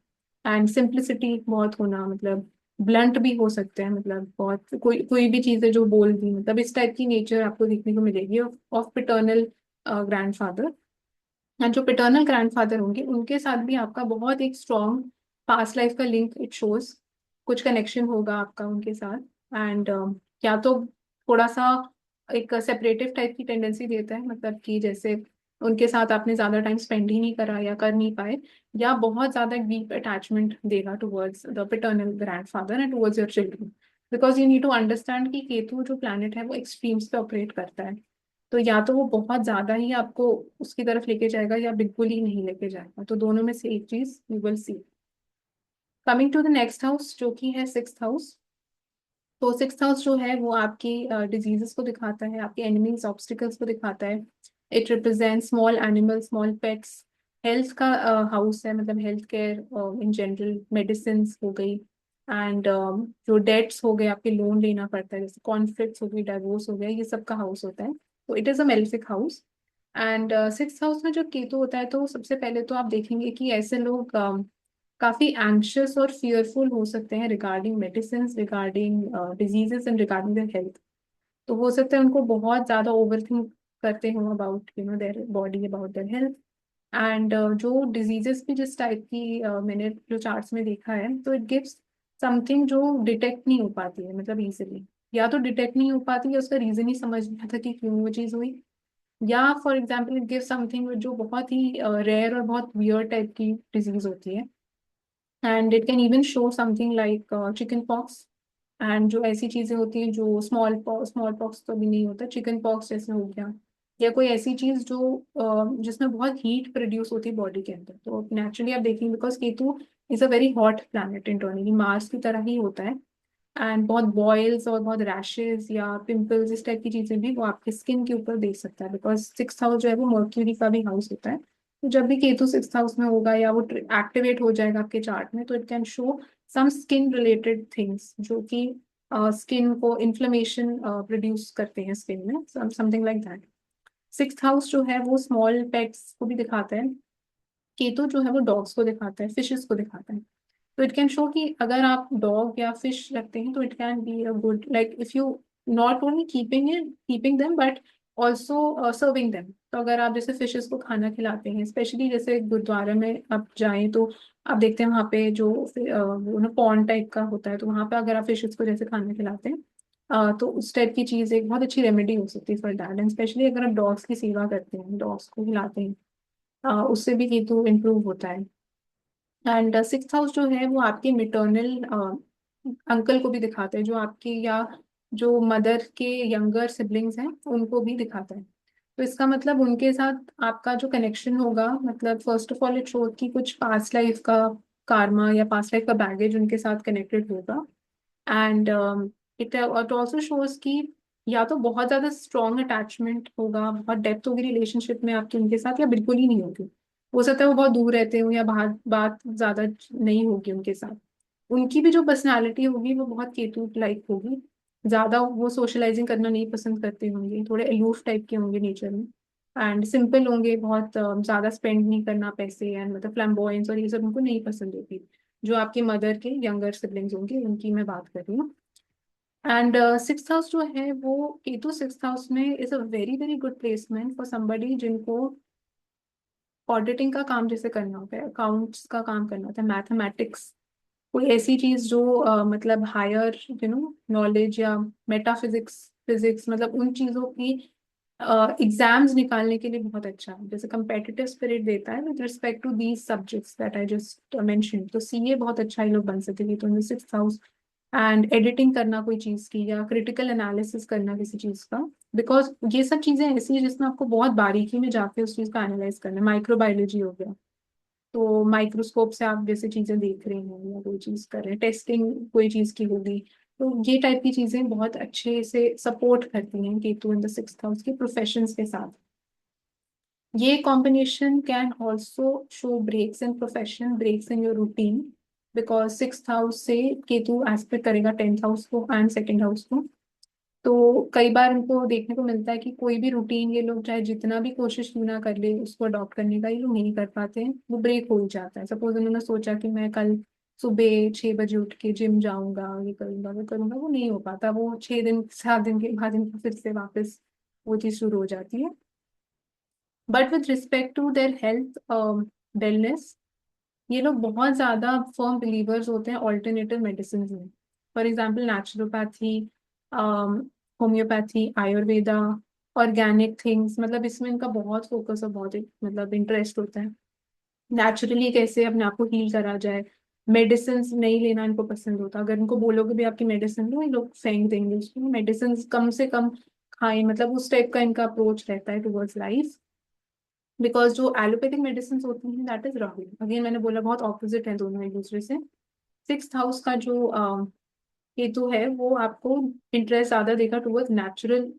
एंड सिंप्लिसिटी बहुत होना, मतलब ब्लंट भी हो सकते हैं, मतलब बहुत कोई कोई भी चीजें जो बोल दी, मतलब इस टाइप की नेचर आपको देखने को मिलेगी ऑफ पिटर्नल ग्रैंडफादर। एंड जो पिटर्नल ग्रैंडफादर होंगे उनके साथ भी आपका बहुत एक स्ट्रॉन्ग पास्ट लाइफ का लिंक इट शोज, कुछ कनेक्शन होगा आपका उनके साथ। एंड या तो थोड़ा सा एक सेपरेटिव टाइप की टेंडेंसी देता है, मतलब कि जैसे उनके साथ आपने ज्यादा टाइम स्पेंड ही नहीं करा या कर नहीं पाए, या बहुत ज्यादा डीप अटैचमेंट देगा towards the paternal grandfather and towards your children. Because you need to understand कि केतु जो प्लैनेट है वो एक्सट्रीम्स पे ऑपरेट करता है। तो या तो वो बहुत ज्यादा ही आपको उसकी तरफ लेके जाएगा या बिल्कुल ही नहीं लेके जाएगा, तो दोनों में से एक चीज you will see. Coming to the next house जो कि है सिक्स्थ हाउस। तो सिक्स्थ हाउस जो है वो आपकी डिजीजेस को दिखाता है, आपके एनिमीज ऑब्स्टिकल्स को दिखाता है। It represent small animal, small pets. Health का हाउस है, मतलब health care in general, medicine हो गई, एंड जो डेट्स हो गए, आपके लोन लेना पड़ता है, जैसे कॉन्फ्लिक्ट्स हो गई, डाइवोर्स हो गया, ये सब का हाउस होता है। तो it is a malefic house. And sixth house में जब केतु होता है तो सबसे पहले तो आप देखेंगे कि ऐसे लोग काफी एंग्शियस और फियरफुल हो सकते हैं regarding medicine, regarding diseases and regarding their health. तो हो सकता है उनको बहुत ज्यादा ओवर थिंक करते हो about their body, about their health. And जो डिजीजेस भी जिस टाइप की मैंने जो चार्ट्स में देखा है, तो इट गिव्स समथिंग जो डिटेक्ट नहीं हो पाती है, मतलब इजीली, या तो डिटेक्ट नहीं हो पाती है, उसका रीजन ही समझ नहीं आता कि क्यों वो चीज हुई, या for example it give something जो बहुत ही रेयर और बहुत वियर टाइप की डिजीज होती है। And it can even show something like chicken pox. And जो ऐसी चीजें होती हैं जो स्मॉल पॉक्स तो भी नहीं होता, चिकन पॉक्स जैसे हो गया, या कोई ऐसी चीज जो जिसमें बहुत हीट प्रोड्यूस होती है बॉडी के अंदर। तो नेचुरली आप देखेंगे because Ketu is a very hot planet, internally Mars की तरह ही होता है। एंड बहुत बॉयल्स और बहुत रैशेज या पिंपल्स इस टाइप की चीजें भी वो आपके स्किन के ऊपर देख सकता है, बिकॉज सिक्स हाउस जो है वो मर्क्यूरी का भी हाउस होता है। तो जब भी केतु सिक्स हाउस में होगा या वो एक्टिवेट हो जाएगा आपके चार्ट में, तो it can show some skin related things जो कि स्किन को इन्फ्लेमेशन प्रोड्यूस करते हैं स्किन में, something like that. Six house जो है वो स्मॉल पेट्स को भी दिखाता है। केतु जो है वो डॉग्स को दिखाता है, फिशेस को दिखाता है। तो इट कैन शो कि अगर आप डॉग या फिश रखते हैं तो it can be a good, like if you not only keeping them but also serving them. तो अगर आप जैसे फिशेस को खाना खिलाते हैं, स्पेशली जैसे गुरुद्वारा में आप जाएं तो आप देखते हैं वहाँ पे जो वो ना पॉन्ड टाइप का होता है, तो वहाँ पे अगर आप फिशेस को जैसे खाना खिलाते हैं तो उस टाइप की चीज़ एक बहुत अच्छी रेमेडी हो सकती है फॉर दैट। एंड स्पेशली अगर आप डॉग्स की सेवा करते हैं, डॉग्स को खिलाते हैं, उससे भी केतु इम्प्रूव होता है। एंड सिक्स हाउस जो है वो आपके मिटर्नल अंकल को भी दिखाता है, जो आपके या जो मदर के यंगर सिबलिंग्स हैं उनको भी दिखाता है। तो इसका मतलब उनके साथ आपका जो कनेक्शन होगा, मतलब first of all it show कि कुछ पास्ट लाइफ का कार्मा या पास्ट लाइफ का बैगेज उनके साथ कनेक्टेड होगा। एंड इट ऑल्सो शोज कि या तो बहुत ज्यादा स्ट्रॉन्ग अटैचमेंट होगा, बहुत डेप्थ होगी रिलेशनशिप में आपके उनके साथ, या बिल्कुल ही नहीं होगी। हो सकता है वो बहुत दूर रहते हो या बाहर बात ज्यादा नहीं होगी उनके साथ। उनकी भी जो पर्सनालिटी होगी वो बहुत केतु लाइक होगी, ज्यादा वो सोशलाइजिंग करना नहीं पसंद करते होंगे, थोड़े अलूफ टाइप के होंगे नेचर में। एंड सिंपल होंगे बहुत, ज्यादा स्पेंड नहीं करना पैसे, एंड मतलब फ्लैम्बॉयंस और ये सब उनको नहीं पसंद होती। जो आपके मदर के यंगर सिबलिंग्स होंगे उनकी मैं बात कर रही हूँ। एंड सिक्स हाउस जो है वो केतु सिक्स हाउस में is a very very good placement for somebody जिनको ऑडिटिंग का काम जैसे करना होता है, अकाउंट्स का काम करना होता है, मैथमेटिक्स, कोई ऐसी चीज जो मतलब हायर नॉलेज या मेटाफिजिक्स, फिजिक्स, मतलब उन चीजों की एग्जाम्स निकालने के लिए बहुत अच्छा है, जैसे कंपेटिटिव स्पिरिट देता है with respect to these subjects that I just mention. तो सीए बहुत अच्छा ही लोग बन सकते हैं, तो in six house. And editing करना कोई चीज की या क्रिटिकल एनालिसिस करना किसी चीज का, बिकॉज ये सब चीजें ऐसी है जिसमें आपको बहुत बारीकी में जाके उस चीज का एनालाइज करना है। माइक्रोबायोलॉजी हो गया, तो माइक्रोस्कोप से आप जैसे चीजें देख रहे हैं या कोई चीज कर रहे हैं, टेस्टिंग कोई चीज की होगी, तो ये टाइप की चीजें बहुत अच्छे से सपोर्ट करती हैं Ketu in the sixth house के प्रोफेशंस के साथ। ये combination can also show breaks in profession, breaks in your routine, because six house से केतु एस्पेक्ट करेगा टेंथ हाउस को एंड सेकेंड हाउस को। तो कई बार इनको देखने को मिलता है कि कोई भी रूटीन ये लोग चाहे जितना भी कोशिश क्यों ना कर ले उसको अडॉप्ट करने का, ये लोग नहीं कर पाते हैं, वो ब्रेक हो ही जाता है। सपोज उन्होंने सोचा कि मैं कल सुबह 6 बजे उठ के जिम जाऊंगा, ये करूंगा वो करूंगा, वो नहीं हो पाता। वो 6 दिन 7 दिन के बाद इनको फिर से वापस वो चीज शुरू हो जाती है। But with respect to their health wellness, ये लोग बहुत ज्यादा फर्म बिलीवर्स होते हैं ऑल्टरनेटिव मेडिसिन में। For example naturopathy, homeopathy, Ayurveda, organic things, मतलब इसमें इनका बहुत फोकस और बहुत मतलब इंटरेस्ट होता है। नेचुरली कैसे अपने आप को हील करा जाए, मेडिसिन नहीं लेना इनको पसंद होता। अगर इनको बोलोगे भी आपकी मेडिसिन लो, ये लोग फेंक देंगे उसको। मेडिसिन कम से कम खाएं, मतलब उस टाइप का इनका अप्रोच रहता है टुवर्ड्स लाइफ। बिकॉज जो एलोपैथिक मेडिसिन होती हैं दैट इज राहुल, अगेन मैंने बोला बहुत ऑपोजिट है दोनों एक दूसरे से। सिक्स हाउस का जो केतु है वो आपको इंटरेस्ट ज्यादा देगा टुवर्ड्स नेचुरल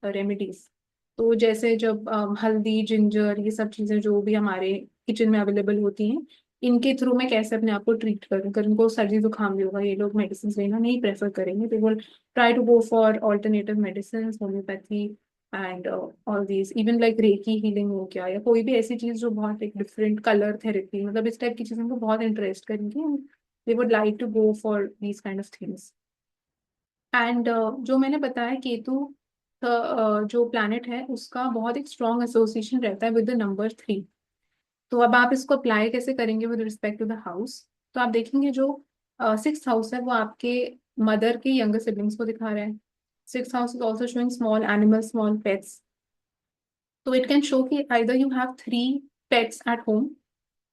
रेमेडीज। तो जैसे जब हल्दी, जिंजर, ये सब चीजें जो भी हमारे किचन में अवेलेबल होती हैं, इनके थ्रू मैं कैसे अपने आप को ट्रीट करूँ। अगर उनको सर्दी जुकाम भी होगा, ये लोग मेडिसिन लेना नहीं प्रेफर करेंगे, they will try to go for alternative medicine, homeopathy and all these, even like reiki healing हो गया, या कोई भी ऐसी चीज जो बहुत एक डिफरेंट कलर थेरेपी, मतलब इस टाइप की चीजें को बहुत इंटरेस्ट करेंगी। They would like to go for these kind of things. And जो मैंने बताया केतु जो प्लैनेट है उसका बहुत एक स्ट्रॉन्ग एसोसिएशन रहता है विद द नंबर 3। तो अब आप इसको अप्लाई कैसे करेंगे with respect to the house. तो आप देखेंगे जो सिक्स हाउस है वो आपके मदर के यंगर सिबलिंग्स को दिखा रहा है। Six house is also showing small animals, small pets. तो इट कैन शो कि either you have 3 pets at home,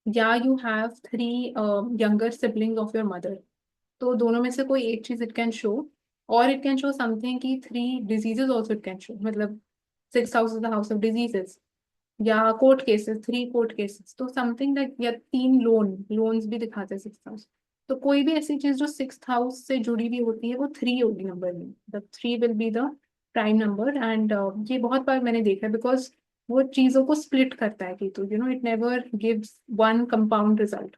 या you have 3 younger siblings of your mother. तो दोनों में से कोई एक चीज इट कैन शो। और इट कैन शो समथिंग कि 3 diseases also it can show, मतलब six house is the house of diseases. या कोर्ट केसेस, 3 कोर्ट केसेस, तो समथिंग लाइक, या 3 लोन्स भी दिखाते हैं सिक्स हाउस। तो कोई भी ऐसी चीज जो सिक्स हाउस से जुड़ी हुई होती है वो 3 होगी नंबर में, the 3 will be the prime number. And ये बहुत बार मैंने देखा है, बिकॉज वो चीजों को स्प्लिट करता है कि, तो it never gives one compound result.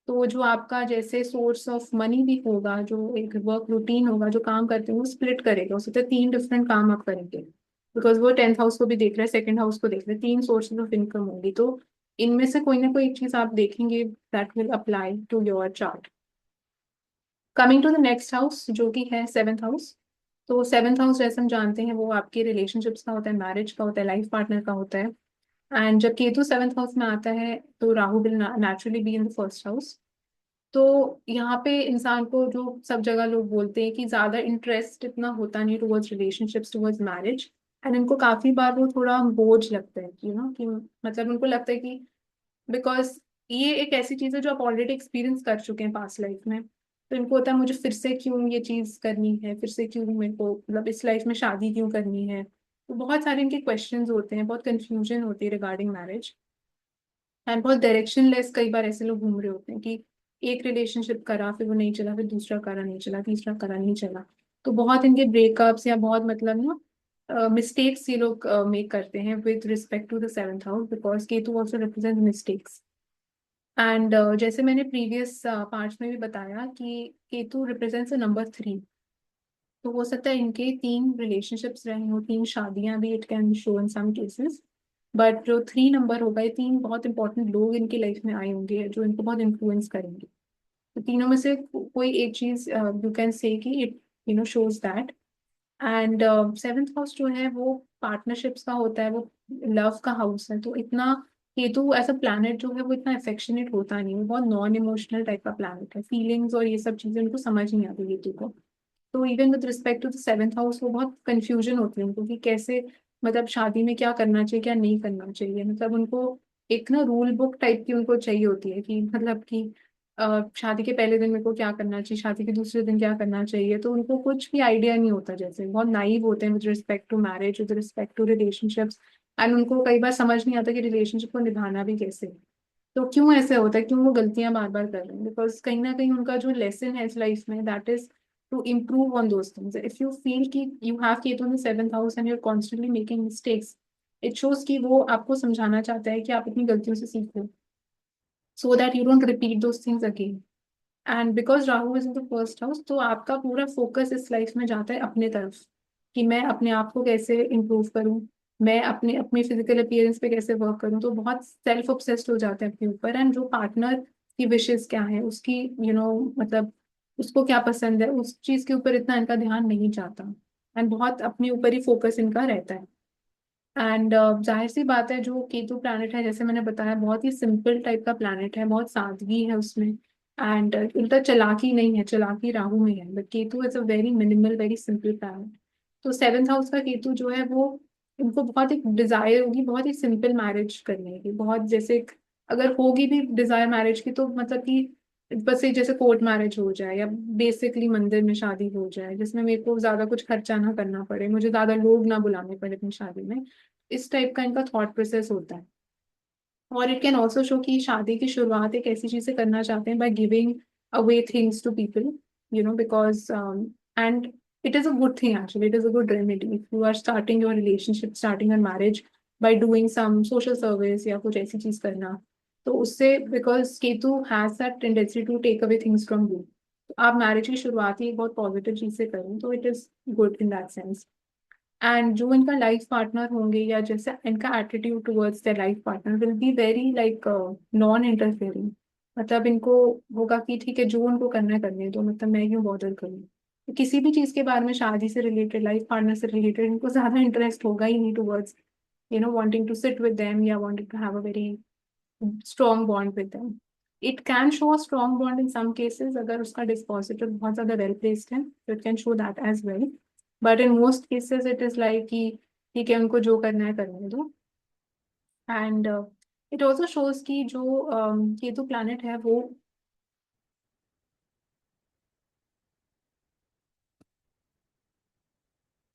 तो जो आपका जैसे सोर्स ऑफ मनी भी होगा, जो एक वर्क रूटीन होगा, जो काम करते हैं वो स्प्लिट करेगा, उससे 3 डिफरेंट काम आप करेंगे। बिकॉज वो टेंथ हाउस को भी देख रहे हैं, सेकंड हाउस को देख रहे हैं, 3 सोर्सेज ऑफ इनकम होंगी। तो इनमें से कोई ना कोई एक चीज आप देखेंगे that will apply to your chart. Coming to the next house जो कि है सेवेंथ हाउस। तो सेवेंथ हाउस जैसे हम जानते हैं वो आपके रिलेशनशिप्स का होता है, मैरिज का होता है, लाइफ पार्टनर का होता है। एंड जब केतु सेवेंथ हाउस में आता है तो Rahu will naturally be in the first house. तो यहाँ पे इंसान को, जो सब जगह लोग बोलते हैं कि ज्यादा इंटरेस्ट इतना होता नहीं towards relationships, towards marriage. And इनको काफी बार वो थोड़ा बोझ लगता है कि कि मतलब उनको लगता है कि, बिकॉज ये एक ऐसी चीज है जो आप ऑलरेडी एक्सपीरियंस कर चुके हैं पास्ट लाइफ में। तो इनको होता है मुझे फिर से क्यों ये चीज करनी है, फिर से क्यों मेरे को, मतलब इस लाइफ में शादी क्यों करनी है। तो बहुत सारे इनके क्वेश्चंस होते हैं, बहुत कंफ्यूजन होती है रिगार्डिंग मैरिज। एंड बहुत डायरेक्शन लेस कई बार ऐसे लोग घूम रहे होते हैं कि एक रिलेशनशिप करा, फिर वो नहीं चला, फिर दूसरा करा नहीं चला, तीसरा करा नहीं चला। तो बहुत इनके ब्रेकअप्स या बहुत मतलब ना मिस्टेक्स ये लोग मेक करते हैं with respect to the seventh house, because Ketu also represent mistakes. And जैसे मैंने प्रीवियस पार्ट्स में भी बताया कि केतु रिप्रेजेंट्स नंबर 3। तो हो सकता है इनके 3 रिलेशनशिप्स रहे हो, 3 शादियां भी, it can show in some cases. But जो 3 नंबर होगा, ये 3 बहुत इंपॉर्टेंट लोग इनकी लाइफ में आए होंगे जो इनको बहुत इन्फ्लुएंस करेंगे। तो तीनों में से कोई एक चीज यू कैन से कि it shows that. And seventh house जो है वो पार्टनरशिप्स का होता है, वो लव का हाउस है। तो इतना केतु ऐसा प्लैनेट जो है वो इतना अफेक्शनेट होता नहीं, वो बहुत नॉन इमोशनल टाइप का प्लैनेट है। फीलिंग्स और ये सब चीजें उनको समझ नहीं आती केतु को। तो even with respect to the seventh house वो बहुत कंफ्यूजन होती है उनको कि कैसे, मतलब शादी में क्या करना चाहिए, क्या नहीं करना चाहिए। मतलब उनको एक ना रूल बुक टाइप की उनको चाहिए होती है कि, मतलब कि शादी के पहले दिन मेरे को क्या करना चाहिए, शादी के दूसरे दिन क्या करना चाहिए। तो उनको कुछ भी आइडिया नहीं होता, जैसे बहुत नाइव होते हैं with respect to marriage, with respect to relationships. And उनको कई बार समझ नहीं आता कि रिलेशनशिप को निभाना भी कैसे। तो क्यों ऐसे होता है, क्यों वो गलतियां बार बार कर रहे हैं, बिकॉज कहीं ना कहीं उनका जो लेसन है इस लाइफ में that is to improve on those things. If you feel कि you have Ketu in the seventh house and you're constantly making mistakes, it shows कि वो आपको समझाना चाहता है कि आप अपनी गलतियों से सीखो, so that you don't repeat those things again. And because Rahu is in the first house, तो आपका पूरा फोकस इस लाइफ में जाता है अपने तरफ, कि मैं अपने आप को कैसे इम्प्रूव करूं, मैं अपने अपनी फिजिकल अपीयरेंस पे कैसे वर्क करूं। तो बहुत सेल्फ ऑब्सेस्ड हो जाते हैं अपने ऊपर, एंड जो पार्टनर की विशेस क्या है, उसकी मतलब उसको क्या पसंद है, उस चीज के ऊपर इतना इनका ध्यान नहीं जाता, एंड बहुत अपने ऊपर ही फोकस इनका रहता है। एंड जाहिर सी बात है, जो केतु प्लैनेट है, जैसे मैंने बताया, बहुत ही सिंपल टाइप का प्लैनेट है, बहुत सादगी है उसमें। एंड उल्टा चालाकी नहीं है, चालाकी राहु में है, but Ketu is a very minimal very simple planet. तो सेवेंथ हाउस का केतु जो है वो, इनको बहुत एक डिजायर होगी बहुत ही सिंपल मैरिज करने की, बहुत जैसे अगर होगी भी डिजायर मैरिज की, तो मतलब कि बस ये जैसे कोर्ट मैरिज हो जाए, या बेसिकली मंदिर में शादी हो जाए, जिसमें मेरे को ज्यादा कुछ खर्चा ना करना पड़े, मुझे ज्यादा लोग ना बुलाने पड़े अपनी शादी में। इस टाइप का इनका थॉट प्रोसेस होता है। और इट कैन ऑल्सो शो कि शादी की शुरुआत एक ऐसी चीज से करना चाहते हैं, by giving away things to people, because and it is a good thing actually, it is a good remedy if you are starting your relationship, starting your marriage by doing some social service या कुछ ऐसी चीज करना। तो उससे, because Ketu has that tendency to take away things from you, तो आप marriage की शुरुआत ही एक बहुत पॉजिटिव चीज से करें, तो it is good in that sense. And जो इनका लाइफ पार्टनर होंगे, या जैसे इनका attitude towards their life partner will be very like non interfering. मतलब इनको होगा कि ठीक है, जो उनको करना है करने दो, मतलब मैं क्यों बॉदर करूँ। तो किसी भी चीज के बारे में, शादी से रिलेटेड, लाइफ पार्टनर से रिलेटेड, इनको ज्यादा इंटरेस्ट होगा ही नहीं towards wanting to sit with them, या wanting to have a very strong bond with them. It can show a strong bond in some cases, अगर उसका dispositor बहुत ज़्यादा well placed है, so it can show that as well. But in most cases it is like कि ठीक है, उनको जो करना है करने दो। And it also shows कि जो केतु planet है वो,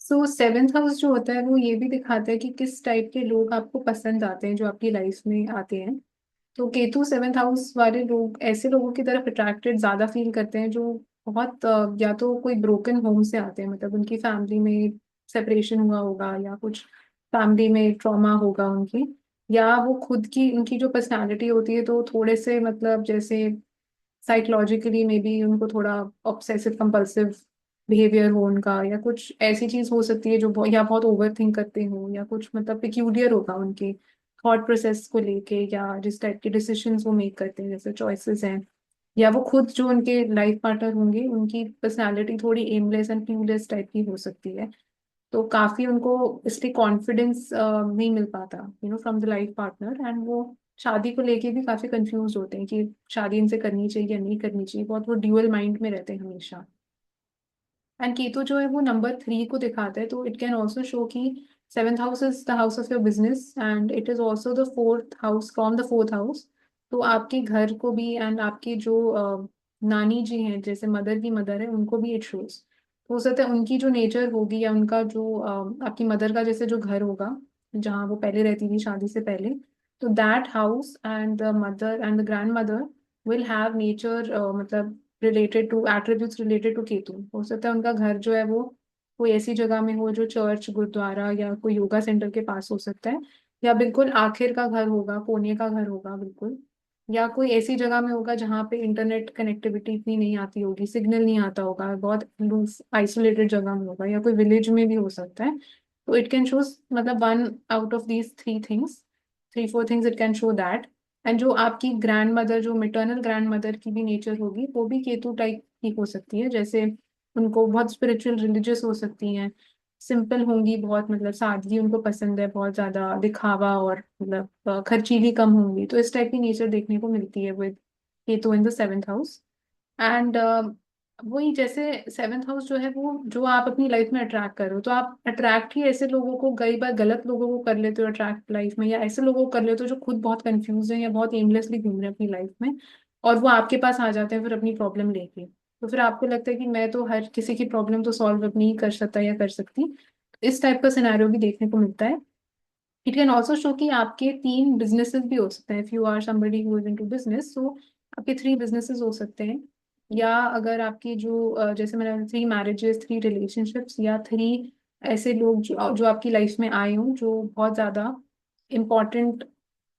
सो सेवेंथ हाउस जो होता है वो ये भी दिखाता है कि किस टाइप के लोग आपको पसंद आते हैं, जो आपकी लाइफ में आते हैं। तो केतु सेवेंथ हाउस वाले लोग ऐसे लोगों की तरफ अट्रैक्टेड ज्यादा फील करते हैं, जो बहुत या तो कोई ब्रोकन होम से आते हैं, मतलब उनकी फैमिली में सेपरेशन हुआ होगा, या कुछ फैमिली में ट्रॉमा होगा उनकी, या वो खुद की उनकी जो पर्सनालिटी होती है, तो थोड़े से मतलब जैसे साइकोलॉजिकली मे बी उनको थोड़ा ऑब्सेसिव कंपल्सिव बिहेवियर हो उनका, या कुछ ऐसी चीज हो सकती है जो या बहुत ओवर थिंक करते हो, या कुछ मतलब पिक्यूलियर होगा उनके थॉट प्रोसेस को लेके, या जिस टाइप के डिसीजंस वो मेक करते हैं, जैसे चॉइसेस हैं, या वो खुद जो उनके लाइफ पार्टनर होंगे, उनकी पर्सनालिटी थोड़ी एमलेस एंड क्यूलेस टाइप की हो सकती है। तो काफी उनको इसलिए कॉन्फिडेंस नहीं मिल पाता from the life partner, and वो शादी को लेके भी काफी कंफ्यूज होते हैं कि शादी इनसे करनी चाहिए या नहीं करनी चाहिए, बहुत वो ड्यूअल माइंड में रहते हैं हमेशा। एंड केतु जो है वो नंबर 3 को दिखाता है, तो इट कैन ऑल्सो शो कि seventh house is the house of your business, and it is also the fourth house from the fourth house. तो आपके घर को भी, एंड आपकी जो नानी जी हैं, जैसे मदर की मदर है, उनको भी इट शोज। हो सकता है उनकी जो नेचर होगी, या उनका जो आपकी मदर का जैसे जो घर होगा जहाँ वो पहले रहती थी शादी से पहले, तो that house and the mother and the grandmother will have nature, मतलब related to attributes related to Ketu. हो सकता है उनका घर जो है वो कोई ऐसी जगह में हो जो चर्च, गुरुद्वारा, या कोई योगा सेंटर के पास हो सकता है, या बिल्कुल आखिर का घर होगा, कोने का घर होगा बिल्कुल, या कोई ऐसी जगह में होगा जहाँ पे इंटरनेट कनेक्टिविटी इतनी नहीं आती होगी, सिग्नल नहीं आता होगा, बहुत आइसोलेटेड जगह में होगा, या कोई विलेज में भी हो सकता है। तो इट कैन शो, मतलब one out of these three things, 3-4 things it can show that. And जो आपकी ग्रैंड मदर, जो मिटर्नल ग्रैंड मदर की भी नेचर होगी, वो भी केतु टाइप की हो सकती है, जैसे उनको बहुत स्पिरिचुअल रिलीजियस हो सकती हैं, सिंपल होंगी बहुत, मतलब सादगी उनको पसंद है, बहुत ज्यादा दिखावा और मतलब खर्चीली कम होंगी। तो इस टाइप की नेचर देखने को मिलती है with Ketu in the seventh house. And वही, जैसे सेवेंथ हाउस जो है वो, जो आप अपनी लाइफ में अट्रैक्ट करो, तो आप अट्रैक्ट ही ऐसे लोगों को, कई बार गलत लोगों को कर लेते हो अट्रैक्ट लाइफ में, या ऐसे लोगों को कर लेते हो जो खुद बहुत कंफ्यूज हैं, या बहुत एमलेसली घूम रहे हैं अपनी लाइफ में, और वो आपके पास आ जाते हैं फिर अपनी प्रॉब्लम लेके। तो फिर आपको लगता है कि मैं तो हर किसी की प्रॉब्लम तो सॉल्व अपनी ही कर सकता या कर सकती। इस टाइप का सिनेरियो भी देखने को मिलता है। इट कैन ऑल्सो शो कि आपके 3 बिजनेसेस भी हो सकते हैं, if you are somebody who is into business, तो आपके 3 बिजनेसेस हो सकते हैं। या अगर आपकी जो जैसे मैंने 3 मैरिजेस, 3 रिलेशनशिप्स, या 3 ऐसे लोग जो आपकी लाइफ में आए हों, जो बहुत ज्यादा इम्पोर्टेंट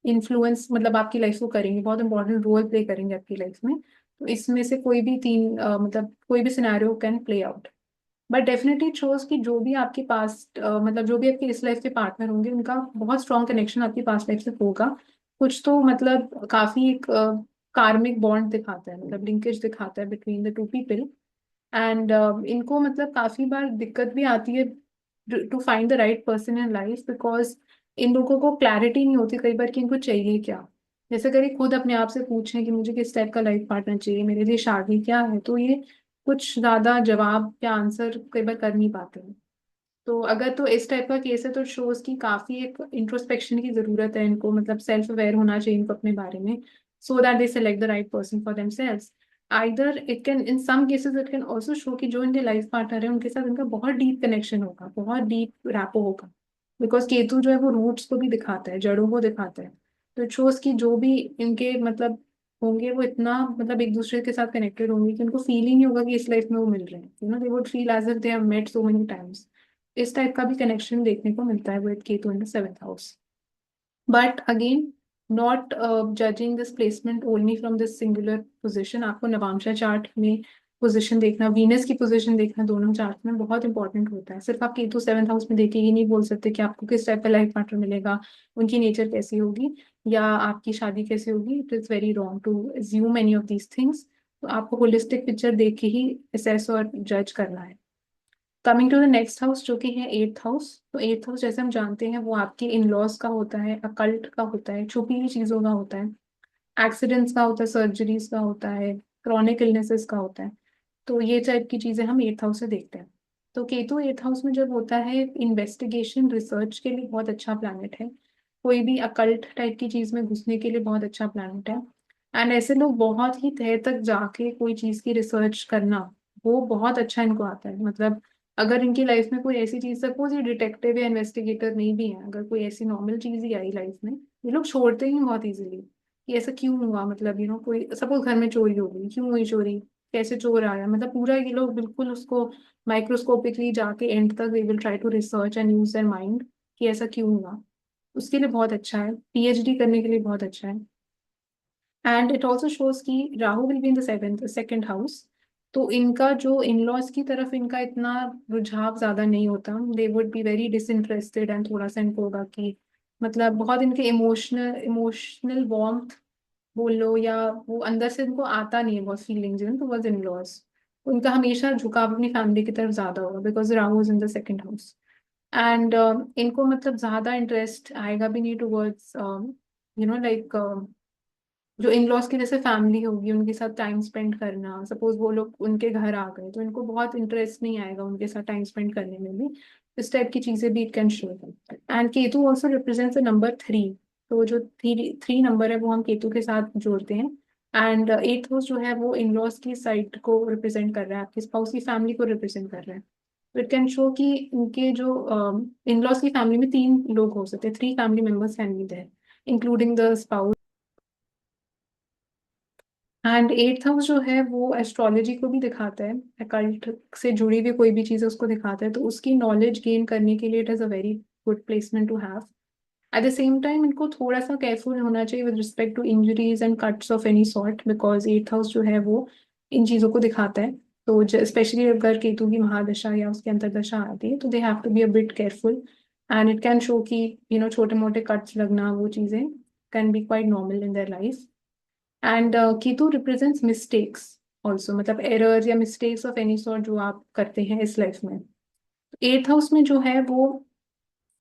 इन्फ्लुएंस, मतलब आपकी लाइफ को करेंगे, बहुत इंपॉर्टेंट रोल प्ले करेंगे आपकी लाइफ में। तो इसमें से कोई भी तीन मतलब कोई भी scenario can play out. But definitely it shows कि जो भी आपके पास मतलब जो भी आपके इस लाइफ के पार्टनर होंगे उनका बहुत स्ट्रॉन्ग कनेक्शन आपकी पास्ट लाइफ से होगा। कुछ तो मतलब काफी एक कार्मिक बॉन्ड दिखाता है, मतलब लिंकेज दिखाता है between the two people. And इनको मतलब काफी बार दिक्कत भी आती है to find the right person in life, because इन लोगों को क्लैरिटी नहीं होती कई बार कि इनको चाहिए क्या। जैसे अगर ये खुद अपने आप से पूछें कि मुझे किस टाइप का लाइफ पार्टनर चाहिए, मेरे लिए शादी क्या है, तो ये कुछ ज्यादा जवाब या आंसर कई बार कर नहीं पाते हैं। तो अगर तो इस टाइप का केस है तो शोज की काफी एक इंट्रोस्पेक्शन की जरूरत है इनको, मतलब सेल्फ अवेयर होना चाहिए इनको अपने बारे में, so that they select the right person for themselves. Either it can in some cases it can also show कि जो इनके लाइफ पार्टनर है उनके साथ इनका बहुत डीप कनेक्शन होगा, बहुत डीप रैपो होगा। बिकॉज केतु जो है वो रूट्स को भी दिखाता है, जड़ों को दिखाता है। तो इट शोज कि जो भी इनके मतलब होंगे वो इतना मतलब एक दूसरे के साथ कनेक्टेड होंगे कि उनको फील ही नहीं होगा कि इस लाइफ में वो मिल रहे हैं, they would feel as if they have met so many times. इस टाइप का भी कनेक्शन देखने को मिलता है with Ketu in the seventh house. But again not judging this placement only from this singular position. आपको नवांशा चार्ट में पोजीशन देखना, वीनस की पोजीशन देखना दोनों चार्ट में बहुत इंपॉर्टेंट होता है। सिर्फ आप केतु सेवेंथ हाउस में देख के ही नहीं बोल सकते कि आपको किस टाइप का लाइफ पार्टनर मिलेगा, उनकी नेचर कैसी होगी या आपकी शादी कैसी होगी। It is very wrong to assume any of these things. तो आपको होलिस्टिक पिक्चर देख के ही असेस और जज करना है। Coming to the next house जो कि है एट्थ हाउस। तो एट्थ हाउस जैसे हम जानते हैं वो आपके इन लॉज का होता है, अकल्ट का होता है, छुपी हुई चीजों का होता है, एक्सीडेंट्स का होता है, सर्जरीज का होता है, क्रॉनिक इलनेसेस का होता है। तो ये टाइप की चीजें हम एट्थ हाउस से देखते हैं। तो केतु एट्थ हाउस में जब होता है, इन्वेस्टिगेशन रिसर्च के लिए बहुत अच्छा प्लैनेट है। कोई भी अकल्ट टाइप की चीज में घुसने के लिए बहुत अच्छा प्लैनेट है। एंड ऐसे लोग बहुत ही तह तक जाके कोई चीज की रिसर्च करना, वो बहुत अच्छा इनको आता है। मतलब अगर इनकी लाइफ में कोई ऐसी चीज, सपोज ये डिटेक्टिव या इन्वेस्टिगेटर नहीं भी है, अगर कोई ऐसी नॉर्मल चीज ही आई लाइफ में, ये लोग छोड़ते ही बहुत इजीली कि ऐसा क्यों हुआ। मतलब कोई सपोज घर में चोरी हो गई, क्यों हुई चोरी, कैसे चोर आया, मतलब पूरा ये लोग बिल्कुल उसको माइक्रोस्कोपिकली जाके एंड तक they will try to research and use their mind कि ऐसा क्यों हुआ। उसके लिए बहुत अच्छा है, पीएचडी करने के लिए बहुत अच्छा है। एंड इट ऑल्सो शोज कि Rahu will be in the seventh second house. तो इनका जो इन लॉज की तरफ इनका इतना रुझाव ज्यादा नहीं होता, they would be very disinterested. And थोड़ा सा इनको होगा कि मतलब बहुत इनके इमोशनल इमोशनल वार्मथ बोल लो, या वो अंदर से इनको आता नहीं है बहुत feelings in towards in laws. उनका हमेशा झुकाव अपनी फैमिली की तरफ ज्यादा होगा because Rahu is in the second house. And इनको मतलब ज्यादा इंटरेस्ट आएगा भी नहीं टुवर्ड्स लाइक जो इन लॉज की जैसे फैमिली होगी उनके साथ टाइम स्पेंड करना। सपोज वो लोग उनके घर आ गए तो इनको बहुत इंटरेस्ट नहीं आएगा उनके साथ टाइम स्पेंड करने में भी। इस टाइप की चीजें भी it can show. And Ketu also represents the number three. तो जो थ्री थ्री नंबर है वो हम केतु के साथ जोड़ते हैं। एंड एट्थ हाउस जो है वो इन लॉज की साइड को रिप्रेजेंट कर रहा है, आपके स्पाउस की फैमिली को रिप्रेजेंट कर रहा है। तो इट कैन शो कि इनके जो इन लॉज की फैमिली में तीन लोग हो सकते हैं, three family members can be there including the spouse. And eighth house जो है वो एस्ट्रोलॉजी को भी दिखाता है, अकल्ट से जुड़ी हुई कोई भी चीज़ उसको दिखाता है। तो उसकी नॉलेज गेन करने के लिए it is a very good placement to have. At the same time इनको थोड़ा सा केयरफुल होना चाहिए with respect to injuries and cuts of any sort, because eighth house जो है वो इन चीज़ों को दिखाता है। तो स्पेशली अगर केतु की महादशा या उसके अंतरदशा आती है तो they have to be a bit careful. And it can show कि छोटे मोटे कट्स लगना, वो चीज़ें can be quite normal in their life. And Ketu represents mistakes also, मतलब एरर्स या मिस्टेक्स ऑफ एनी सॉर्ट जो आप करते हैं इस लाइफ में। एट्थ हाउस में जो है वो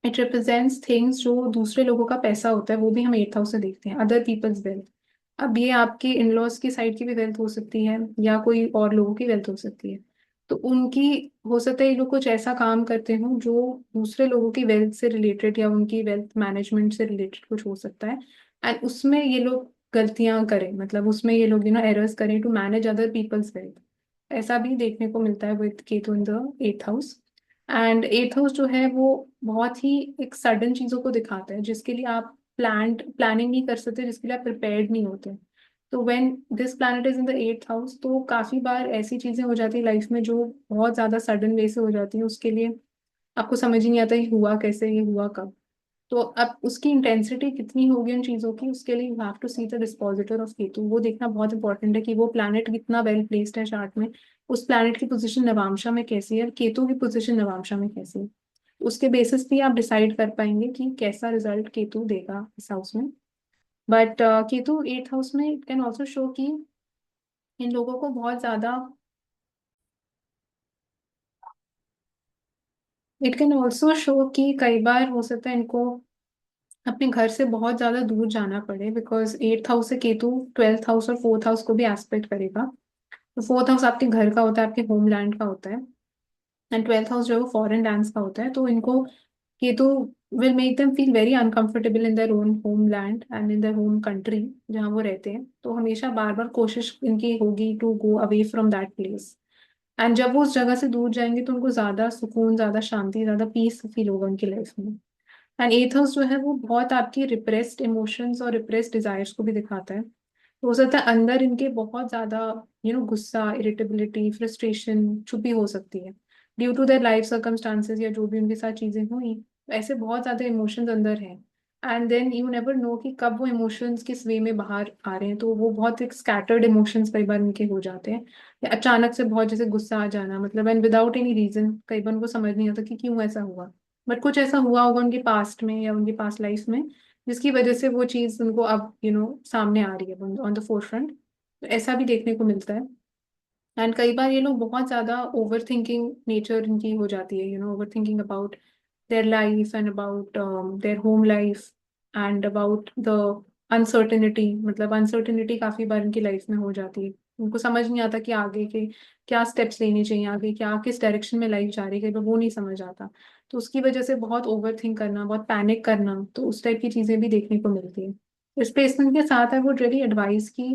इट रिप्रेजेंट्स थिंग्स जो दूसरे लोगों का पैसा होता है, वो भी हम एट्थ हाउस से देखते हैं, अदर पीपल्स वेल्थ। अब ये आपके इन लॉज की साइड की भी वेल्थ हो सकती है या कोई और लोगों की वेल्थ हो सकती है। तो उनकी हो सकता है ये लोग कुछ ऐसा काम करते हो जो दूसरे लोगों की वेल्थ से रिलेटेड या उनकी वेल्थ मैनेजमेंट से रिलेटेड कुछ हो सकता है। एंड उसमें ये लोग गलतियां करें, मतलब उसमें ये लोग एरर्स करें to manage other people's wealth. ऐसा भी देखने को मिलता है with Ketu in the eighth house. And eighth house जो है वो बहुत ही एक सडन चीजों को दिखाता है जिसके लिए आप प्लानिंग नहीं कर सकते, जिसके लिए आप प्रिपेयर्ड नहीं होते। तो when this planet is in the eighth house तो काफी बार ऐसी चीजें हो जाती है लाइफ में जो बहुत ज्यादा सडन वे से हो जाती है, उसके लिए आपको समझ ही नहीं आता ये हुआ कैसे, ये हुआ कब। तो अब उसकी इंटेंसिटी कितनी होगी उन चीजों की, उसके लिए you have to see the dispositor of Ketu. वो देखना बहुत इंपॉर्टेंट है कि वो प्लैनेट कितना वेल प्लेस्ड है चार्ट में, उस प्लैनेट की पोजीशन नवांशा में कैसी है, और केतु की पोजीशन नवांशा में कैसी है। उसके बेसिस पे आप डिसाइड कर पाएंगे कि कैसा रिजल्ट केतु देगा इस हाउस में। बट केतु एट हाउस में इट कैन ऑल्सो शो कि इन लोगों को बहुत ज्यादा, इट कैन ऑल्सो शो कि कई बार हो सकता है इनको अपने घर से बहुत ज्यादा दूर जाना पड़े, बिकॉज एट्थ हाउस से केतु ट्वेल्थ हाउस और फोर्थ हाउस को भी एस्पेक्ट करेगा। तो फोर्थ हाउस आपके घर का होता है, आपके होमलैंड का होता है, एंड ट्वेल्थ हाउस जो है वो फॉरेन लैंड्स का होता है। तो इनको Ketu will make them feel very uncomfortable in their own homeland and in their home country जहाँ वो रहते हैं। तो हमेशा बार बार कोशिश इनकी होगी to go away from that place. And जब वो उस जगह से दूर जाएंगे तो उनको ज्यादा सुकून, ज्यादा शांति, ज्यादा पीस फील होगा उनकी लाइफ में। एंड एथ हाउस जो है वो बहुत आपकी रिप्रेस्ड इमोशंस और रिप्रेस्ड डिजायर्स को भी दिखाता है। तो हो सकता है अंदर इनके बहुत ज्यादा गुस्सा, इरिटेबिलिटी, फ्रस्ट्रेशन छुपी हो सकती है due to their life circumstances, या जो भी उनके साथ चीजें हुई। तो ऐसे बहुत ज्यादा इमोशंस अंदर हैं। And then you never know कि कब वो इमोशंस किस वे में बाहर आ रहे हैं। तो वो बहुत एक स्कैटर्ड इमोशंस कई बार उनके हो जाते हैं, या अचानक से बहुत जैसे गुस्सा आ जाना, मतलब एंड विदाउट एनी रीजन। कई बार उनको समझ नहीं आता कि क्यों ऐसा हुआ, बट कुछ ऐसा हुआ होगा उनके पास्ट में या उनके पास्ट लाइफ में जिसकी वजह से वो चीज उनको अब सामने आ रही है ऑन द फोर फ्रंट। तो ऐसा भी देखने को मिलता है। एंड कई बार ये लोग बहुत ज्यादा ओवर थिंकिंग नेचर इनकी हो जाती है, over thinking about their life and about their home life and about the uncertainty. मतलब अनसर्टेनिटी काफी बार इनकी लाइफ में हो जाती है, उनको समझ नहीं आता कि आगे के क्या स्टेप्स लेने चाहिए, आगे क्या किस डायरेक्शन में लाइफ जा रही है, कई बार वो नहीं समझ आता। तो उसकी वजह से बहुत ओवर थिंक करना, बहुत पैनिक करना, तो उस टाइप की चीजें भी देखने को मिलती है। इस प्लेसमेंट के साथ है वो रियली एडवाइस की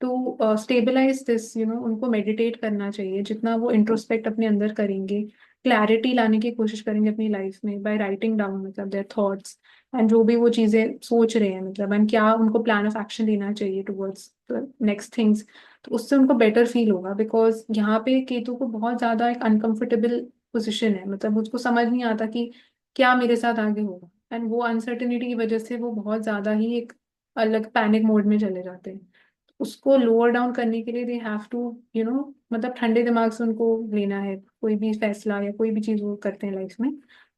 टू स्टेबलाइज दिस, उनको मेडिटेट करना चाहिए। जितना वो इंट्रोस्पेक्ट अपने अंदर करेंगे, क्लैरिटी लाने की कोशिश करेंगे अपनी लाइफ में बाय राइटिंग डाउन मतलब देयर थॉट्स, एंड जो भी वो चीजें सोच रहे हैं, मतलब एंड क्या उनको प्लान ऑफ एक्शन लेना चाहिए टुवर्ड्स नेक्स्ट थिंग्स। तो उससे उनको बेटर फील होगा, बिकॉज यहाँ पे केतु को बहुत ज्यादा एक अनकंफर्टेबल पोजिशन है, मतलब उसको समझ नहीं आता कि क्या मेरे साथ आगे होगा। एंड वो अनसर्टेनिटी की वजह से वो बहुत ज्यादा ही एक अलग पैनिक मोड में चले जाते हैं। उसको लोअर डाउन करने के लिए दे हैव टू मतलब ठंडे दिमाग से उनको लेना है कोई भी फैसला या कोई भी चीज वो करते हैं लाइफ में।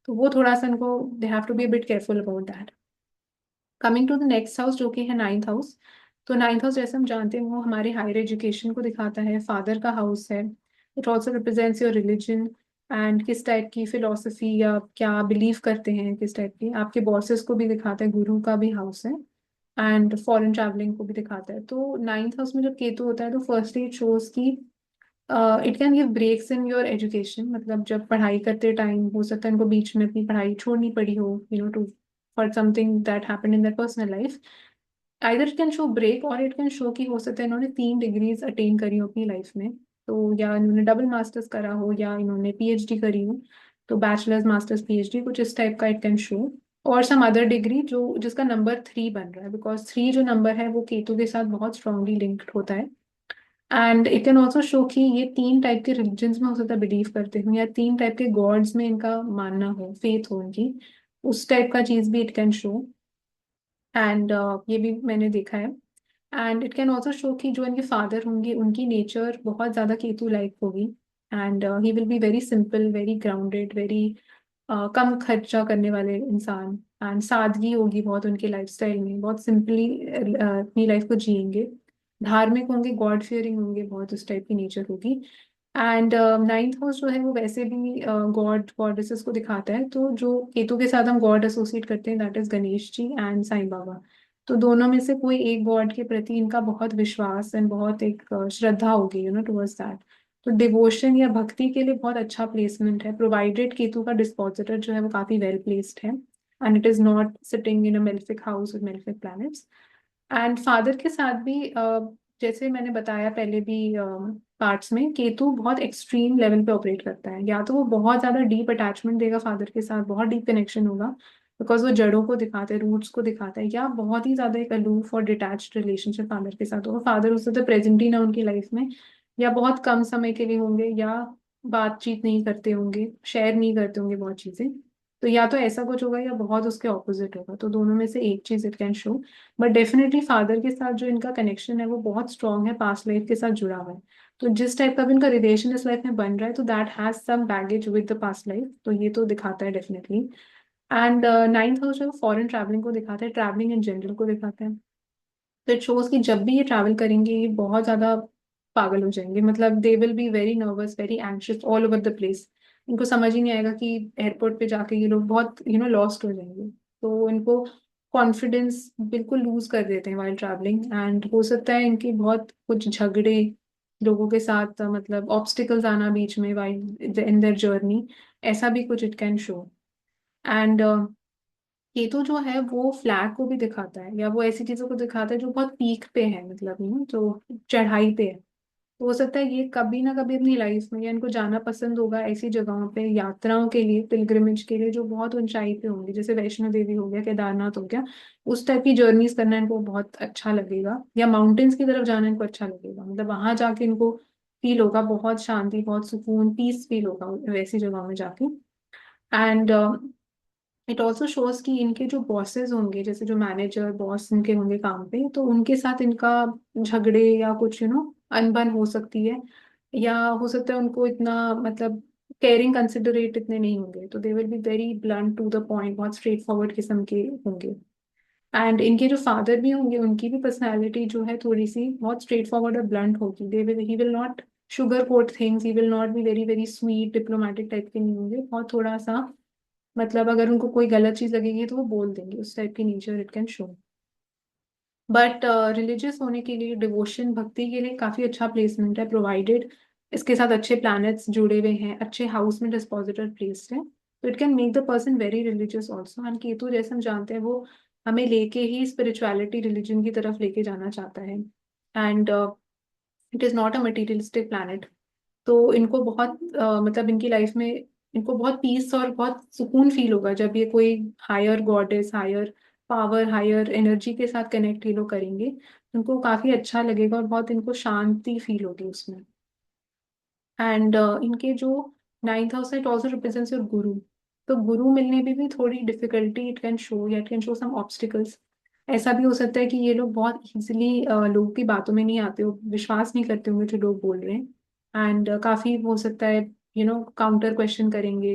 तो वो थोड़ा सा उनको they have to be a bit careful about that. Coming to the next house जो कि है नाइन्थ हाउस। तो नाइन्थ हाउस जैसे हम जानते हैं वो हमारे हायर एजुकेशन को दिखाता है, फादर का हाउस है। It also represents your religion and किस टाइप की फिलोसफी या क्या बिलीव करते हैं, किस टाइप की आपके बॉसेस को भी दिखाता है, गुरु का भी हाउस है, एंड फॉरेन ट्रैवलिंग को भी दिखाता है। तो नाइन्थ हाउस में जब केतु होता है तो फर्स्टली इट शोज की it can give breaks in your education. मतलब जब पढ़ाई करते टाइम हो सकता है इनको बीच में अपनी पढ़ाई छोड़नी पड़ी हो, to for something that happened in their personal life. Either it can show break और इट कैन शो कि हो सकता है इन्होंने 3 डिग्रीज अटेन करी हो अपनी लाइफ में, तो या इन्होंने डबल मास्टर्स करा हो या इन्होंने पीएचडी करी हो। तो बैचलर्स, मास्टर्स, पीएचडी कुछ इस टाइप का इट कैन शो। और सम अदर डिग्री जो जिसका नंबर 3 बन रहा है, बिकॉज 3 जो नंबर है वो केतु के साथ बहुत स्ट्रांगली लिंक्ड होता है। And it can also show कि ये 3 टाइप के रिलीजन्स में हो सकता है बिलीव करते हो, या 3 टाइप के गॉड्स में इनका मानना हो, फेथ हो उनकी, उस टाइप का चीज भी इट कैन शो। एंड ये भी मैंने देखा है। And it can also show कि जो इनके फादर होंगे उनकी नेचर बहुत ज्यादा केतु लाइक होगी। And he will be very simple, very grounded, very कम खर्चा करने वाले इंसान। एंड सादगी होगी बहुत उनके लाइफस्टाइल में, बहुत सिंपली अपनी लाइफ को जिएंगे। धार्मिक होंगे, गॉड फियरिंग होंगे बहुत, उस टाइप की नेचर होगी। एंड नाइन्थ हाउस जो है वो वैसे भी गॉड गॉडेसेस को दिखाता है। तो जो केतु के साथ हम गॉड एसोसिएट करते हैं that is Ganesh ji and Sai Baba. तो दोनों में से कोई एक गॉड के प्रति इनका बहुत विश्वास एंड बहुत एक श्रद्धा होगी टुवर्ड्स दैट। तो डिवोशन या भक्ति के लिए बहुत अच्छा प्लेसमेंट है, प्रोवाइडेड केतु का डिस्पोजिटर जो है वो काफी वेल प्लेस्ड है and it is not sitting in a malefic house with malefic planets. And father के साथ भी जैसे मैंने बताया पहले भी पार्ट्स में, केतु बहुत एक्सट्रीम लेवल पे ऑपरेट करता है। या तो वो बहुत ज्यादा डीप अटैचमेंट देगा फादर के साथ, बहुत डीप कनेक्शन होगा, बिकॉज वो जड़ों को दिखाता है, रूट्स को दिखाता है, या बहुत ही ज्यादा एक अलूफ और डिटैच्ड रिलेशनशिप फादर के साथ होगा। फादर उससे तो प्रेजेंट ही ना उनकी लाइफ में, या बहुत कम समय के लिए होंगे, या बातचीत नहीं करते होंगे, शेयर नहीं करते होंगे बहुत चीजें। तो या तो ऐसा कुछ होगा या बहुत उसके ऑपोजिट होगा, तो दोनों में से एक चीज it can show. But definitely father के साथ जो इनका कनेक्शन है वो बहुत स्ट्रांग है, पास्ट लाइफ के साथ जुड़ा हुआ है। तो जिस टाइप का भी इनका रिलेशन इस लाइफ में बन रहा है, तो that has some baggage with the past life, तो ये तो दिखाता है डेफिनेटली। एंड नाइन्थ हाउस जो फॉरेन ट्रैवलिंग को दिखाता है, ट्रैवलिंग इन जनरल को दिखाता है। तो इट शोज कि जब भी ये ट्रैवल करेंगे ये बहुत ज्यादा पागल हो जाएंगे, मतलब दे will be very nervous, very anxious all over the place. इनको समझ ही नहीं आएगा कि एयरपोर्ट पे जाके ये लोग बहुत लॉस्ट हो जाएंगे। तो इनको कॉन्फिडेंस बिल्कुल लूज कर देते हैं वाइल ट्रैवलिंग, एंड हो सकता है इनके बहुत कुछ झगड़े लोगों के साथ, मतलब ऑब्स्टिकल्स आना बीच में वाइल इन देयर जर्नी, ऐसा भी कुछ it can show. And Ketu जो है वो फ्लैग को भी दिखाता है, या वो ऐसी चीजों को दिखाता है जो बहुत पीक पे है, मतलब जो चढ़ाई पे है। तो हो सकता है ये कभी ना कभी अपनी लाइफ में, या इनको जाना पसंद होगा ऐसी जगहों पे यात्राओं के लिए, पिलग्रिमेज के लिए जो बहुत ऊंचाई पे होंगी, जैसे वैष्णो देवी हो गया, केदारनाथ हो गया। उस टाइप की जर्नीज करना इनको बहुत अच्छा लगेगा, या माउंटेन्स की तरफ जाना इनको अच्छा लगेगा, मतलब वहां जाके इनको फील होगा बहुत शांति, बहुत सुकून, पीस फील होगा वैसी जगहों में जाके। एंड इट ऑल्सो शोज कि इनके जो बॉसेस होंगे, जैसे जो मैनेजर बॉस इनके होंगे काम पे, तो उनके साथ इनका झगड़े या कुछ अनबन हो सकती है। या हो सकता है उनको इतना, मतलब केयरिंग कंसिडरेट इतने नहीं होंगे, तो they will be very blunt to the point, बहुत स्ट्रेट फॉरवर्ड किस्म के होंगे। एंड इनके जो फादर भी होंगे उनकी भी पर्सनैलिटी जो है थोड़ी सी बहुत स्ट्रेट फॉरवर्ड और ब्लंट होगी। They will he will not sugar coat things, he will not be very very sweet diplomatic type के नहीं होंगे, बहुत थोड़ा सा, मतलब अगर उनको कोई गलत चीज लगेगी तो वो बोल देंगे, उस टाइप की nature it can show. But religious होने के लिए, डिवोशन भक्ति के लिए काफी अच्छा प्लेसमेंट है प्रोवाइडेड इसके साथ अच्छे प्लैनेट्स जुड़े हुए हैं, अच्छे हाउस में डिस्पोजिटर प्लेस्ड है, तो it can make the person very religious also. And Ketu जैसे हम जानते हैं वो हमें लेके ही स्पिरिचुअलिटी रिलीजन की तरफ लेके जाना चाहता है। And it is not a materialistic planet. तो इनको बहुत मतलब इनकी लाइफ में इनको बहुत पीस और बहुत सुकून फील होगा जब ये कोई higher goddess, higher power, higher energy के साथ कनेक्ट ये लोग करेंगे, उनको काफी अच्छा लगेगा और बहुत इनको शांति फील होगी उसमें। एंड इनके जो ninth house it also represents your guru. तो गुरु मिलने में भी थोड़ी डिफिकल्टी इट कैन शो, या it can show some obstacles. ऐसा भी हो सकता है कि ये लोग बहुत इजीली लोगों की बातों में नहीं आते हो, विश्वास नहीं करते होंगे जो लोग बोल रहे हैं। एंड काफी हो सकता है काउंटर क्वेश्चन करेंगे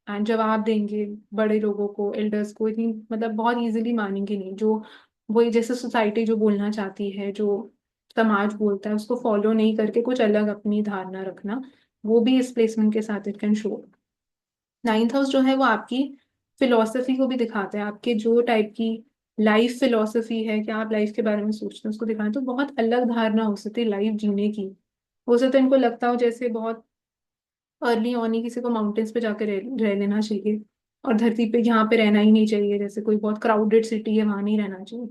एंड जवाब देंगे बड़े लोगों को, एल्डर्स को, इतनी मतलब बहुत इजीली मानेंगे नहीं। जो वही जैसे सोसाइटी जो बोलना चाहती है, जो समाज बोलता है उसको फॉलो नहीं करके कुछ अलग अपनी धारणा रखना, वो भी इस प्लेसमेंट के साथ it can show. Ninth house जो है वो आपकी फिलोसफी को भी दिखाता है, आपके जो टाइप की लाइफ फिलोसफी है, क्या आप लाइफ के बारे में सोचते हैं उसको दिखाना। तो बहुत अलग धारणा हो सकती है लाइफ जीने की। हो सकता है इनको लगता हो जैसे बहुत अर्ली ऑन ही किसी को माउंटेन्स पे जाकर रह लेना चाहिए, और धरती पे यहाँ पे रहना ही नहीं चाहिए, जैसे कोई बहुत क्राउडेड सिटी है वहां नहीं रहना चाहिए।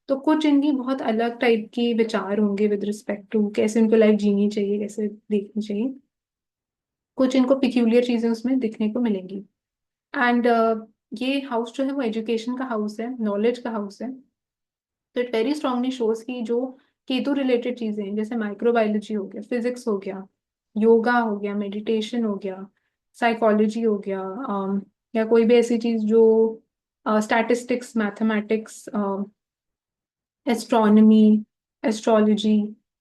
तो कुछ इनकी बहुत अलग टाइप के विचार होंगे विद रिस्पेक्ट टू कैसे उनको लाइफ जीनी चाहिए, कैसे देखनी चाहिए। कुछ इनको पिक्यूलियर चीजें उसमें दिखने को मिलेंगी। एंड ये हाउस जो है वो एजुकेशन का हाउस है, नॉलेज का हाउस है। तो इट वेरी स्ट्रांगली शोज की जो केतु रिलेटेड चीजें हैं, जैसे माइक्रोबायोलॉजी हो गया, फिजिक्स हो गया, योगा हो गया, मेडिटेशन हो गया, साइकोलॉजी हो गया, या कोई भी ऐसी चीज जो स्टैटिस्टिक्स, मैथमेटिक्स, एस्ट्रोनॉमी, एस्ट्रोलॉजी,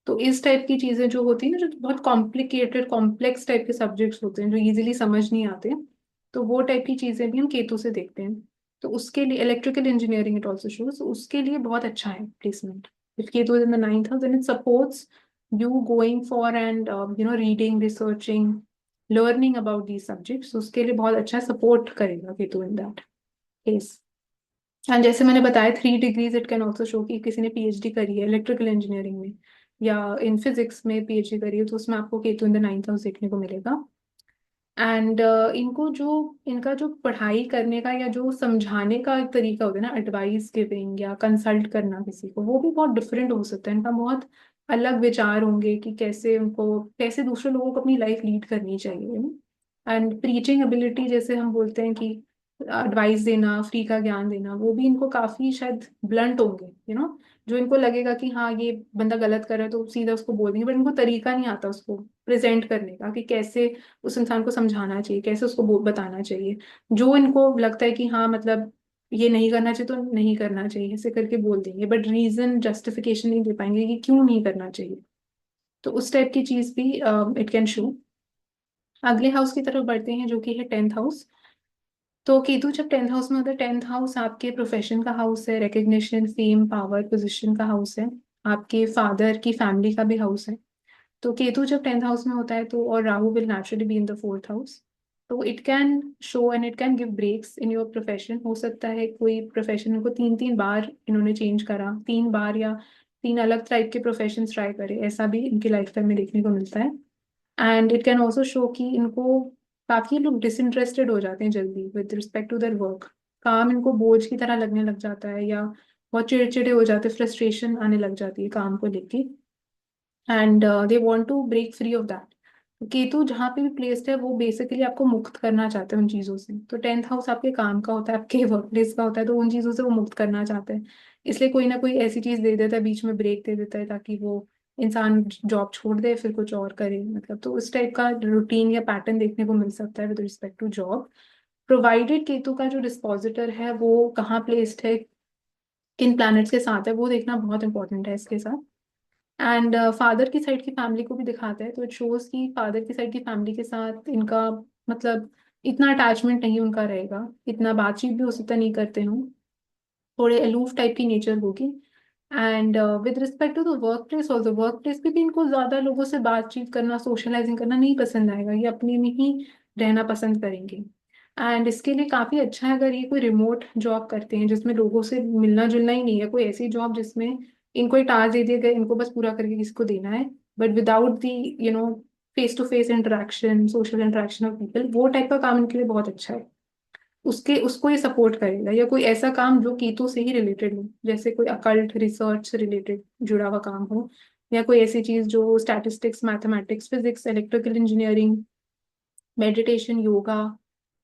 तो इस टाइप की चीजें जो होती है ना, जो बहुत कॉम्प्लिकेटेड कॉम्प्लेक्स टाइप के सब्जेक्ट्स होते हैं जो इजीली समझ नहीं आते, तो वो टाइप की चीजें भी हम केतु से देखते हैं। तो उसके लिए electrical engineering it also shows, उसके लिए बहुत अच्छा है placement. If Ketu is in the ninth house then it supports you going for and reading, researching, learning about these subjects, उसके लिए बहुत अच्छा सपोर्ट करेगा Ketu in that case. And जैसे मैंने बताया 3 degrees it can also show कि किसी ने पीएचडी करी है इलेक्ट्रिकल इंजीनियरिंग में, या इन फिजिक्स में पीएचडी करी है, तो उसमें आपको Ketu in the ninth house देखने को मिलेगा। एंड इनको जो इनका जो पढ़ाई करने का या जो समझाने का एक तरीका होता है ना, एडवाइस गिविंग या कंसल्ट करना किसी को, वो भी बहुत डिफरेंट हो सकता है। इनका बहुत अलग विचार होंगे कि कैसे उनको, कैसे दूसरे लोगों को अपनी लाइफ लीड करनी चाहिए। एंड प्रीचिंग एबिलिटी, जैसे हम बोलते हैं कि एडवाइस देना, फ्री का ज्ञान देना, वो भी इनको काफी शायद ब्लंट होंगे, जो इनको लगेगा कि हाँ ये बंदा गलत कर रहा है तो सीधा उसको बोल देंगे, बट इनको तरीका नहीं आता उसको प्रेजेंट करने का कि कैसे उस इंसान को समझाना चाहिए, कैसे उसको बताना चाहिए। जो इनको लगता है कि हाँ मतलब ये नहीं करना चाहिए तो नहीं करना चाहिए, ऐसे करके बोल देंगे, बट रीजन जस्टिफिकेशन नहीं दे पाएंगे कि क्यों नहीं करना चाहिए। तो उस टाइप की चीज भी इट कैन शो। अगले हाउस की तरफ बढ़ते हैं जो कि है 10th हाउस। तो केतु जब 10th हाउस में होता है, 10th हाउस आपके प्रोफेशन का हाउस है, रिकग्निशन, फेम, पावर, पोजीशन का हाउस है, आपके फादर की फैमिली का भी हाउस है। तो केतु जब 10th हाउस में होता है तो, और Rahu will naturally be in the 4th house, तो it can show and it can give breaks in your profession. हो सकता है कोई प्रोफेशन को 3 3 बार इन्होंने चेंज करा, 3 बार या 3 अलग टाइप के प्रोफेशन ट्राई करे, ऐसा भी इनकी लाइफ टाइम में देखने को मिलता है। And it can also show कि इनको काफी लोग डिसइंटरेस्टेड हो जाते हैं जल्दी with respect to their work. काम इनको बोझ की तरह लगने लग जाता है, या बहुत चिड़चिड़े हो जाते हैं, फ्रस्ट्रेशन आने लग जाती है काम को लेके, and they want to break free of that. Ketu जहाँ पे भी प्लेस्ड है वो बेसिकली आपको मुक्त करना चाहते हैं उन चीजों से। तो 10th हाउस आपके काम का होता है, आपके वर्क प्लेस का होता है, तो उन चीजों से वो मुक्त करना चाहते हैं। इसलिए कोई ना कोई ऐसी चीज दे देता है, बीच में ब्रेक दे देता है, ताकि वो इंसान जॉब छोड़ दे फिर कुछ और करे, मतलब तो उस टाइप का रूटीन या पैटर्न देखने को मिल सकता है with respect to job. Provided Ketu का जो डिस्पोजिटर है वो कहाँ प्लेस्ड है, किन प्लैनेट्स के साथ है, वो देखना बहुत इंपॉर्टेंट है इसके साथ। एंड फादर की साइड की फैमिली को भी दिखाता है, तो इट शोज कि फादर की साइड की फैमिली के साथ इनका मतलब इतना अटैचमेंट नहीं उनका रहेगा, इतना बातचीत भी हो सकता नहीं करते हो, थोड़े अलूफ टाइप की नेचर होगी। And with respect to the work place, और द वर्क प्लेस पे भी इनको ज्यादा लोगों से बातचीत करना, सोशलाइजिंग करना नहीं पसंद आएगा, ये अपने में ही रहना पसंद करेंगे। एंड इसके लिए काफी अच्छा है अगर ये कोई रिमोट जॉब करते हैं जिसमें लोगों से मिलना जुलना ही नहीं है, कोई ऐसी जॉब जिसमें इनको एक टास्क दे दिया गया, इनको बस पूरा करके किसी को देना है, but without the face to face interaction, social interaction of people, वो टाइप का काम इनके लिए बहुत अच्छा है। उसके उसको ये सपोर्ट करेगा, या कोई ऐसा काम जो कीटो से ही रिलेटेड हो, जैसे कोई अकल्ट रिसर्च से रिलेटेड जुड़ा हुआ काम हो, या कोई ऐसी चीज जो statistics, mathematics, physics, electrical engineering, meditation, yoga,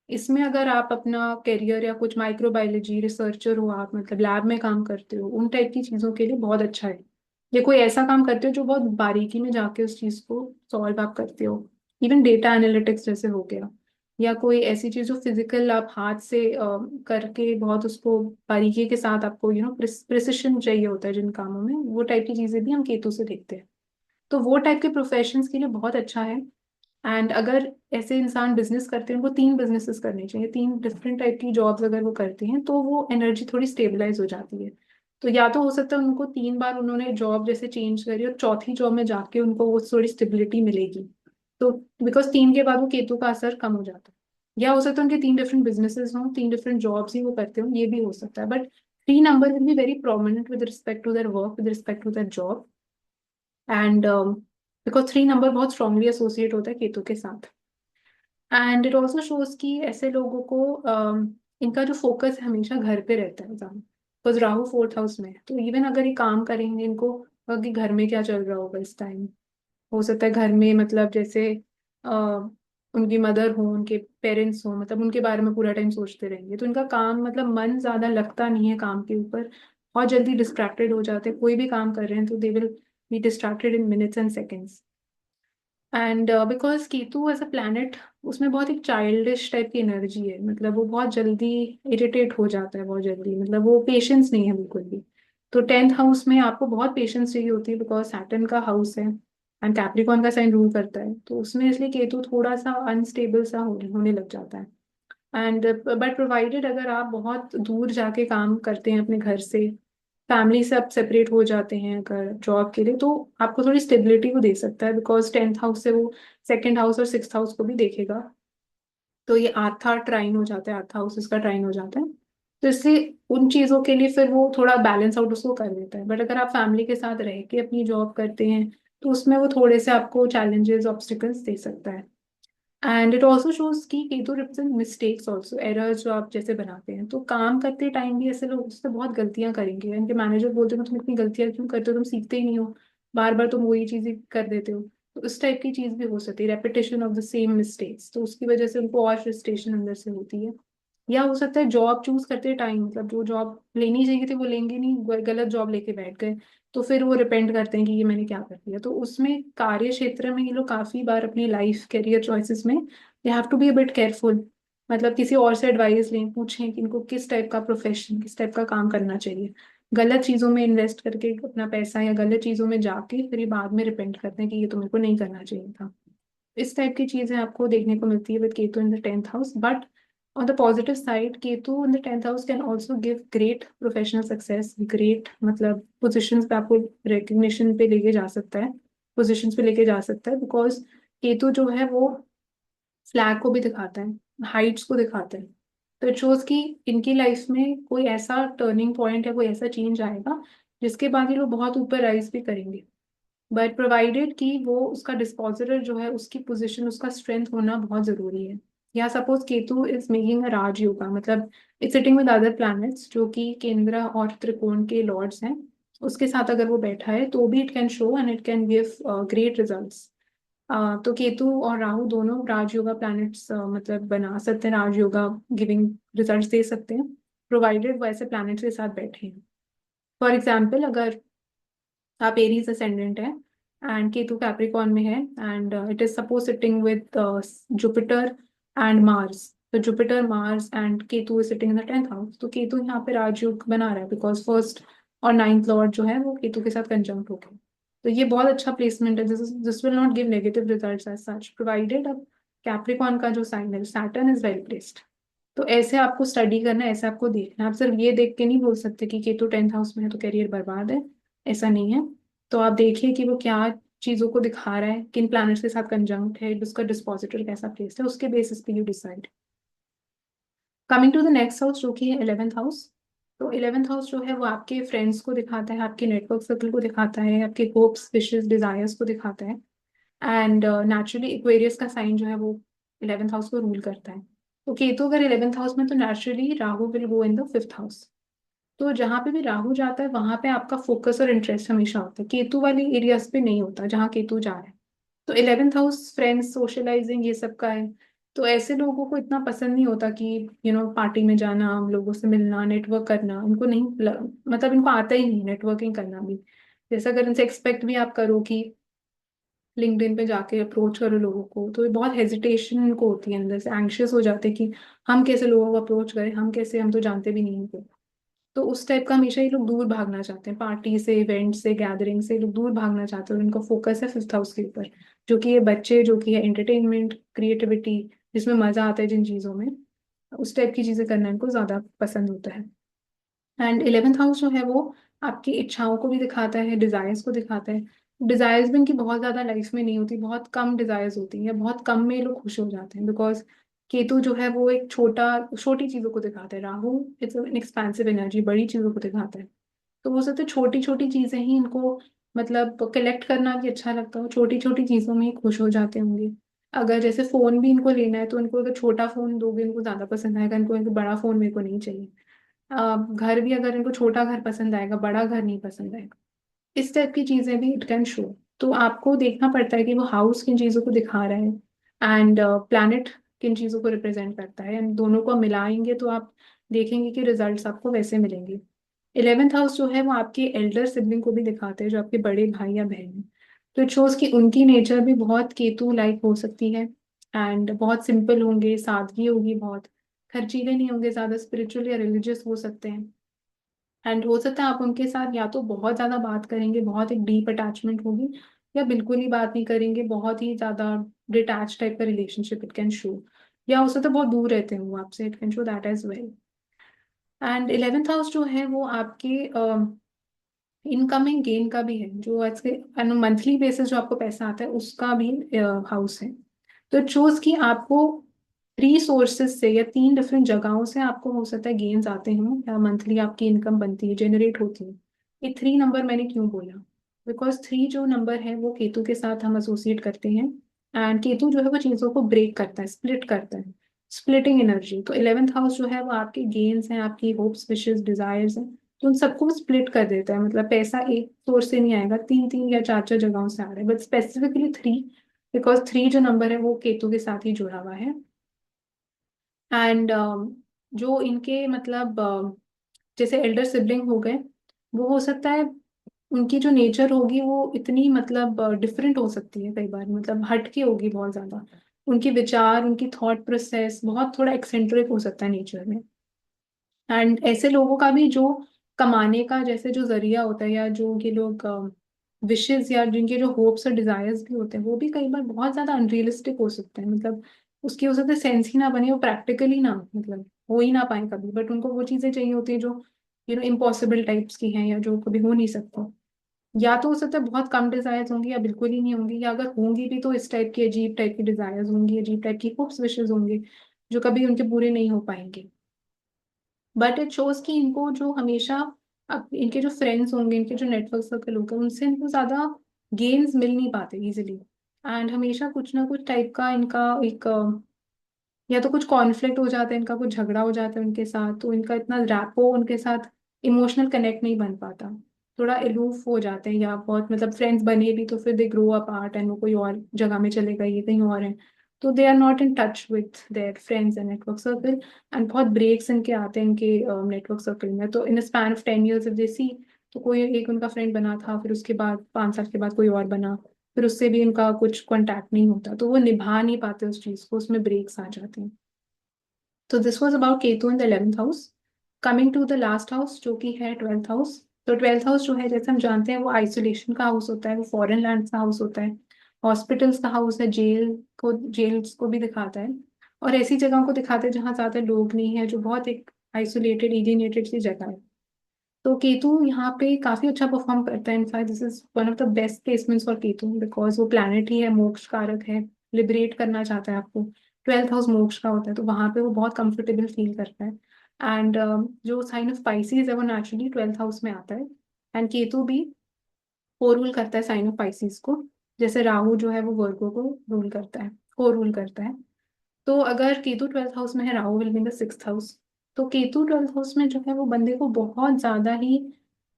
इसमें अगर आप अपना करियर या कुछ माइक्रोबायोलॉजी रिसर्चर हो, आप मतलब लैब में काम करते हो, उन टाइप की चीजों के लिए बहुत अच्छा है। या कोई ऐसा काम करते हो जो बहुत बारीकी में जाके उस चीज को सॉल्व आप करते हो, इवन डेटा एनालिटिक्स जैसे हो गया, या कोई ऐसी चीज जो फिजिकल आप हाथ से करके बहुत उसको बारीकी के साथ आपको प्रिसिशन चाहिए होता है जिन कामों में, वो टाइप की चीजें भी हम केतु से देखते हैं। तो वो टाइप के प्रोफेशंस के लिए बहुत अच्छा है। एंड अगर ऐसे इंसान बिजनेस करते हैं, उनको 3 बिजनेसेस करने चाहिए, 3 डिफरेंट टाइप की जॉब्स अगर वो करते हैं तो वो एनर्जी थोड़ी स्टेबलाइज हो जाती है। तो या तो हो सकता है उनको 3 बार उन्होंने जॉब जैसे चेंज करी और चौथी जॉब में जाके उनको वो थोड़ी स्टेबिलिटी मिलेगी, तो बिकॉज 3 के बाद वो केतु का असर कम हो जाता है। या हो सकता है उनके 3 डिफरेंट बिजनेसेस हों, 3 डिफरेंट जॉब्स ही वो करते हो, ये भी हो सकता है, but 3 number will be very prominent with respect to their work, with respect to their job. And because 3 number बहुत स्ट्रांगली एसोसिएट होता है केतु के साथ। एंड इट ऑल्सो शोज कि ऐसे लोगों को इनका जो फोकस है हमेशा घर पे रहता है ज्यादा, बिकॉज राहु 4th हाउस में है, तो इवन अगर ये काम करेंगे इनको कि घर में क्या चल रहा होगा इस टाइम, हो सकता है घर में मतलब जैसे उनकी मदर हो, उनके पेरेंट्स हो, मतलब उनके बारे में पूरा टाइम सोचते रहेंगे, तो इनका काम मतलब मन ज्यादा लगता नहीं है काम के ऊपर, बहुत जल्दी डिस्ट्रैक्टेड हो जाते हैं, कोई भी काम कर रहे हैं तो they will be distracted in minutes and seconds. And because Ketu as a planet, उसमें बहुत एक चाइल्डिश टाइप की एनर्जी है, मतलब वो बहुत जल्दी इरिटेट हो जाता है, बहुत जल्दी, मतलब वो पेशेंस नहीं है बिल्कुल भी। तो 10th हाउस में आपको बहुत पेशेंस चाहिए होती है, बिकॉज सैटर्न का हाउस है एंड कैप्रिकॉर्न का साइन रूल करता है, तो उसमें इसलिए केतु थोड़ा सा अनस्टेबल सा होने लग जाता है। एंड बट प्रोवाइडेड अगर आप बहुत दूर जाके काम करते हैं अपने घर से, फैमिली से आप सेपरेट हो जाते हैं अगर जॉब के लिए, तो आपको थोड़ी स्टेबिलिटी वो दे सकता है, बिकॉज 10th हाउस से वो 2nd हाउस और 6th हाउस को भी देखेगा। तो ये आर्था ट्राइन हो जाता है, आर्था हाउस इसका ट्राइन हो जाता है, तो इसलिए उन चीजों के लिए फिर वो थोड़ा बैलेंस आउट उसको कर देता है। बट अगर आप फैमिली के साथ रह के अपनी जॉब करते हैं तो उसमें वो थोड़े से आपको चैलेंजेस, ऑब्स्टिकल्स दे सकता है। एंड इट ऑल्सो शोज कि Ketu represent mistakes also, errors जो आप जैसे बनाते हैं, तो काम करते टाइम भी ऐसे लोग उससे बहुत गलतियां करेंगे, इनके मैनेजर बोलते हो तुम इतनी गलतियां क्यों करते हो, तुम सीखते ही नहीं हो, बार बार तुम वही चीजें कर देते हो। तो इस टाइप की चीज भी हो सकती है, repetition of the same mistakes, तो उसकी वजह से उनको और फ्रस्ट्रेशन अंदर से होती है। या हो सकता है जॉब चूज करते टाइम, मतलब जो जॉब लेनी चाहिए थी वो लेंगे नहीं, गलत जॉब लेके बैठ गए, तो फिर वो रिपेंट करते हैं कि ये मैंने क्या कर दिया। तो उसमें कार्य क्षेत्र में ये लोग काफी बार अपनी लाइफ करियर चॉइसेस में they have to be a bit careful. मतलब किसी और से एडवाइस लें, पूछें कि इनको किस टाइप का प्रोफेशन, किस टाइप का काम करना चाहिए। गलत चीजों में इन्वेस्ट करके अपना पैसा या गलत चीजों में जाके फिर ये बाद में रिपेंट करते हैं कि ये तो मेरे को नहीं करना चाहिए था। इस टाइप की चीजें आपको देखने को मिलती है with Ketu in the 10th house. But on the positive side, Ketu in the 10th house can also give great professional success, great मतलब पोजिशंस पे आपको रिकग्निशन पे लेके जा सकता है, पोजिशंस पे लेके जा सकता है। बिकॉज केतु जो है वो फ्लैग को भी दिखाता है, हाइट्स को दिखाता है। तो इट शोज कि इनकी लाइफ में कोई ऐसा टर्निंग पॉइंट या कोई ऐसा चेंज आएगा जिसके बाद ये लोग बहुत ऊपर राइज भी करेंगे। बट प्रोवाइडेड कि वो उसका डिस्पोजिटर जो है उसकी पोजीशन, उसका स्ट्रेंथ होना बहुत जरूरी है। या suppose Ketu is making a raj yoga, मतलब it's sitting with other planets जो कि केंद्र और त्रिकोण के लॉर्ड्स हैं, उसके साथ अगर वो बैठा है तो भी it can show and it can give great results. तो केतु और राहु दोनों राजयोगा प्लैनेट्स मतलब बना सकते हैं, राजयोगा गिविंग रिजल्ट्स दे सकते हैं, प्रोवाइडेड वो ऐसे प्लैनेट्स के साथ बैठे हैं। फॉर एग्जाम्पल, अगर आप एरीज असेंडेंट है एंड केतु कैप्रिकॉर्न में है and it is suppose sitting with Jupiter and Mars, तो Jupiter Mars and Ketu is sitting in the 10th house, तो केतु यहाँ पे राजयोग बना रहा है बिकॉज फर्स्ट और नाइन्थ लॉर्ड जो है वो केतु के साथ कंजंक्ट हो गए। तो ये बहुत अच्छा प्लेसमेंट है, this will not give negative results as such, provided अब कैप्रिकॉर्न का जो साइन है सैटर्न इज वेल प्लेस्ड। तो ऐसे आपको स्टडी करना है, ऐसे आपको देखना है। आप सिर्फ ये देख के नहीं बोल सकते कि केतु 10th हाउस में है तो करियर बर्बाद है, ऐसा नहीं है। तो आप देखिए कि वो क्या चीजों को दिखा रहा है, किन प्लैनेट्स के साथ कंजंक्ट है, उसका डिस्पोजिटर कैसा प्लेस है, उसके बेसिस पे you decide. Coming to the next house जो कि है 11th हाउस। तो 11th हाउस जो है वो आपके फ्रेंड्स को दिखाता है, आपके नेटवर्क सर्कल को दिखाता है, आपके होप्स विशेस डिजायर्स को दिखाता है। एंड नेचुरली इक्वेरियस का साइन जो है वो 11th हाउस को रूल करता है। तो केतु अगर 11th हाउस में तो naturally Rahu will go in the 5th house. तो जहां पे भी राहु जाता है वहां पे आपका फोकस और इंटरेस्ट हमेशा होता है, केतु वाली एरियाज पे नहीं होता जहाँ केतु जा रहा है। तो 11th हाउस फ्रेंड्स, सोशलाइजिंग, ये सब का है। तो ऐसे लोगों को इतना पसंद नहीं होता कि पार्टी में जाना, लोगों से मिलना, नेटवर्क करना, इनको नहीं मतलब इनको आता ही नहीं नेटवर्किंग करना भी। जैसा अगर इनसे एक्सपेक्ट भी आप करो कि लिंक्डइन पे जाके अप्रोच करो लोगों को, तो ये बहुत हेजिटेशन इनको होती है, अंदर से एंग्शियस हो जाते हैं कि हम कैसे लोगों को अप्रोच करें, हम कैसे, हम तो जानते भी नहीं इनको। तो उस टाइप का हमेशा ये लोग दूर भागना चाहते हैं, पार्टी से, इवेंट से, गैदरिंग से ये लोग दूर भागना चाहते हैं, और इनको फोकस है 5th हाउस के ऊपर, जो कि ये बच्चे, जो कि है एंटरटेनमेंट, क्रिएटिविटी, जिसमें मजा आता है जिन चीजों में, उस टाइप की चीजें करना इनको ज्यादा पसंद होता है। एंड 11th हाउस जो है वो आपकी इच्छाओं को भी दिखाता है, डिजायर्स को दिखाता है। डिजायर्स भी इनकी बहुत ज्यादा लाइफ में नहीं होती, बहुत कम डिजायर्स होती हैं, बहुत कम में ये लोग खुश हो जाते हैं। बिकॉज केतु जो है वो एक छोटी चीजों को दिखाता है, Rahu it's an expensive energy, बड़ी चीजों को दिखाता है। तो हो सकता है छोटी छोटी चीजें ही इनको मतलब कलेक्ट करना भी अच्छा लगता हो, छोटी छोटी चीजों में ही खुश हो जाते होंगे। अगर जैसे फोन भी इनको लेना है तो इनको अगर छोटा फोन दोगे इनको ज्यादा पसंद आएगा, इनको बड़ा फोन मेरे को नहीं चाहिए। घर भी अगर इनको छोटा घर पसंद आएगा, बड़ा घर नहीं पसंद आएगा। इस टाइप की चीजें भी इट कैन शो। तो आपको देखना पड़ता है कि वो हाउस किन चीजों को दिखा रहा है एंड प्लैनेट किन चीजों को रिप्रेजेंट करता है, एंड दोनों को मिलाएंगे तो आप देखेंगे कि रिजल्ट्स आपको वैसे मिलेंगे। 11th हाउस जो है वो आपके एल्डर सिबलिंग को भी दिखाते हैं, जो आपके बड़े भाई या बहन हैं। तो इट शोज कि उनकी नेचर भी बहुत केतु लाइक हो सकती है, एंड बहुत सिंपल होंगे, सादगी होगी बहुत, खर्चीले नहीं होंगे, ज्यादा स्पिरिचुअल या रिलीजियस हो सकते हैं। एंड हो सकता है आप उनके साथ या तो बहुत ज्यादा बात करेंगे, बहुत एक डीप अटैचमेंट होगी, या बिल्कुल ही बात नहीं करेंगे, बहुत ही ज्यादा डिटैच टाइप का रिलेशनशिप इट कैन शो। या हो सकता है बहुत दूर रहते हैं वो आपसे, it can show that as well. And 11th house जो है वो आपके इनकमिंग गेन का भी है, जो आज के मंथली बेसिस जो आपको पैसा आता है उसका भी हाउस है। तो इट शोज कि आपको 3 सोर्सेज से या 3 डिफरेंट जगहों से आपको हो सकता है गेन्स आते हैं, या मंथली आपकी इनकम बनती है, जनरेट होती है। ये 3 नंबर मैंने क्यों बोला, बिकॉज 3 जो नंबर है वो केतु के साथ हम एसोसिएट करते हैं। एंड केतु जो है वो चीजों को ब्रेक करता है, स्प्लिट करता है, स्प्लिटिंग एनर्जी। तो 11th हाउस जो है वो आपके गेन्स हैं, आपकी होप्स, विशेस, डिजायर्स हैं, तो उन सबको स्प्लिट कर देता है। मतलब पैसा एक सोर्स से नहीं आएगा, 3 3 या 4 4 जगहों से आ रहा है, बट स्पेसिफिकली 3, बिकॉज 3 जो नंबर है वो केतु के साथ ही जुड़ा हुआ है। एंड जो इनके मतलब जैसे एल्डर सिबलिंग हो गए, वो हो सकता है उनकी जो नेचर होगी वो इतनी मतलब डिफरेंट हो सकती है, कई बार मतलब हटके होगी बहुत ज्यादा। उनके विचार, उनकी थॉट प्रोसेस बहुत थोड़ा एक्सेंट्रिक हो सकता है नेचर में। एंड ऐसे लोगों का भी जो कमाने का जैसे जो जरिया होता है, या जो उनके लोग विशेस या जिनके जो होप्स और डिजायर्स भी होते हैं, वो भी कई बार बहुत ज्यादा अनरियलिस्टिक हो सकते हैं। मतलब उसकी हो सकता है सेंस ही ना बने, वो प्रैक्टिकली ना मतलब हो ही ना पाए कभी, बट उनको वो चीजें चाहिए होती है जो इम्पॉसिबल टाइप्स की हैं, या जो कभी हो नहीं सकता। या तो हो सकता है बहुत कम डिजायर्स होंगी, या बिल्कुल ही नहीं होंगी, या अगर होंगी भी तो इस टाइप की अजीब टाइप की डिजायर्स होंगी, अजीब टाइप की होप्स विशेस होंगे जो कभी उनके पूरे नहीं हो पाएंगे। बट इट शोज कि इनको जो हमेशा इनके जो फ्रेंड्स होंगे, इनके जो नेटवर्क सर्कल होगा, उनसे इनको ज्यादा गेन्स मिल नहीं पाते इजिली। एंड हमेशा कुछ ना कुछ टाइप का इनका एक या तो कुछ कॉन्फ्लिक्ट हो जाता है, इनका कुछ झगड़ा हो जाता है उनके साथ, तो इनका इतना रैपो उनके साथ इमोशनल कनेक्ट नहीं बन पाता। थोड़ा एलूफ हो जाते हैं, या बहुत मतलब फ्रेंड्स बने भी तो फिर they grow up art and वो कोई और जगह में चले गए, ये कहीं और है। तो they are not in touch with their friends and network circle. And बहुत ब्रेक्स इनके आते हैं इनके नेटवर्क सर्कल में। तो in span of 10 years if they see, तो कोई एक उनका फ्रेंड बना था, फिर उसके बाद 5 साल के बाद कोई और बना, फिर उससे भी उनका कुछ कांटेक्ट नहीं होता, तो वो निभा नहीं पाते उस चीज को, उसमें ब्रेक्स आ जाते हैं। तो this was about Ketu in the 11th house. Coming to the last house जो कि है 12th हाउस। तो 12th हाउस जो है, जैसे हम जानते हैं, वो आइसोलेशन का हाउस होता है, वो फॉरेन लैंड का हाउस होता है, हॉस्पिटल्स का हाउस है, जेल्स को भी दिखाता है, और ऐसी जगहों को दिखाता है जहाँ ज्यादा लोग नहीं है, जो बहुत एक आइसोलेटेड एलियनेटेड सी जगह है। तो केतु यहाँ पे काफी अच्छा परफॉर्म करता है। In fact this is one of the best placements for Ketu, because वो प्लैनेट ही है, मोक्ष कारक है, लिबरेट करना चाहता है आपको। 12th हाउस मोक्ष का होता है, तो वहां पे वो बहुत कंफर्टेबल फील करता है। एंड जो साइन ऑफ पाइसिस है वो नेचुरली 12th हाउस में आता है। एंड केतु भी को रूल करता है साइन ऑफ पाइसिस को, जैसे राहु जो है वो वर्गो को रूल करता है, को रूल करता है। तो अगर केतु 12th हाउस में है, Rahu will be in the 6th house. तो केतु 12th हाउस में जो है वो बंदे को बहुत ज्यादा ही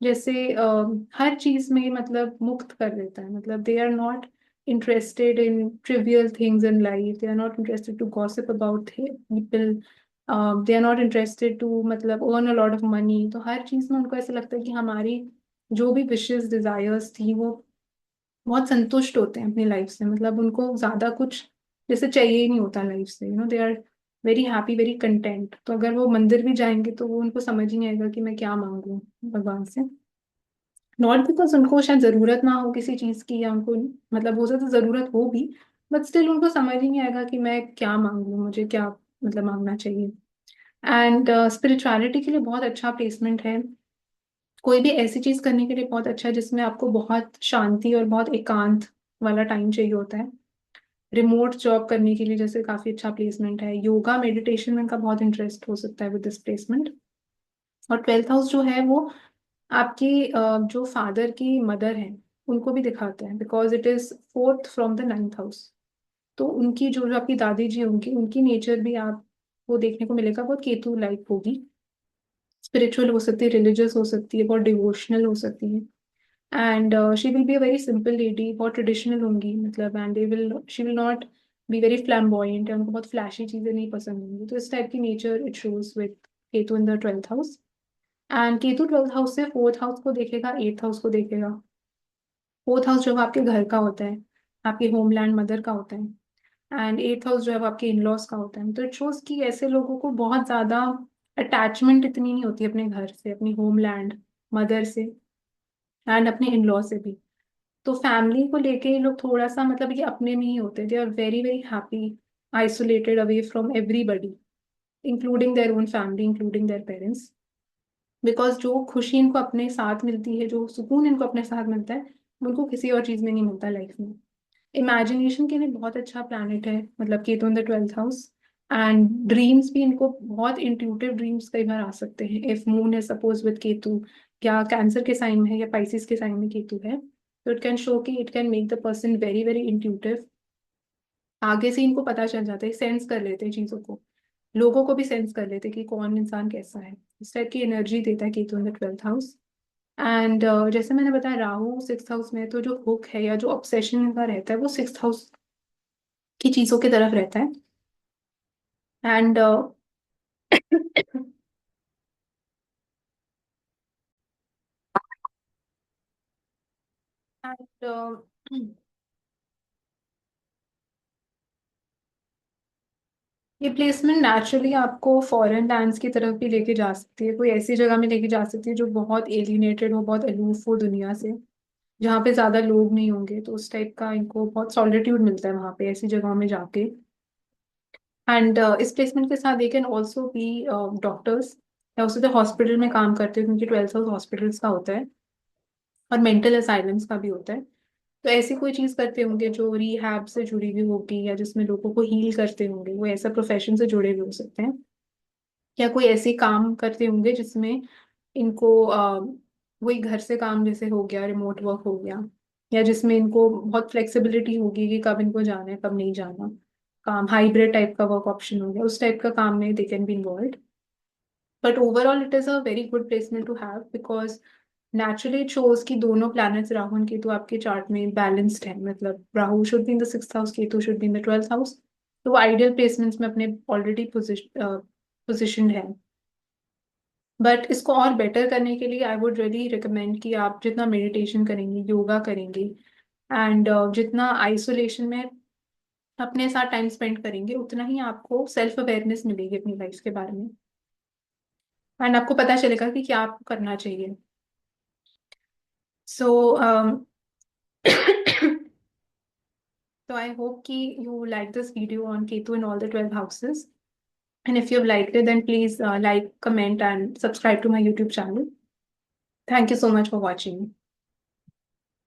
जैसे हर चीज में मतलब मुक्त कर देता है। मतलब they are not interested in trivial things in life, they are not interested to gossip about people, they are not interested to मतलब earn a lot of money. तो हर चीज में उनको ऐसा लगता है कि हमारी जो भी विशेस डिजायर्स थी वो बहुत संतुष्ट होते हैं अपनी लाइफ से। मतलब उनको ज्यादा कुछ जैसे चाहिए ही नहीं होता लाइफ से, they are very happy, very content. तो अगर वो मंदिर भी जाएंगे तो वो उनको समझ ही नहीं आएगा कि मैं क्या मांगू भगवान से। नॉट बिकॉज उनको शायद जरूरत ना हो किसी चीज की, या उनको मतलब हो सकता है जरूरत हो भी, बट स्टिल उनको समझ ही नहीं आएगा कि मैं क्या मांगू, मुझे क्या मतलब मांगना चाहिए। एंड स्पिरिचुअलिटी के लिए बहुत अच्छा प्लेसमेंट है। कोई भी ऐसी चीज करने के लिए बहुत अच्छा है जिसमें आपको बहुत शांति और बहुत एकांत वाला टाइम चाहिए होता है। रिमोट जॉब करने के लिए जैसे काफी अच्छा प्लेसमेंट है। योगा मेडिटेशन में इनका बहुत इंटरेस्ट हो सकता है विद दिस प्लेसमेंट। और 12th हाउस जो है वो आपकी जो फादर की मदर है उनको भी दिखाता है, because it is fourth from the 9th house. तो उनकी जो जो आपकी दादी जी होंगी, उनकी नेचर भी आपको देखने को मिलेगा, बहुत केतु लाइक होगी। स्पिरिचुअल हो सकती है, रिलीजियस हो सकती है, बहुत डिवोशनल हो सकती है। And she will be a very simple lady, बहुत ट्रेडिशनल होंगी मतलब। And they will she will not be very flamboyant, उनको बहुत फ्लैशी चीजें नहीं पसंद होंगी। तो इस टाइप की nature it shows with Ketu in the 12th house. And Ketu 12th house से 4th हाउस को देखेगा, 8th हाउस को देखेगा। 4th हाउस जो है आपके घर का होता है, आपके होमलैंड मदर का होता है। एंड 8th हाउस जो है वो आपके इनलॉस का होता है। तो इट शोज कि ऐसे लोगों को बहुत ज्यादा अटैचमेंट इतनी नहीं होती अपने घर से, अपनी होमलैंड मदर से, एंड अपने इनलॉ से भी। तो फैमिली को लेके ये लोग थोड़ा सा मतलब ये अपने में ही होते हैं। They are very very happy, isolated away from everybody, including their own family, including their parents. Because जो खुशी इनको अपने साथ मिलती है, जो सुकून इनको अपने साथ मिलता है, उनको किसी और चीज में नहीं मिलता लाइफ में। इमेजिनेशन के लिए बहुत अच्छा प्लैनेट है, मतलब Ketu in the 12th house. And dreams भी इनको बहुत इंट्यूटिव ड्रीम्स कई बार आ सकते हैं इफ मून है सपोज विद केतु, या कैंसर के साइन में है, या पाइसिस के साइन में केतु है। तो इट कैन शो कि it can make the person very very intuitive. आगे से इनको पता चल जाता है, सेंस कर लेते हैं चीजों को, लोगों को भी सेंस कर लेते हैं कि कौन इंसान कैसा है। इस टाइप की एनर्जी देता है Ketu in the 12th house. And जैसे मैंने बताया, राहु 6th हाउस में है, तो जो हुक है या जो ऑब्सेशन का रहता है वो 6th हाउस की चीजों की तरफ रहता है। एंड And ये प्लेसमेंट नेचुरली आपको फॉरेन लैंड्स की तरफ भी लेके जा सकती है, कोई ऐसी जगह में लेके जा सकती है जो बहुत एलिनेटेड हो, बहुत अलूफ हो दुनिया से, जहाँ पे ज्यादा लोग नहीं होंगे, तो उस टाइप का इनको बहुत सॉलिट्यूड मिलता है वहाँ पे ऐसी जगहों में जाके। एंड इस प्लेसमेंट के साथ they can also be doctors, या उससे हॉस्पिटल में काम करते हैं, क्योंकि 12 हॉस्पिटल्स का होता है और मेंटल असाइलम्स का भी होता है। तो ऐसी कोई चीज करते होंगे जो रिहैब से जुड़ी हुई होगी, या जिसमें लोगों को हील करते होंगे, वो ऐसा प्रोफेशन से जुड़े हुए हो सकते हैं। या कोई ऐसे काम करते होंगे जिसमें इनको वही घर से काम जैसे हो गया, रिमोट वर्क हो गया, या जिसमें इनको बहुत फ्लेक्सिबिलिटी होगी कि कब इनको जाना है कब नहीं जाना, काम हाइब्रिड टाइप का वर्क ऑप्शन हो गया, उस टाइप का काम में they can be involve. But overall it is a very good placement to have, because naturally it shows कि दोनों प्लैनेट्स राहु और केतु आपके चार्ट में बैलेंस्ड है, मतलब Rahu should be in the 6th house, Ketu should be in the 12th house. तो वो ideal placements में अपने ऑलरेडी पोजिशन है। बट इसको और बेटर करने के लिए आई वुड रियली रिकमेंड कि आप जितना मेडिटेशन करेंगे, योगा करेंगे, एंड जितना आइसोलेशन में अपने साथ टाइम स्पेंड करेंगे, उतना ही आपको सेल्फ अवेयरनेस मिलेगी अपनी लाइफ के बारे में, एंड आपको पता चलेगा कि क्या आपको करना चाहिए। सो so I hope ki you like this video on Ketu in all the 12 houses. And if you've liked it, then please like, comment, and subscribe to my YouTube channel. Thank you so much for watching.